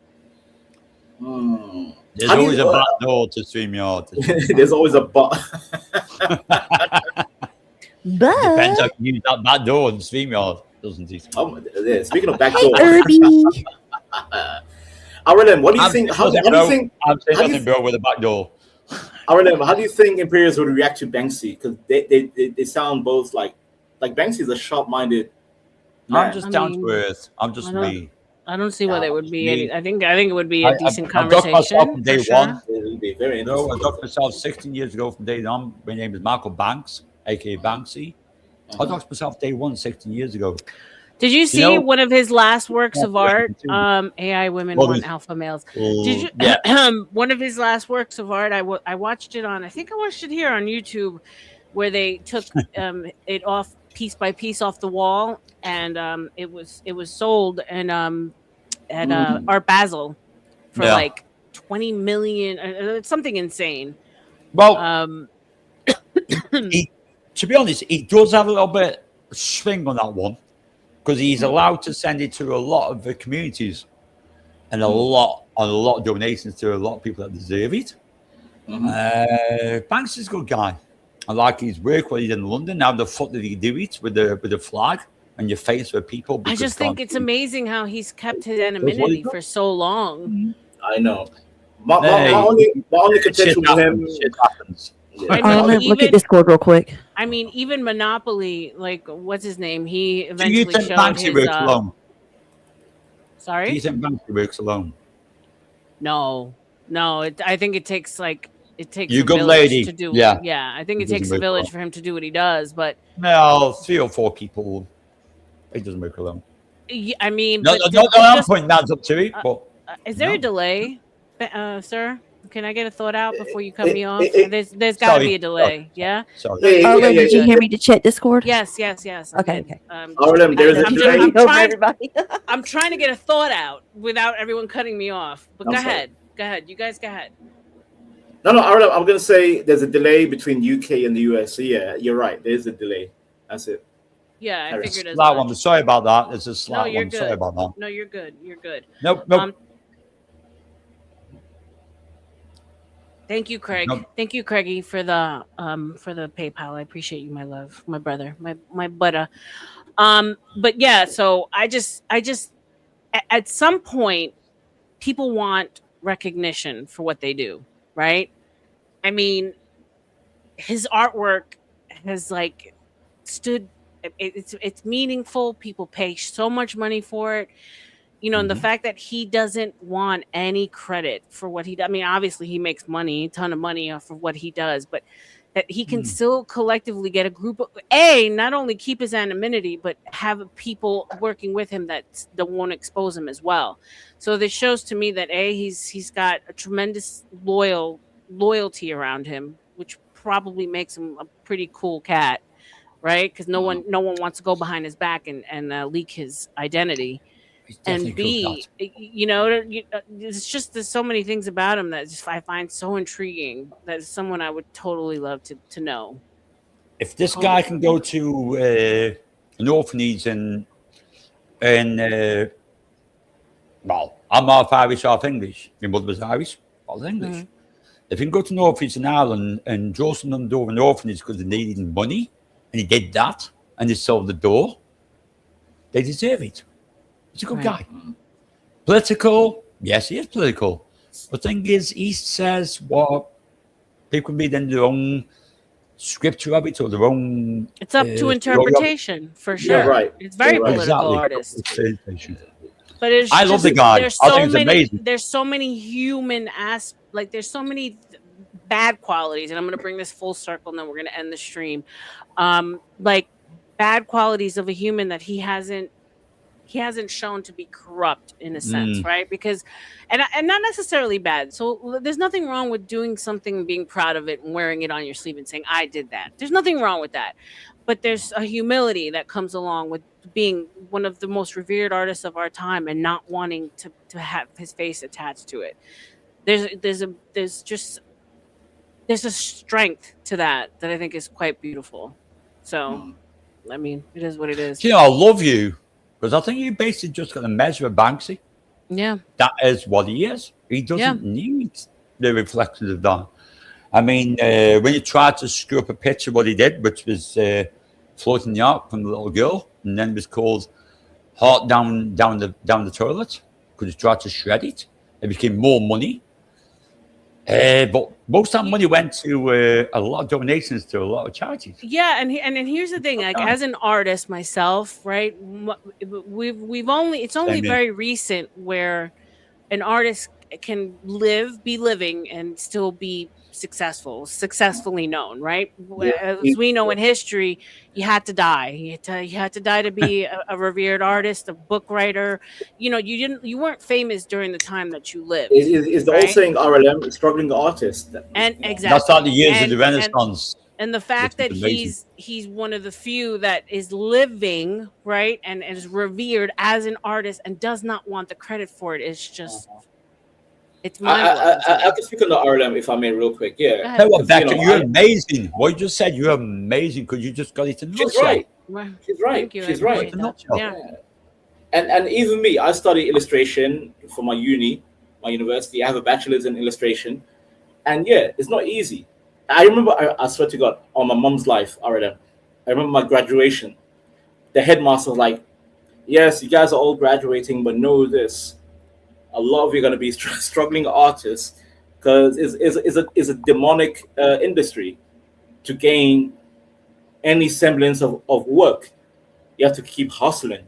There's always a back door to StreamYard. There's always a but. Depends how you use that back door in StreamYard, doesn't it? Yeah, speaking of back door. Irby. Aurelian, what do you think? How do you think? I'm saying nothing, bro, with a back door. Aurelian, how do you think Imperius would react to Banksy? Because they sound both like Banksy is a sharp-minded man. I'm just down to earth. I'm just me. I don't see why there would be any. I think it would be a decent conversation. I got myself from day one. It would be very interesting. I got myself 16 years ago from day one. My name is Michael Banks, aka Banksy. I got myself day one 16 years ago. Did you see one of his last works of art? AI women want alpha males. Did you? Yeah. One of his last works of art. I watched it on. I think I watched it here on YouTube, where they took it off piece by piece off the wall, and it was sold and at Art Basel for like 20 million. It's something insane. Well, to be honest, he does have a little bit of swing on that one. Because he's allowed to send it to a lot of the communities and a lot of donations to a lot of people that deserve it. Banks is a good guy. I like his work, what he did in London. Now the fuck did he do it with the flag and your face with people? I just think it's amazing how he's kept his anonymity for so long. I know. My only contention with him. Shit happens. Look at Discord real quick. I mean, even Monopoly, like what's his name? He eventually Do you think showed Banksy his. works alone? Sorry? Do you think Banksy works alone? No. I think it takes You a good village lady. to do. Yeah. Yeah, I think It it doesn't takes a work village alone. for him to do what he does. But No, 3 or 4 people. It doesn't work alone. I mean, No, but no, I'm just pointing that up to it. But is there a no. delay, sir? Can I get a thought out before you cut It- me off? it- There's got to be Sorry. a delay. Yeah. Sorry. No, you're Arlen, good. You're did you good. hear me to check Discord? Yes. I Okay, did. okay. Arlen, there is a delay. I'm Over trying. everybody. I'm trying to get a thought out without everyone cutting me off. But I'm go sorry. ahead. Go ahead. You guys go ahead. No, Arlen, I'm going to say there's a delay between UK and the US. So yeah, you're right. There's a delay. That's it. Yeah, I Carry on. figured as Slight much. one. Sorry about that. There's a No, slight you're one. Sorry good. about that. No, you're good. You're good. Nope. Thank you, Craig. Nope. Thank you, Craigie, for the PayPal. I appreciate you, my love, my brother, my butter. But yeah, so I just at some point people want recognition for what they do, right? I mean, his artwork has like stood it's meaningful. People pay so much money for it. You know, and the fact that he doesn't want any credit for what he does. I mean, obviously he makes money, a ton of money off of what he does, but that he can still collectively get a group of not only keep his anonymity, but have people working with him that won't expose him as well. So this shows to me that he's got a tremendous loyalty around him, which probably makes him a pretty cool cat, right? Because no one wants to go behind his back and leak his identity. And B, you know, it's just there's so many things about him that I find so intriguing. That is someone I would totally love to know. If this guy can go to an orphanage and well, I'm half Irish, half English. My mother was Irish, I was English. Mm-hmm. If he can go to an orphanage in Ireland and draw some door of an orphanage because they needed money, and he did that, and he sold the door, they deserve it. He's a good guy. Political, yes, he is political. The thing is, he says what people read in their own scripture of it or their own. It's up to interpretation, for sure. Yeah, right. It's very Yeah, right. political Exactly. artist. But it's I love the guy. There's I so think it's many. amazing. There's so many human there's so many bad qualities, and I'm going to bring this full circle, and then we're going to end the stream. Like bad qualities of a human that he hasn't shown to be corrupt in a sense, right? Because and not necessarily bad. So there's nothing wrong with doing something and being proud of it and wearing it on your sleeve and saying I did that. There's nothing wrong with that. But there's a humility that comes along with being one of the most revered artists of our time and not wanting to have his face attached to it. There's a strength to that I think is quite beautiful. So I mean, it is what it is. You know, I love you because I think you basically just got to measure Banksy. Yeah. That is what he is. He doesn't need the reflections of that. I mean, when you tried to screw up a picture, what he did, which was floating the art from the little girl, and then it was called Heart Down the Toilet, because he tried to shred it. It became more money. But most of that money went to a lot of donations to a lot of charities. Yeah, and here's the thing. Like as an artist myself, right? We've only it's only very recent where an artist can be living and still be successfully known, right? As we know in history, you had to die. You had to die to be a revered artist, a book writer. You know, you weren't famous during the time that you lived. Is the old saying RLM, struggling artist? And exactly, that's not the years of the Renaissance. And the fact that he's one of the few that is living, right, and is revered as an artist and does not want the credit for it is just. It's I can speak on the RLM if I may, real quick. Yeah. Hey, well, Becca, you're amazing. What you just said, you're amazing because you just got it in a She's nutshell. right. She's right. Thank you. She's right. Yeah. And even me, I study illustration for my university. I have a bachelor's in illustration, and yeah, it's not easy. I remember, I swear to God, on my mom's life, RLM. I remember my graduation. The headmaster was like, "Yes, you guys are all graduating, but know this." A lot of you are going to be struggling artists because it's a demonic industry. To gain any semblance of work, you have to keep hustling.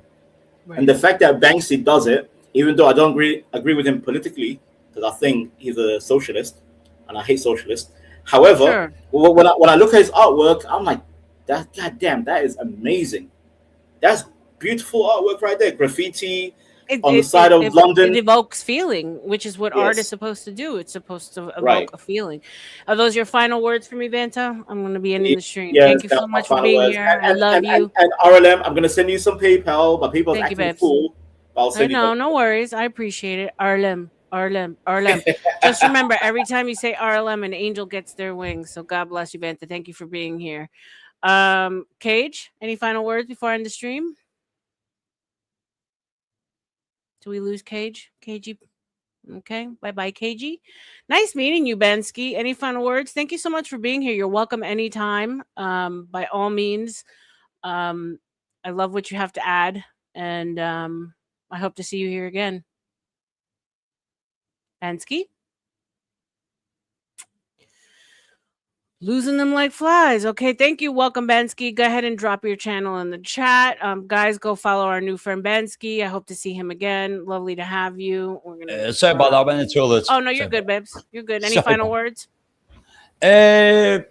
Right. And the fact that Banksy does it, even though I don't agree with him politically, because I think he's a socialist, and I hate socialists. However, Sure. when I look at his artwork, I'm like, goddamn, that is amazing. That's beautiful artwork right there. Graffiti on the side of London. It evokes feeling, which is what art is Yes. supposed to do. It's supposed to evoke Right. a feeling. Are those your final words for me, Vanta? I'm going to be ending the stream. Yes, Thank you that's so my much for final being words. here. I love you. And RLM, I'm gonna send you some PayPal. My PayPal's Thank you, acting babes. full. But I'll I send you. know, no worries. I appreciate it. RLM, RLM, RLM. Just remember, every time you say RLM, an angel gets their wings. So God bless you, Vanta. Thank you for being here. Cage, any final words before I end the stream? Do we lose Cage? KG? Okay. Bye-bye, KG. Nice meeting you, Bensky. Any final words? Thank you so much for being here. You're welcome anytime. By all means. I love what you have to add. And I hope to see you here again. Bensky? Losing them like flies. Okay, thank you. Welcome, Bensky. Go ahead and drop your channel in the chat. Guys, go follow our new friend Bensky. I hope to see him again. Lovely to have you. We're gonna Sorry about that. I went into all this. Oh no, you're good, babes. You're good. Any Sorry final about- words? Yeah,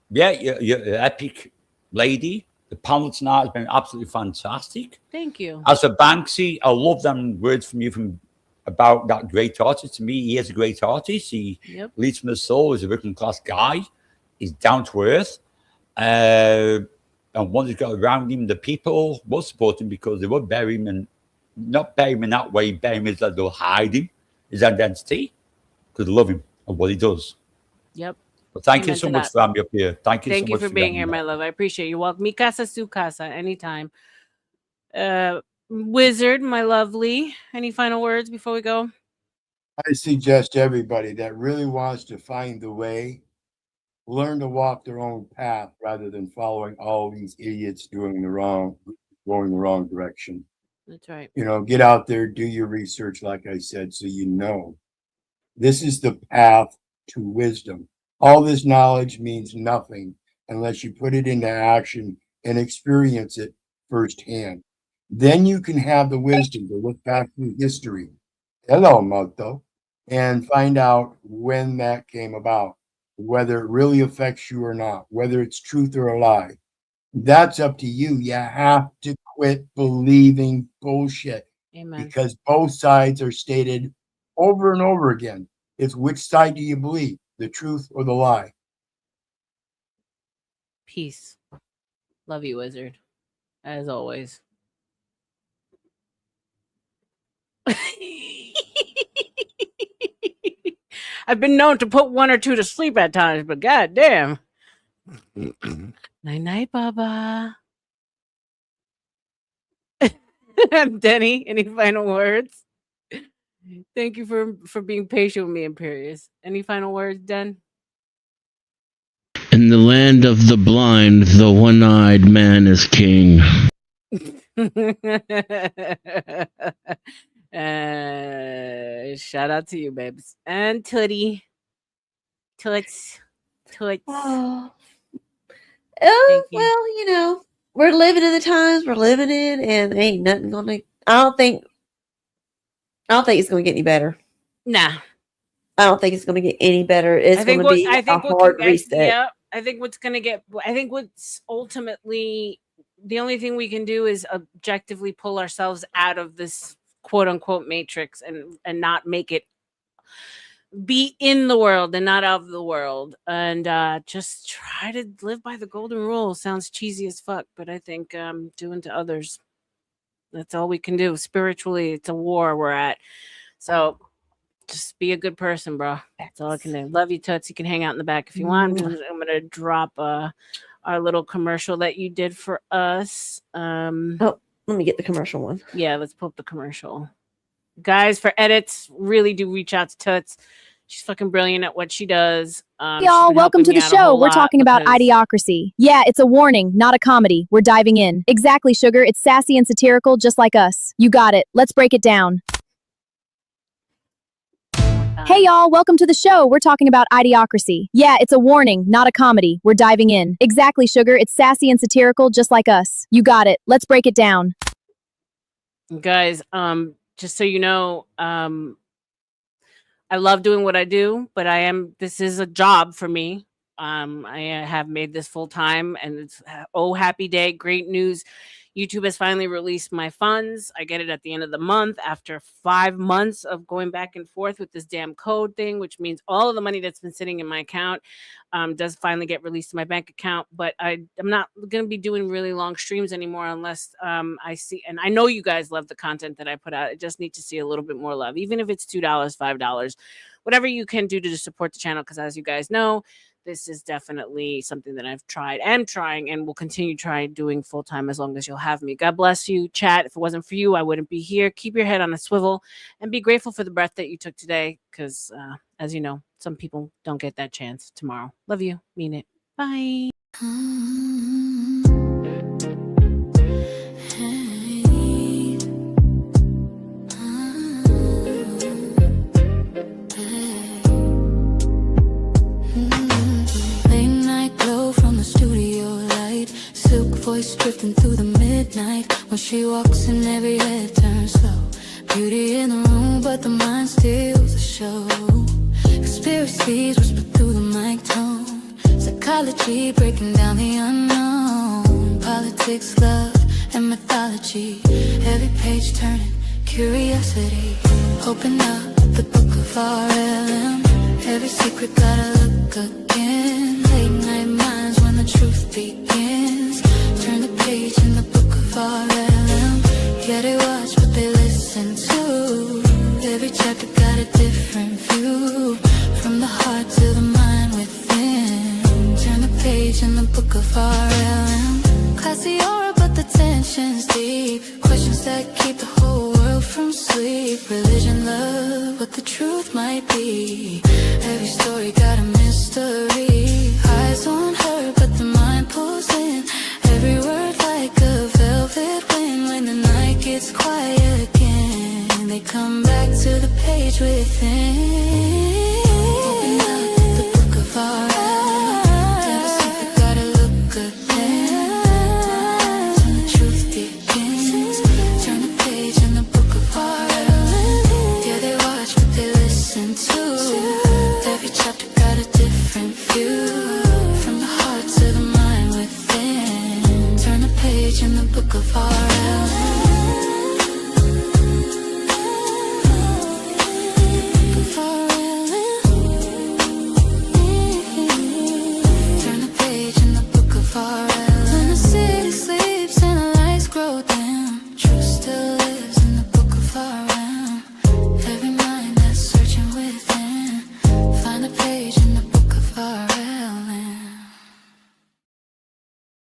you're epic lady. The panel tonight has been absolutely fantastic. Thank you. As a Banksy, I love them words from you about that great artist. To me, he is a great artist. He leads from the soul. He's a working class guy. He's down to earth. And once he got around him, the people will support him because they will bury him, and not bury him in that way, bury him as like they'll hide him, his identity, because they love him and what he does. Yep. But thank Amen you so to much that. for having me up here. Thank you so much for being having here, me. my love. I appreciate you. Welcome. Mi casa, su casa. Anytime. Wizard, my lovely. Any final words before we go? I suggest everybody that really wants to find the way, learn to walk their own path rather than following all these idiots going the wrong direction. That's right. You know, get out there, do your research, like I said, so you know. This is the path to wisdom. All this knowledge means nothing unless you put it into action and experience it firsthand. Then you can have the wisdom to look back through history. Hello, Moto. And find out when that came about, whether it really affects you or not, whether it's truth or a lie. That's up to you. You have to quit believing bullshit. Amen. Because both sides are stated over and over again. It's which side do you believe, the truth or the lie? Peace. Love you, Wizard. As always. I've been known to put one or two to sleep at times, but goddamn. Night night, Baba. Denny, any final words? Thank you for being patient with me, Imperious. Any final words, Den? In the land of the blind, the one-eyed man is king. Shout out to you, babes. And Tootie. Toots. Oh, well, you know, we're living in the times we're living in, and ain't nothing gonna. I don't think it's gonna get any better. Nah. I don't think it's gonna get any better. It's gonna be a hard reset. Yeah, I think what's ultimately the only thing we can do is objectively pull ourselves out of this quote unquote matrix and not make it be in the world and not of the world, and just try to live by the golden rule. Sounds cheesy as fuck, but I think doing to others, that's all we can do. Spiritually, it's a war we're at, so just be a good person, bro. That's all I can do. Love you, Toots. You can hang out in the back if you want. I'm gonna drop our little commercial that you did for us. Oh, let me get the commercial one. Yeah, let's pull up the commercial. Guys, for edits, really do reach out to Toots. She's fucking brilliant at what she does. Y'all, welcome to the show. We're talking about Idiocracy. Yeah, it's a warning, not a comedy. We're diving in. Exactly, Sugar. It's sassy and satirical, just like us. You got it. Let's break it down. Hey y'all, welcome to the show. We're talking about Idiocracy. Yeah, it's a warning, not a comedy. We're diving in. Exactly, Sugar. It's sassy and satirical, just like us. You got it. Let's break it down. Guys, just so you know, I love doing what I do, but this is a job for me. I have made this full time, and it's oh happy day, great news. YouTube has finally released my funds. I get it at the end of the month after 5 months of going back and forth with this damn code thing, which means all of the money that's been sitting in my account does finally get released to my bank account. But I'm not going to be doing really long streams anymore unless I see, and I know you guys love the content that I put out. I just need to see a little bit more love, even if it's $2, $5, whatever you can do to support the channel. Because as you guys know, this is definitely something that I've tried, am trying, and will continue trying doing full time as long as you'll have me. God bless you, chat. If it wasn't for you, I wouldn't be here. Keep your head on a swivel and be grateful for the breath that you took today, because as you know, some people don't get that chance tomorrow. Love you. Mean it. Bye. Voice drifting through the midnight. When she walks in, every head turns slow. Beauty in the room, but the mind steals the show. Conspiracies whisper through the mic tone. Psychology breaking down the unknown. Politics, love, and mythology. Every page turning curiosity. Open up the book of RLM. Every secret gotta look again. Late night minds when the truth begins. Turn the page in the book of RLM. Yeah, they watch what they listen to. Every chapter got a different view. From the heart to the mind within. Turn the page in the book of RLM. Classy aura, but the tension's deep. Questions that keep the whole world from sleep. Religion, love, what the truth might be. Every story got a mystery. Eyes on her, but the mind pulls in. Every word like a velvet wind. When the night gets quiet again, they come back to the page within. Open up the book of RLM. Every secret gotta look again. Till the truth begins. Turn the page in the book of RLM. Yeah, they watch what they listen to. Every chapter got a different view. From the heart to the mind within. Turn the page in the book of RLM.